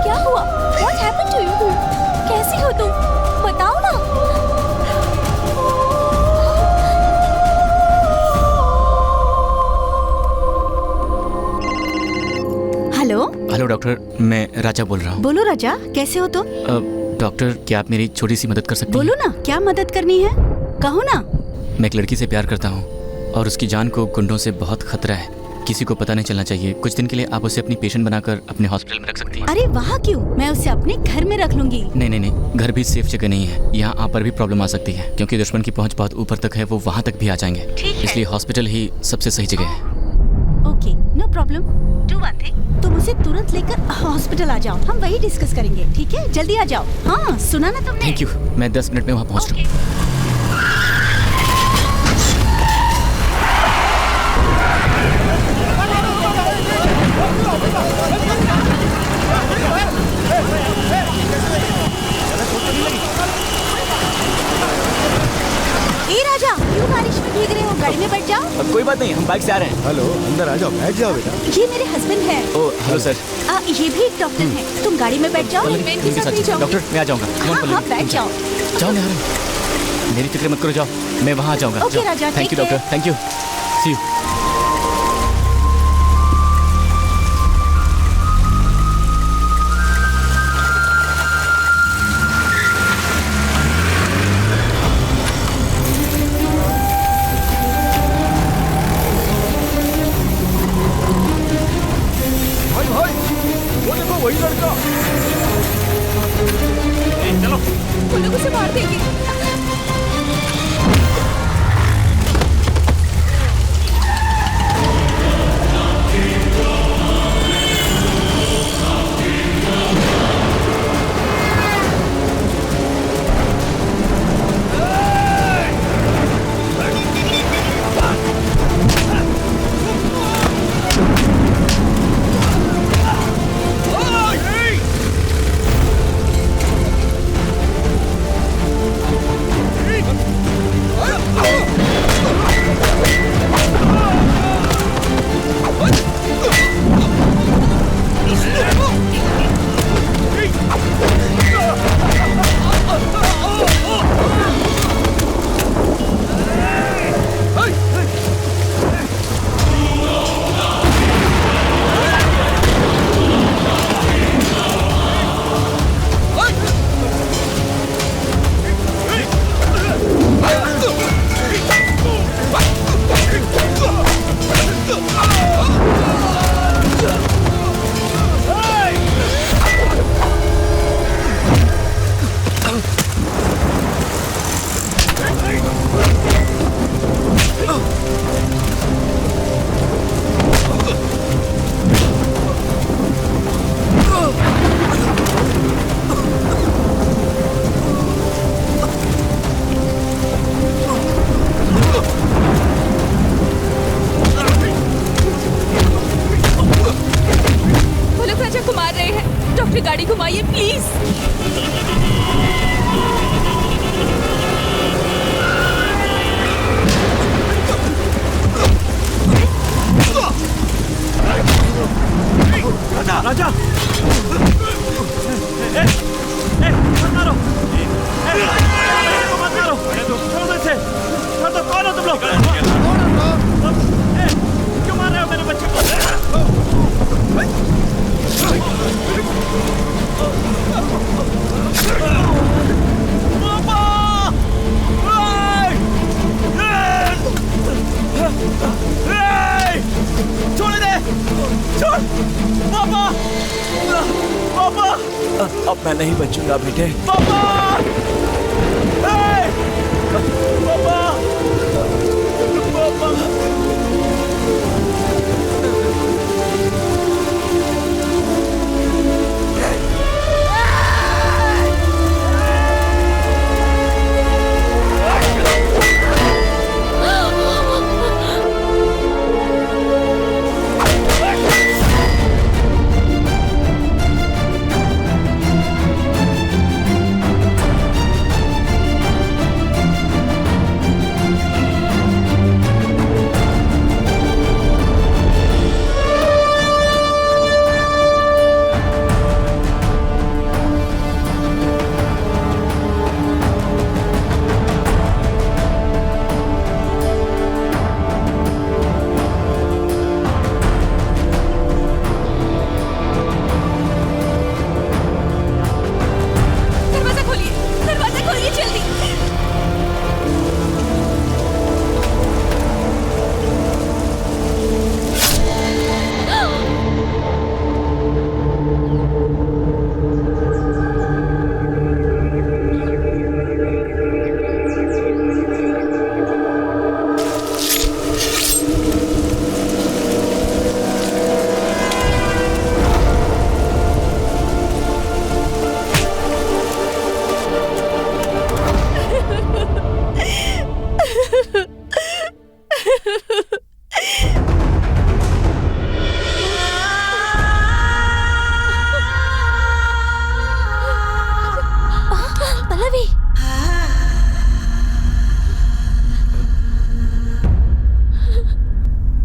S5: क्या हुआ? What happened to you? कैसी हो तुम? बताओ ना।
S1: हेलो।
S2: हेलो डॉक्टर, मैं राजा बोल रहा हूँ।
S1: बोलो राजा, कैसे हो तुम?
S2: डॉक्टर, क्या आप मेरी छोटी सी मदद कर सकते हैं?
S1: बोलो ना, क्या मदद करनी है, कहो ना।
S2: मैं एक लड़की से प्यार करता हूँ और उसकी जान को गुंडों से बहुत खतरा है। किसी को पता नहीं चलना चाहिए। कुछ दिन के लिए आप उसे अपनी पेशेंट बनाकर अपने हॉस्पिटल में रख सकती हैं।
S1: अरे वहाँ क्यों, मैं उसे अपने घर में रख लूंगी।
S2: नहीं नहीं नहीं, घर भी सेफ जगह नहीं है। यहाँ आप पर भी प्रॉब्लम आ सकती है क्योंकि दुश्मन की पहुँच बहुत ऊपर तक है, वो वहाँ तक भी आ जाएंगे। इसलिए हॉस्पिटल ही सबसे सही जगह है।
S1: Okay, no problem. Do one thing, तुम उसे तुरंत लेकर हॉस्पिटल आ जाओ, हम वही डिस्कस करेंगे, ठीक है? जल्दी आ जाओ। हाँ, सुना ना तुमने?
S2: थैंक यू, मैं 10 मिनट में वहाँ पहुँच रहा हूँ।
S1: ए राजा, क्यों बारिश में भीग रहे हो? गाड़ी में बैठ जाओ।
S10: कोई बात नहीं, हम बाइक से आ रहे हैं।
S3: हेलो, अंदर आ जाओ, बैठ जाओ बेटा।
S1: ये मेरे हस्बैंड है।
S10: ओ हेलो सर।
S1: ये भी एक डॉक्टर है। तुम गाड़ी में बैठ जाओ, मैं इनके साथ नहीं जाऊंगी।
S2: डॉक्टर, मैं आ जाऊँगा।
S1: हाँ, बैठ जाओ।
S2: जाओ निहारिन, मेरी फिक्र मत करो, जाओ, मैं वहाँ आ जाऊँगा।
S1: Okay Raja,
S2: thank you doctor, thank you, see you.
S9: वही लड़का। चलो,
S13: वो लोग उसे मार देंगे। गाड़ी घुमाइए प्लीज।
S9: राजा राजा मत मारो, मत मारो, छोड़ो इसे। तो कौन हो तुम लोग? क्यों मार रहे हो मेरे बच्चे को? छोड़ दे, छोड़ पापा, पापा, अब मैं नहीं बचूंगा बेटे। पापा, पापा, पापा।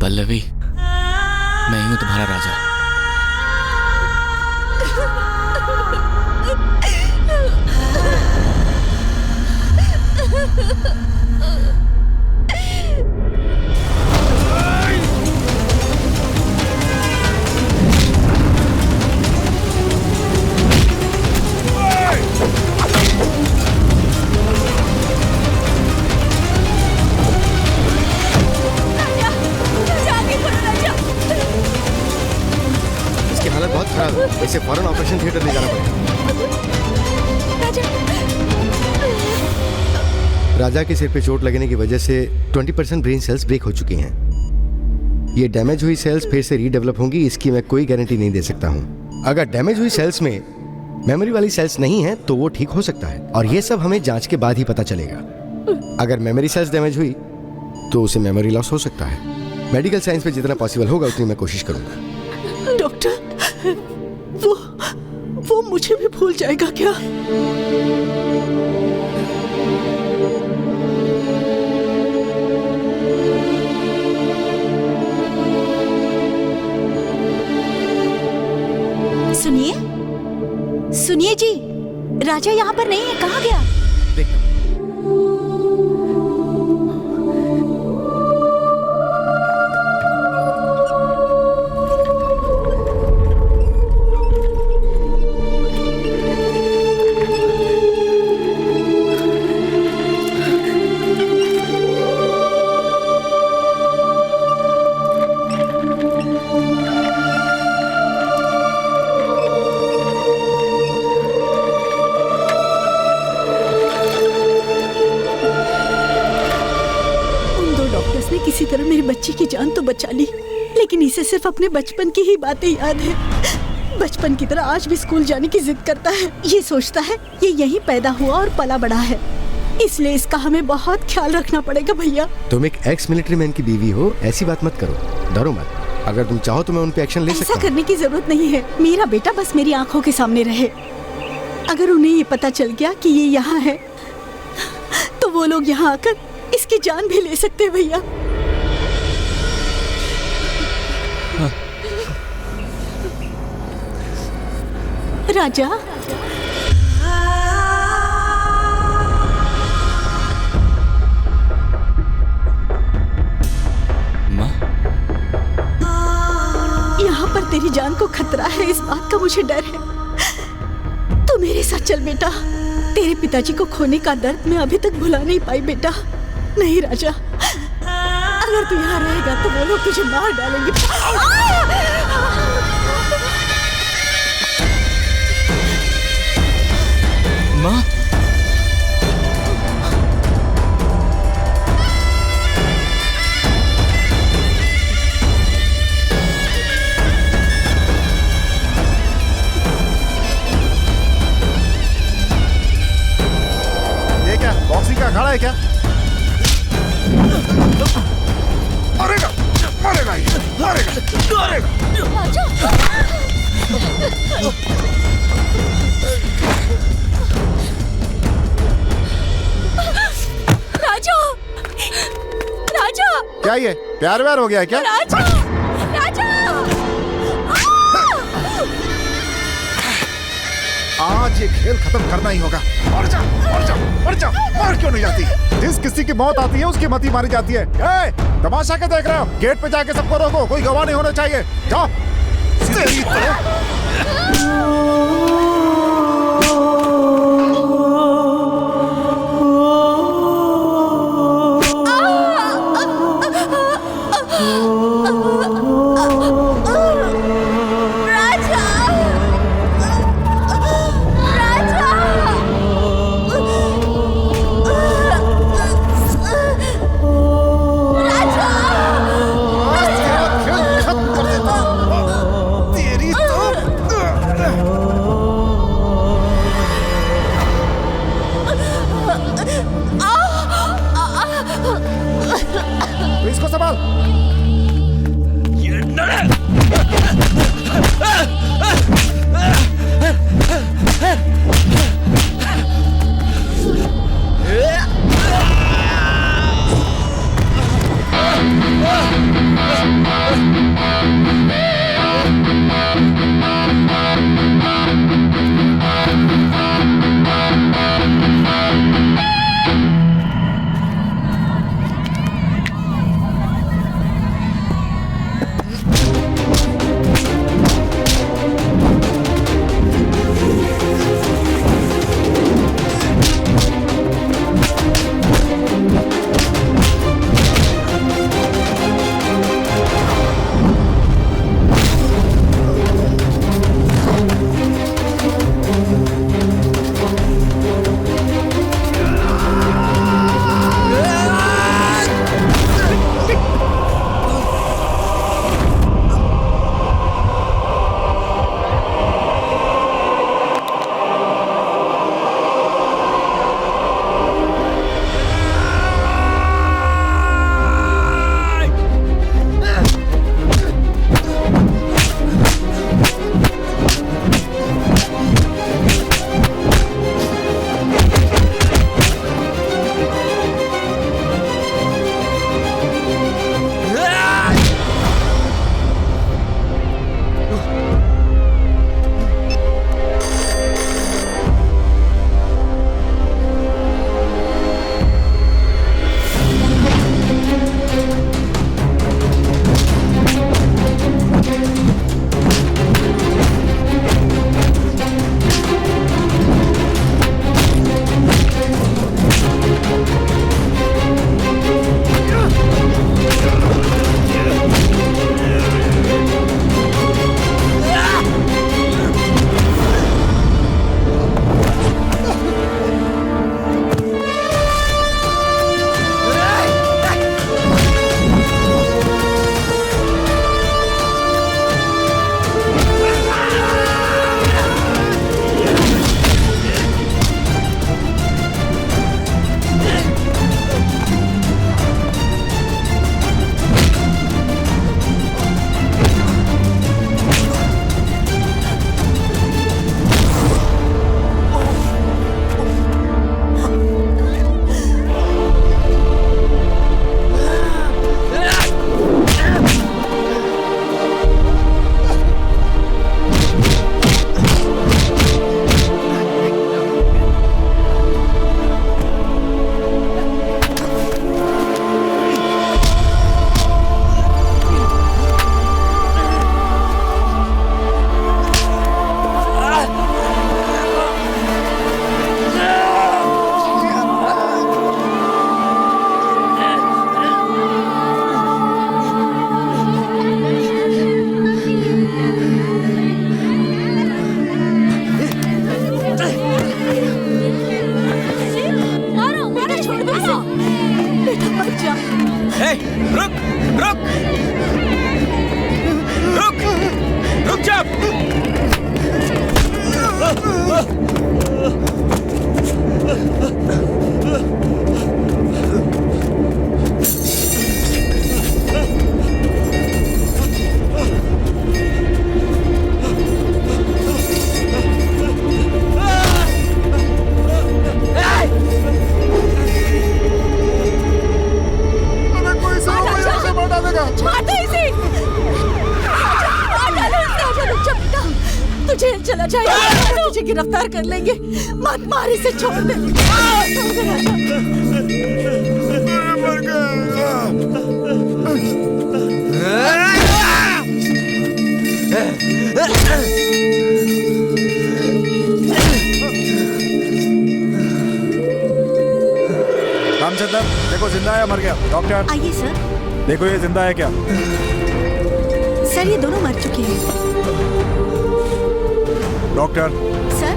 S2: पल्लवी, मैं ही हूं तुम्हारा राजा।
S3: इसे फौरन ऑपरेशन थिएटर ले जाना पड़ेगा। राजा के सिर पे चोट लगने की वजह से 20% ब्रेन सेल्स ब्रेक हो चुकी हैं। ये डैमेज हुई सेल्स फिर से रीडेवलप होंगी, इसकी मैं कोई गारंटी नहीं दे सकता हूँ। अगर डैमेज हुई सेल्स में मेमोरी वाली सेल्स नहीं है तो वो ठीक हो सकता है, और ये सब हमें जांच के बाद ही पता चलेगा। अगर मेमोरी सेल्स डैमेज हुई तो उसे मेमोरी लॉस हो सकता है। मेडिकल साइंस में जितना पॉसिबल होगा उतनी मैं कोशिश करूंगा।
S1: डॉक्टर, वो मुझे भी भूल जाएगा क्या? सुनिए, सुनिए जी, राजा यहाँ पर नहीं है, कहाँ गया? किसी तरह मेरी बच्ची की जान तो बचा ली, लेकिन इसे सिर्फ अपने बचपन की ही बातें याद है। बचपन की तरह आज भी स्कूल जाने की जिद करता है। ये सोचता है ये यहीं पैदा हुआ और पला बड़ा है, इसलिए इसका हमें बहुत ख्याल रखना पड़ेगा भैया।
S3: तुम एक एक्स मिलिट्री मैन की बीवी हो, ऐसी बात मत करो, डरो मत। अगर तुम चाहो तो मैं उन पे एक्शन ले सकता हूं।
S1: ऐसा करने की जरूरत नहीं है, मेरा बेटा बस मेरी आंखों के सामने रहे। अगर उन्हें ये पता चल गया कि ये यहाँ है तो वो लोग यहाँ आकर इसकी जान भी ले सकते हैं भैया। राजा,
S2: माँ,
S1: यहाँ पर तेरी जान को खतरा है, इस बात का मुझे डर है। तू मेरे साथ चल बेटा, तेरे पिताजी को खोने का दर्द मैं अभी तक भुला नहीं पाई बेटा। नहीं राजा, अगर तू यहाँ रहेगा तो वो लोग तुझे मार डालेंगे।
S2: माँ
S6: ये क्या बॉक्सिंग का अखाड़ा है क्या? मरेगा मरेगा ये, मरेगा मरेगा।
S5: राजा राजा
S6: क्या ये प्यार व्यार हो गया है क्या?
S5: राजा राजा
S6: आज ये खेल खत्म करना ही होगा। मर जा मर जा मर जा। मर क्यों नहीं जाती? जिस किसी की मौत आती है उसकी मती मारी जाती है। ए, तमाशा क्या देख रहे हो? गेट पे जाके सबको रोको, कोई गवाह नहीं होना चाहिए। जाओ। तेरी
S1: तू जेल चला जाएगा, तुझे गिरफ्तार कर लेंगे। मत मार, इसे छोड़ दे। छोड़ दे
S6: रामचंद्र, देखो जिंदा है मर गया। डॉक्टर
S1: आइए सर।
S6: देखो ये जिंदा है क्या?
S1: सर ये दोनों मर चुके हैं।
S6: डॉक्टर
S1: सर,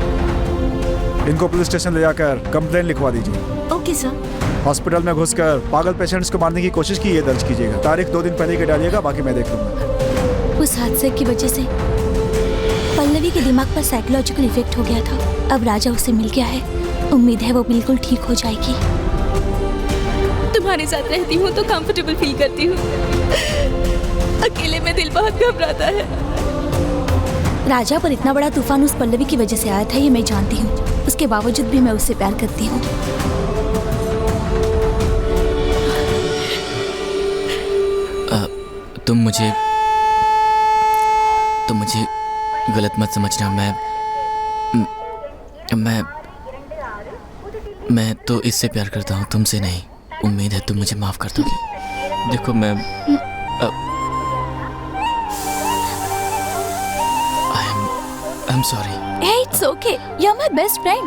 S6: इनको पुलिस स्टेशन ले जाकर कंप्लेंट लिखवा दीजिए।
S1: Okay sir.
S6: हॉस्पिटल में घुसकर पागल पेशेंट्स को मारने की कोशिश की, ये दर्ज कीजिएगा। तारीख 2 दिन पहले की डालिएगा, बाकी मैं देख लूंगा।
S5: उस हादसे की वजह से पल्लवी के दिमाग पर साइकोलॉजिकल इफेक्ट हो गया था। अब राजा उसे मिल गया है, उम्मीद है वो बिल्कुल ठीक हो जाएगी।
S13: तुम्हारे साथ रहती हूँ तो कंफर्टेबल फील करती हूँ, अकेले में दिल बहुत घबराता है।
S5: राजा पर इतना बड़ा तूफान उस पल्लवी की वजह से आया था, ये मैं जानती हूँ। उसके बावजूद भी मैं उससे प्यार करती हूँ।
S2: तुम मुझे गलत मत समझना। मैं तो इससे प्यार करता हूँ, तुमसे नहीं। उम्मीद है तुम मुझे माफ कर दोगी। देखो मैं I'm sorry.
S5: Hey, it's okay. You're my best friend.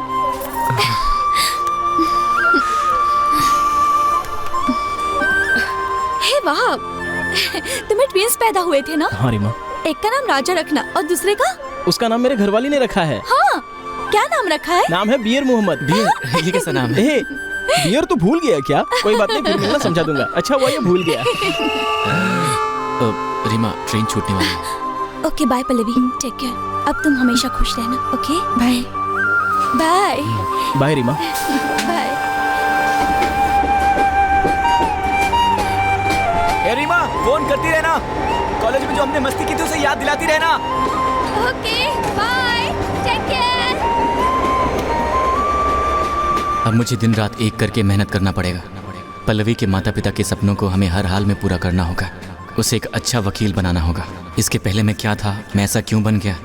S5: हे वाह, तुम्हें ट्विंस पैदा हुए थे ना?
S4: हाँ रीमा।
S5: एक का नाम राजा रखना और दूसरे का?
S4: उसका नाम मेरे घरवाली ने रखा है।
S5: हाँ, क्या नाम रखा है?
S4: नाम है बियर मोहम्मद।
S2: बियर? ये कैसा नाम है?
S4: बियर तो भूल गया क्या? कोई बात नहीं, फिर मिलना समझा दूंगा। अच्छा हुआ ये भूल गया।
S2: रीमा, ट्रेन छूटने वाली है।
S5: Okay bye Pallavi, take care. अब तुम हमेशा खुश रहना, okay? Bye bye
S4: bye Reema.
S5: Bye.
S10: ए रीमा, फोन करती रहना। कॉलेज में जो हमने मस्ती की थी उसे याद दिलाती रहना।
S5: Okay bye, take care.
S2: अब मुझे दिन रात एक करके मेहनत करना पड़ेगा। पल्लवी के माता पिता के सपनों को हमें हर हाल में पूरा करना होगा। उसे एक अच्छा वकील बनाना होगा। इसके पहले मैं क्या था, मैं ऐसा क्यों बन गया,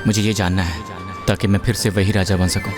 S2: मुझे ये जानना है, ताकि मैं फिर से वही राजा बन सकूं।